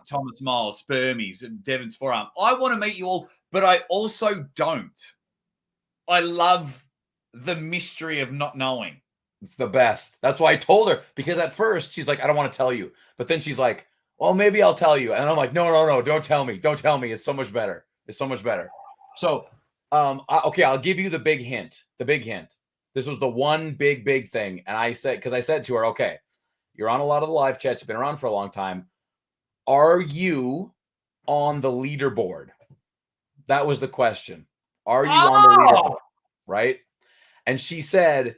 Thomas Miles, Spermies, and Devon's Forearm. I want to meet you all, but I also don't. I love the mystery of not knowing. It's the best. That's why I told her, because at first she's like, I don't want to tell you. But then she's like, well, maybe I'll tell you. And I'm like, no, don't tell me. Don't tell me. It's so much better. So, okay, I'll give you the big hint. This was the one big thing. And I said to her, okay, you're on a lot of the live chats. You've been around for a long time. Are you on the leaderboard? That was the question. Are you on the leaderboard? Right? And she said,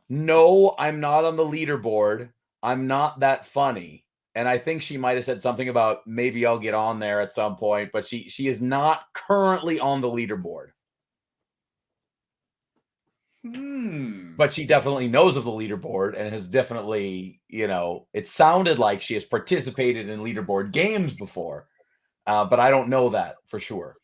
no, I'm not on the leaderboard. I'm not that funny. And I think she might have said something about maybe I'll get on there at some point, but she is not currently on the leaderboard. But she definitely knows of the leaderboard and has definitely, it sounded like she has participated in leaderboard games before. But I don't know that for sure.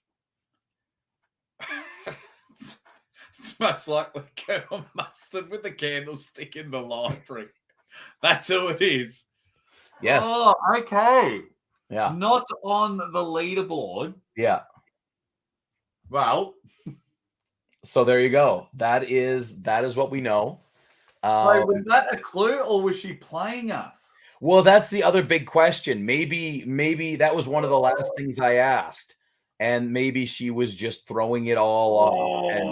It's most likely Colonel Mustard with a candlestick in the library. That's who it is. Yes. Oh, okay. Yeah. Not on the leaderboard. Yeah. Well, so there you go. That is what we know. Wait, was that a clue or was she playing us? Well, that's the other big question. Maybe that was one of the last things I asked. And maybe she was just throwing it all off. And,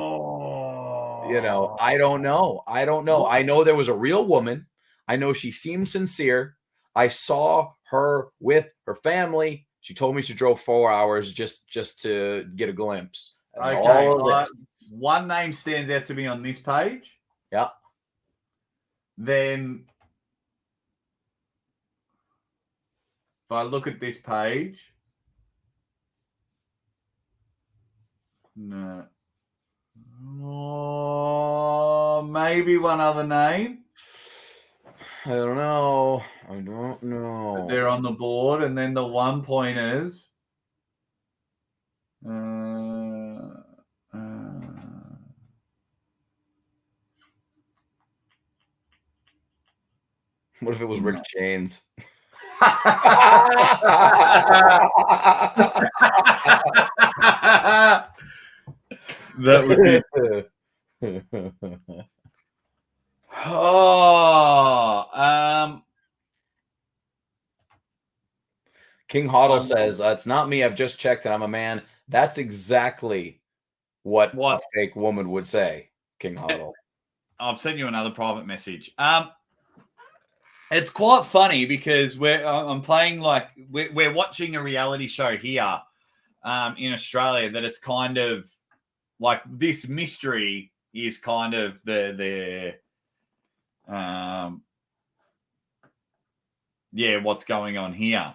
I don't know. I know there was a real woman. I know she seemed sincere. I saw her with her family. She told me she drove 4 hours just to get a glimpse. Okay. One name stands out to me on this page. Yeah. Then if I look at this page, no. Oh, maybe one other name. I don't know. They're on the board, and then the 1 pointers. What if it was Rick Chains? That would be. King Hoddle says, it's not me. I've just checked and I'm a man. That's exactly what a fake woman would say, King Hoddle. I've sent you another private message. It's quite funny because I'm playing we're watching a reality show here in Australia that it's kind of like this mystery is kind of the what's going on here.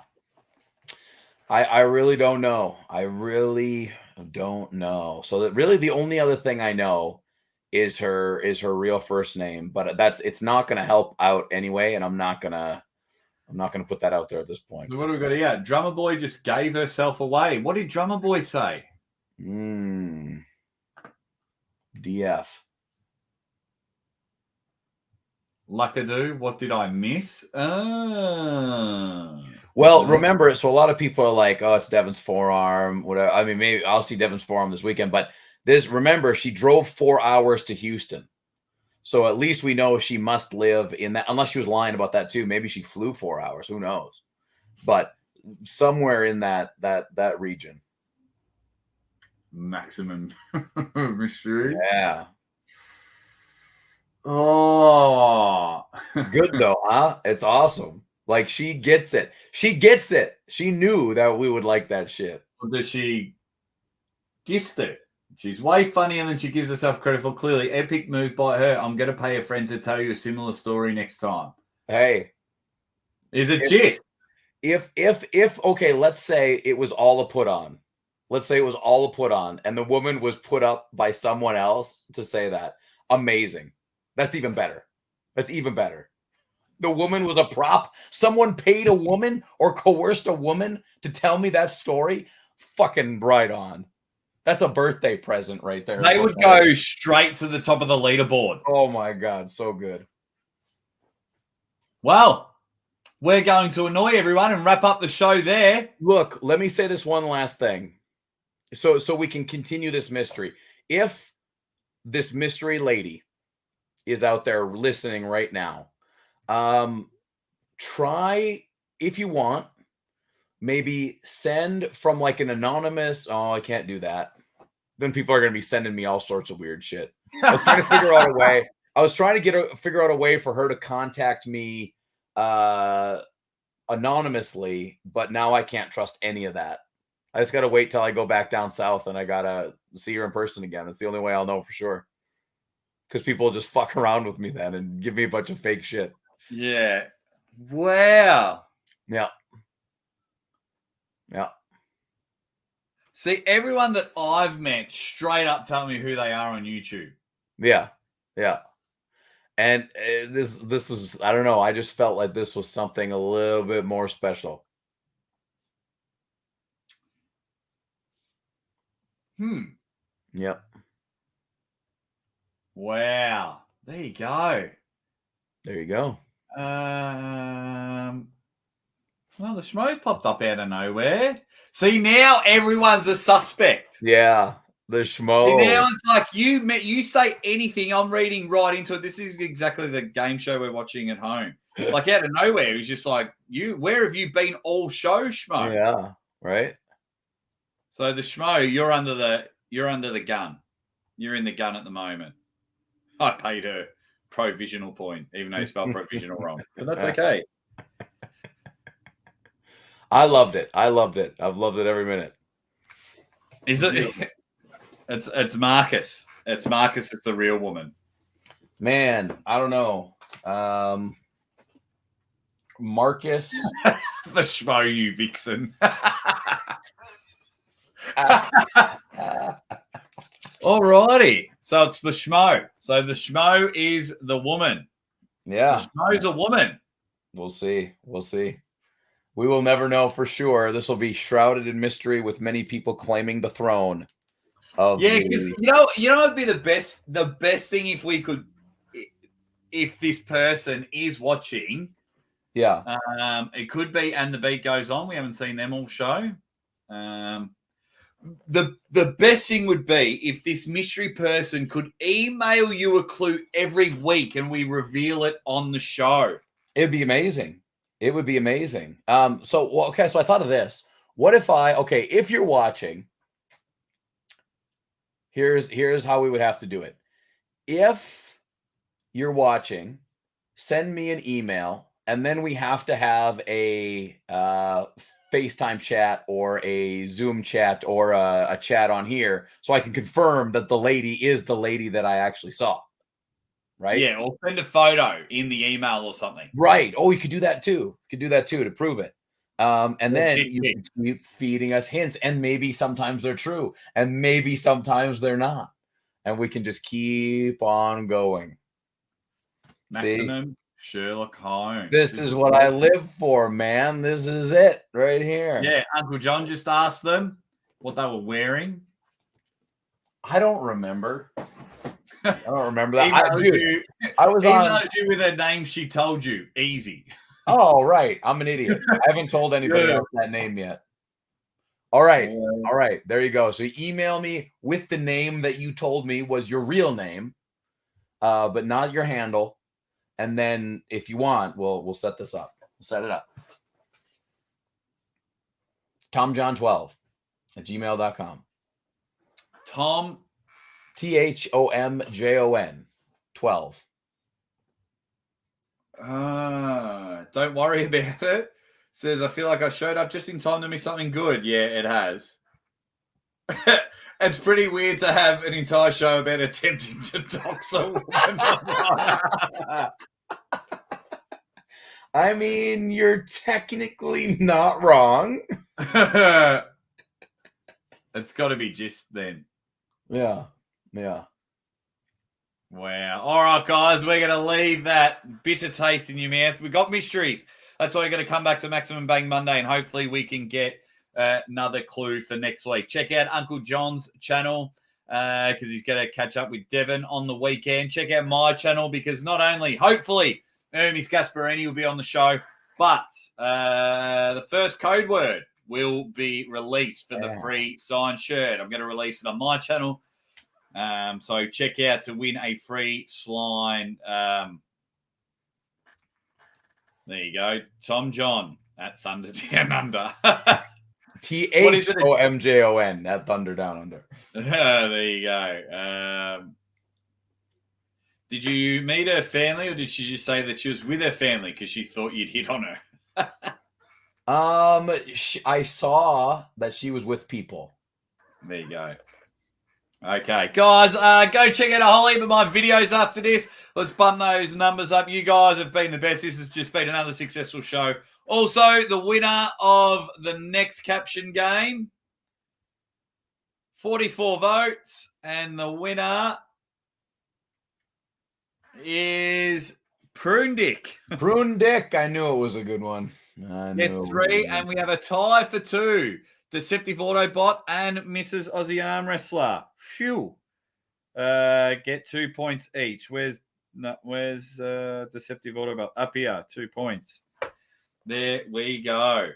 I really don't know. I really don't know. So that really the only other thing I know is her real first name, but it's not going to help out anyway, and I'm not gonna put that out there at this point. So what do we got here? Drummer Boy just gave herself away. What did Drummer Boy say? DF. Luckadoo, what did I miss? Well, remember, so a lot of people are like, oh, it's Devon's forearm, whatever. I mean, maybe I'll see Devon's forearm this weekend, but remember, she drove 4 hours to Houston. So at least we know she must live in that, unless she was lying about that too. Maybe she flew 4 hours, who knows? But somewhere in that region. Maximum mystery. Yeah. Oh, good though, huh? It's awesome. Like she gets it. She gets it. She knew that we would like that shit. Does she gist it? She's way funnier than she gives herself credit for. Clearly, epic move by her. I'm going to pay a friend to tell you a similar story next time. Hey, is it gist? If okay, let's say it was all a put on. Let's say it was all a put on, and the woman was put up by someone else to say that. Amazing. That's even better. That's even better. The woman was a prop. Someone paid a woman or coerced a woman to tell me that story. Fucking right on. That's a birthday present right there. They would go straight to the top of the leaderboard. Oh my God. So good. Well, we're going to annoy everyone and wrap up the show there. Look, let me say this one last thing. So we can continue this mystery. If this mystery lady is out there listening right now, try, if you want, maybe send from like an anonymous. Oh, I can't do that. Then people are going to be sending me all sorts of weird shit. I was trying to figure out a way. I was trying to figure out a way for her to contact me anonymously, but now I can't trust any of that. I just got to wait till I go back down south and I got to see her in person again. It's the only way I'll know for sure. Because people just fuck around with me then and give me a bunch of fake shit. Yeah. Wow. Yeah. Yeah. See, everyone that I've met straight up tell me who they are on YouTube. Yeah. Yeah. And this was, I don't know. I just felt like this was something a little bit more special. Yep. Wow. There you go. There you go. Well, the schmoes popped up out of nowhere. See, now everyone's a suspect. Yeah. The See, schmo. now it's like you say anything, I'm reading right into it. This is exactly the game show we're watching at home. Like out of nowhere, it was just like, where have you been all show, schmo? Yeah. Right. So the schmo, you're under the gun. You're in the gun at the moment. I paid her provisional point, even though you spelled provisional wrong. But that's okay. I loved it. I've loved it every minute. Is it? It's Marcus. It's Marcus. It's the real woman. Man, I don't know. Marcus. The schmo, you vixen. Alrighty. So it's the schmo. So the schmo is the woman. Yeah. The schmo's a woman. We'll see. We'll see. We will never know for sure. This will be shrouded in mystery with many people claiming the throne of because it'd be the best thing if this person is watching. Yeah. It could be, and the beat goes on. We haven't seen them all show. The best thing would be if this mystery person could email you a clue every week and we reveal it on the show. It'd be amazing. It would be amazing. So I thought of this. What if if you're watching, here's how we would have to do it. If you're watching, send me an email, and then we have to have a FaceTime chat or a Zoom chat or a chat on here so I can confirm that the lady is the lady that I actually saw. Right? Yeah, or send a photo in the email or something. Right. Oh, you could do that too. To prove it. And then you can keep feeding us hints, and maybe sometimes they're true, and maybe sometimes they're not. And we can just keep on going. Maximum Sherlock Holmes. This is what I live for, man. This is it right here. Yeah, Uncle Jon just asked them what they were wearing. I don't remember. I don't remember that. I was emailed you with her name. She told you. Easy. Oh, right. I'm an idiot. I haven't told anybody else that name yet. All right. All right. There you go. So email me with the name that you told me was your real name, but not your handle. And then if you want, we'll set this up. We'll set it up. TomJon12@gmail.com. Tom THOMJON 12. Don't worry about it. Says, I feel like I showed up just in time to miss something good. Yeah, it has. It's pretty weird to have an entire show about attempting to dox a woman. I mean, you're technically not wrong. It's got to be just then. Yeah. Wow. All right, guys, we're going to leave that bitter taste in your mouth. We got mysteries. That's why we're going to come back to Maximum Bang Monday, and hopefully we can get another clue for next week. Check out Uncle Jon's channel because he's going to catch up with Devon on the weekend. Check out my channel because not only, hopefully, Ermes Gasparini will be on the show, but the first code word will be released for the free signed shirt. I'm going to release it on my channel. So check out to win a free slime. There you go. Tom Jon at Thunder Down Under. THOMJON at Thunder Down Under. There you go. Did you meet her family, or did she just say that she was with her family because she thought you'd hit on her? I saw that she was with people. There you go. Okay, guys, go check out a whole heap of my videos after this. Let's bump those numbers up. You guys have been the best. This has just been another successful show. Also, the winner of the next caption game, 44 votes, and the winner is Prudnik. Prudnik. I knew it was a good one. It's 3, and we have a tie for 2. Deceptive Autobot and Mrs. Aussie Armwrestler. Phew. Get 2 points each. Where's Deceptive Autobot? Up here, 2 points. There we go.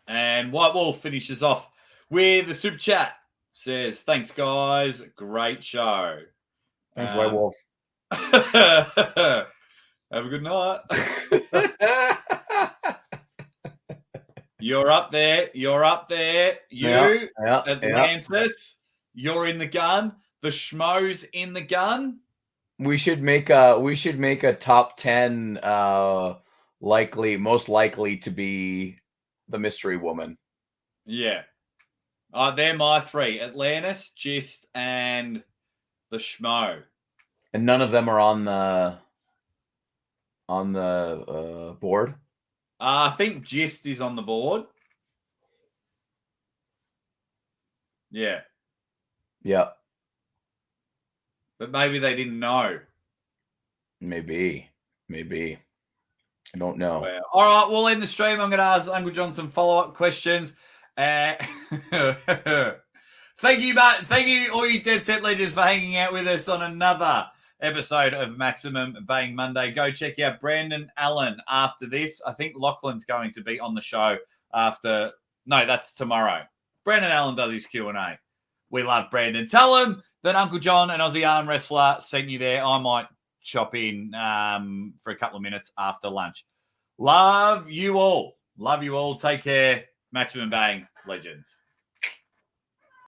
And White Wolf finishes off with the super chat. Says, thanks, guys. Great show. Thanks, White Wolf. Have a good night. You're up there. You're up there. You, Atlantis, you're in the gun. The schmo's in the gun. We should make a top 10 most likely to be the mystery woman. Yeah. They're my 3. Atlantis, Gist, and the schmo. And none of them are on the board. I think Gist is on the board. Yeah. Yeah. But maybe they didn't know. Maybe. I don't know. Well, all right, we'll end the stream. I'm going to ask Uncle Jon some follow-up questions. Thank you, all you Dead Set Legends, for hanging out with us on another episode of Maximum Bang Monday. Go check out Brandon Allen after this. I think Lachlan's going to be on the show after. No, that's tomorrow. Brandon Allen does his Q&A. We love Brandon. Tell him that Uncle Jon and Aussie Armwrestler sent you there. I might chop in for a couple of minutes after lunch. Love you all. Love you all. Take care. Maximum Bang Legends.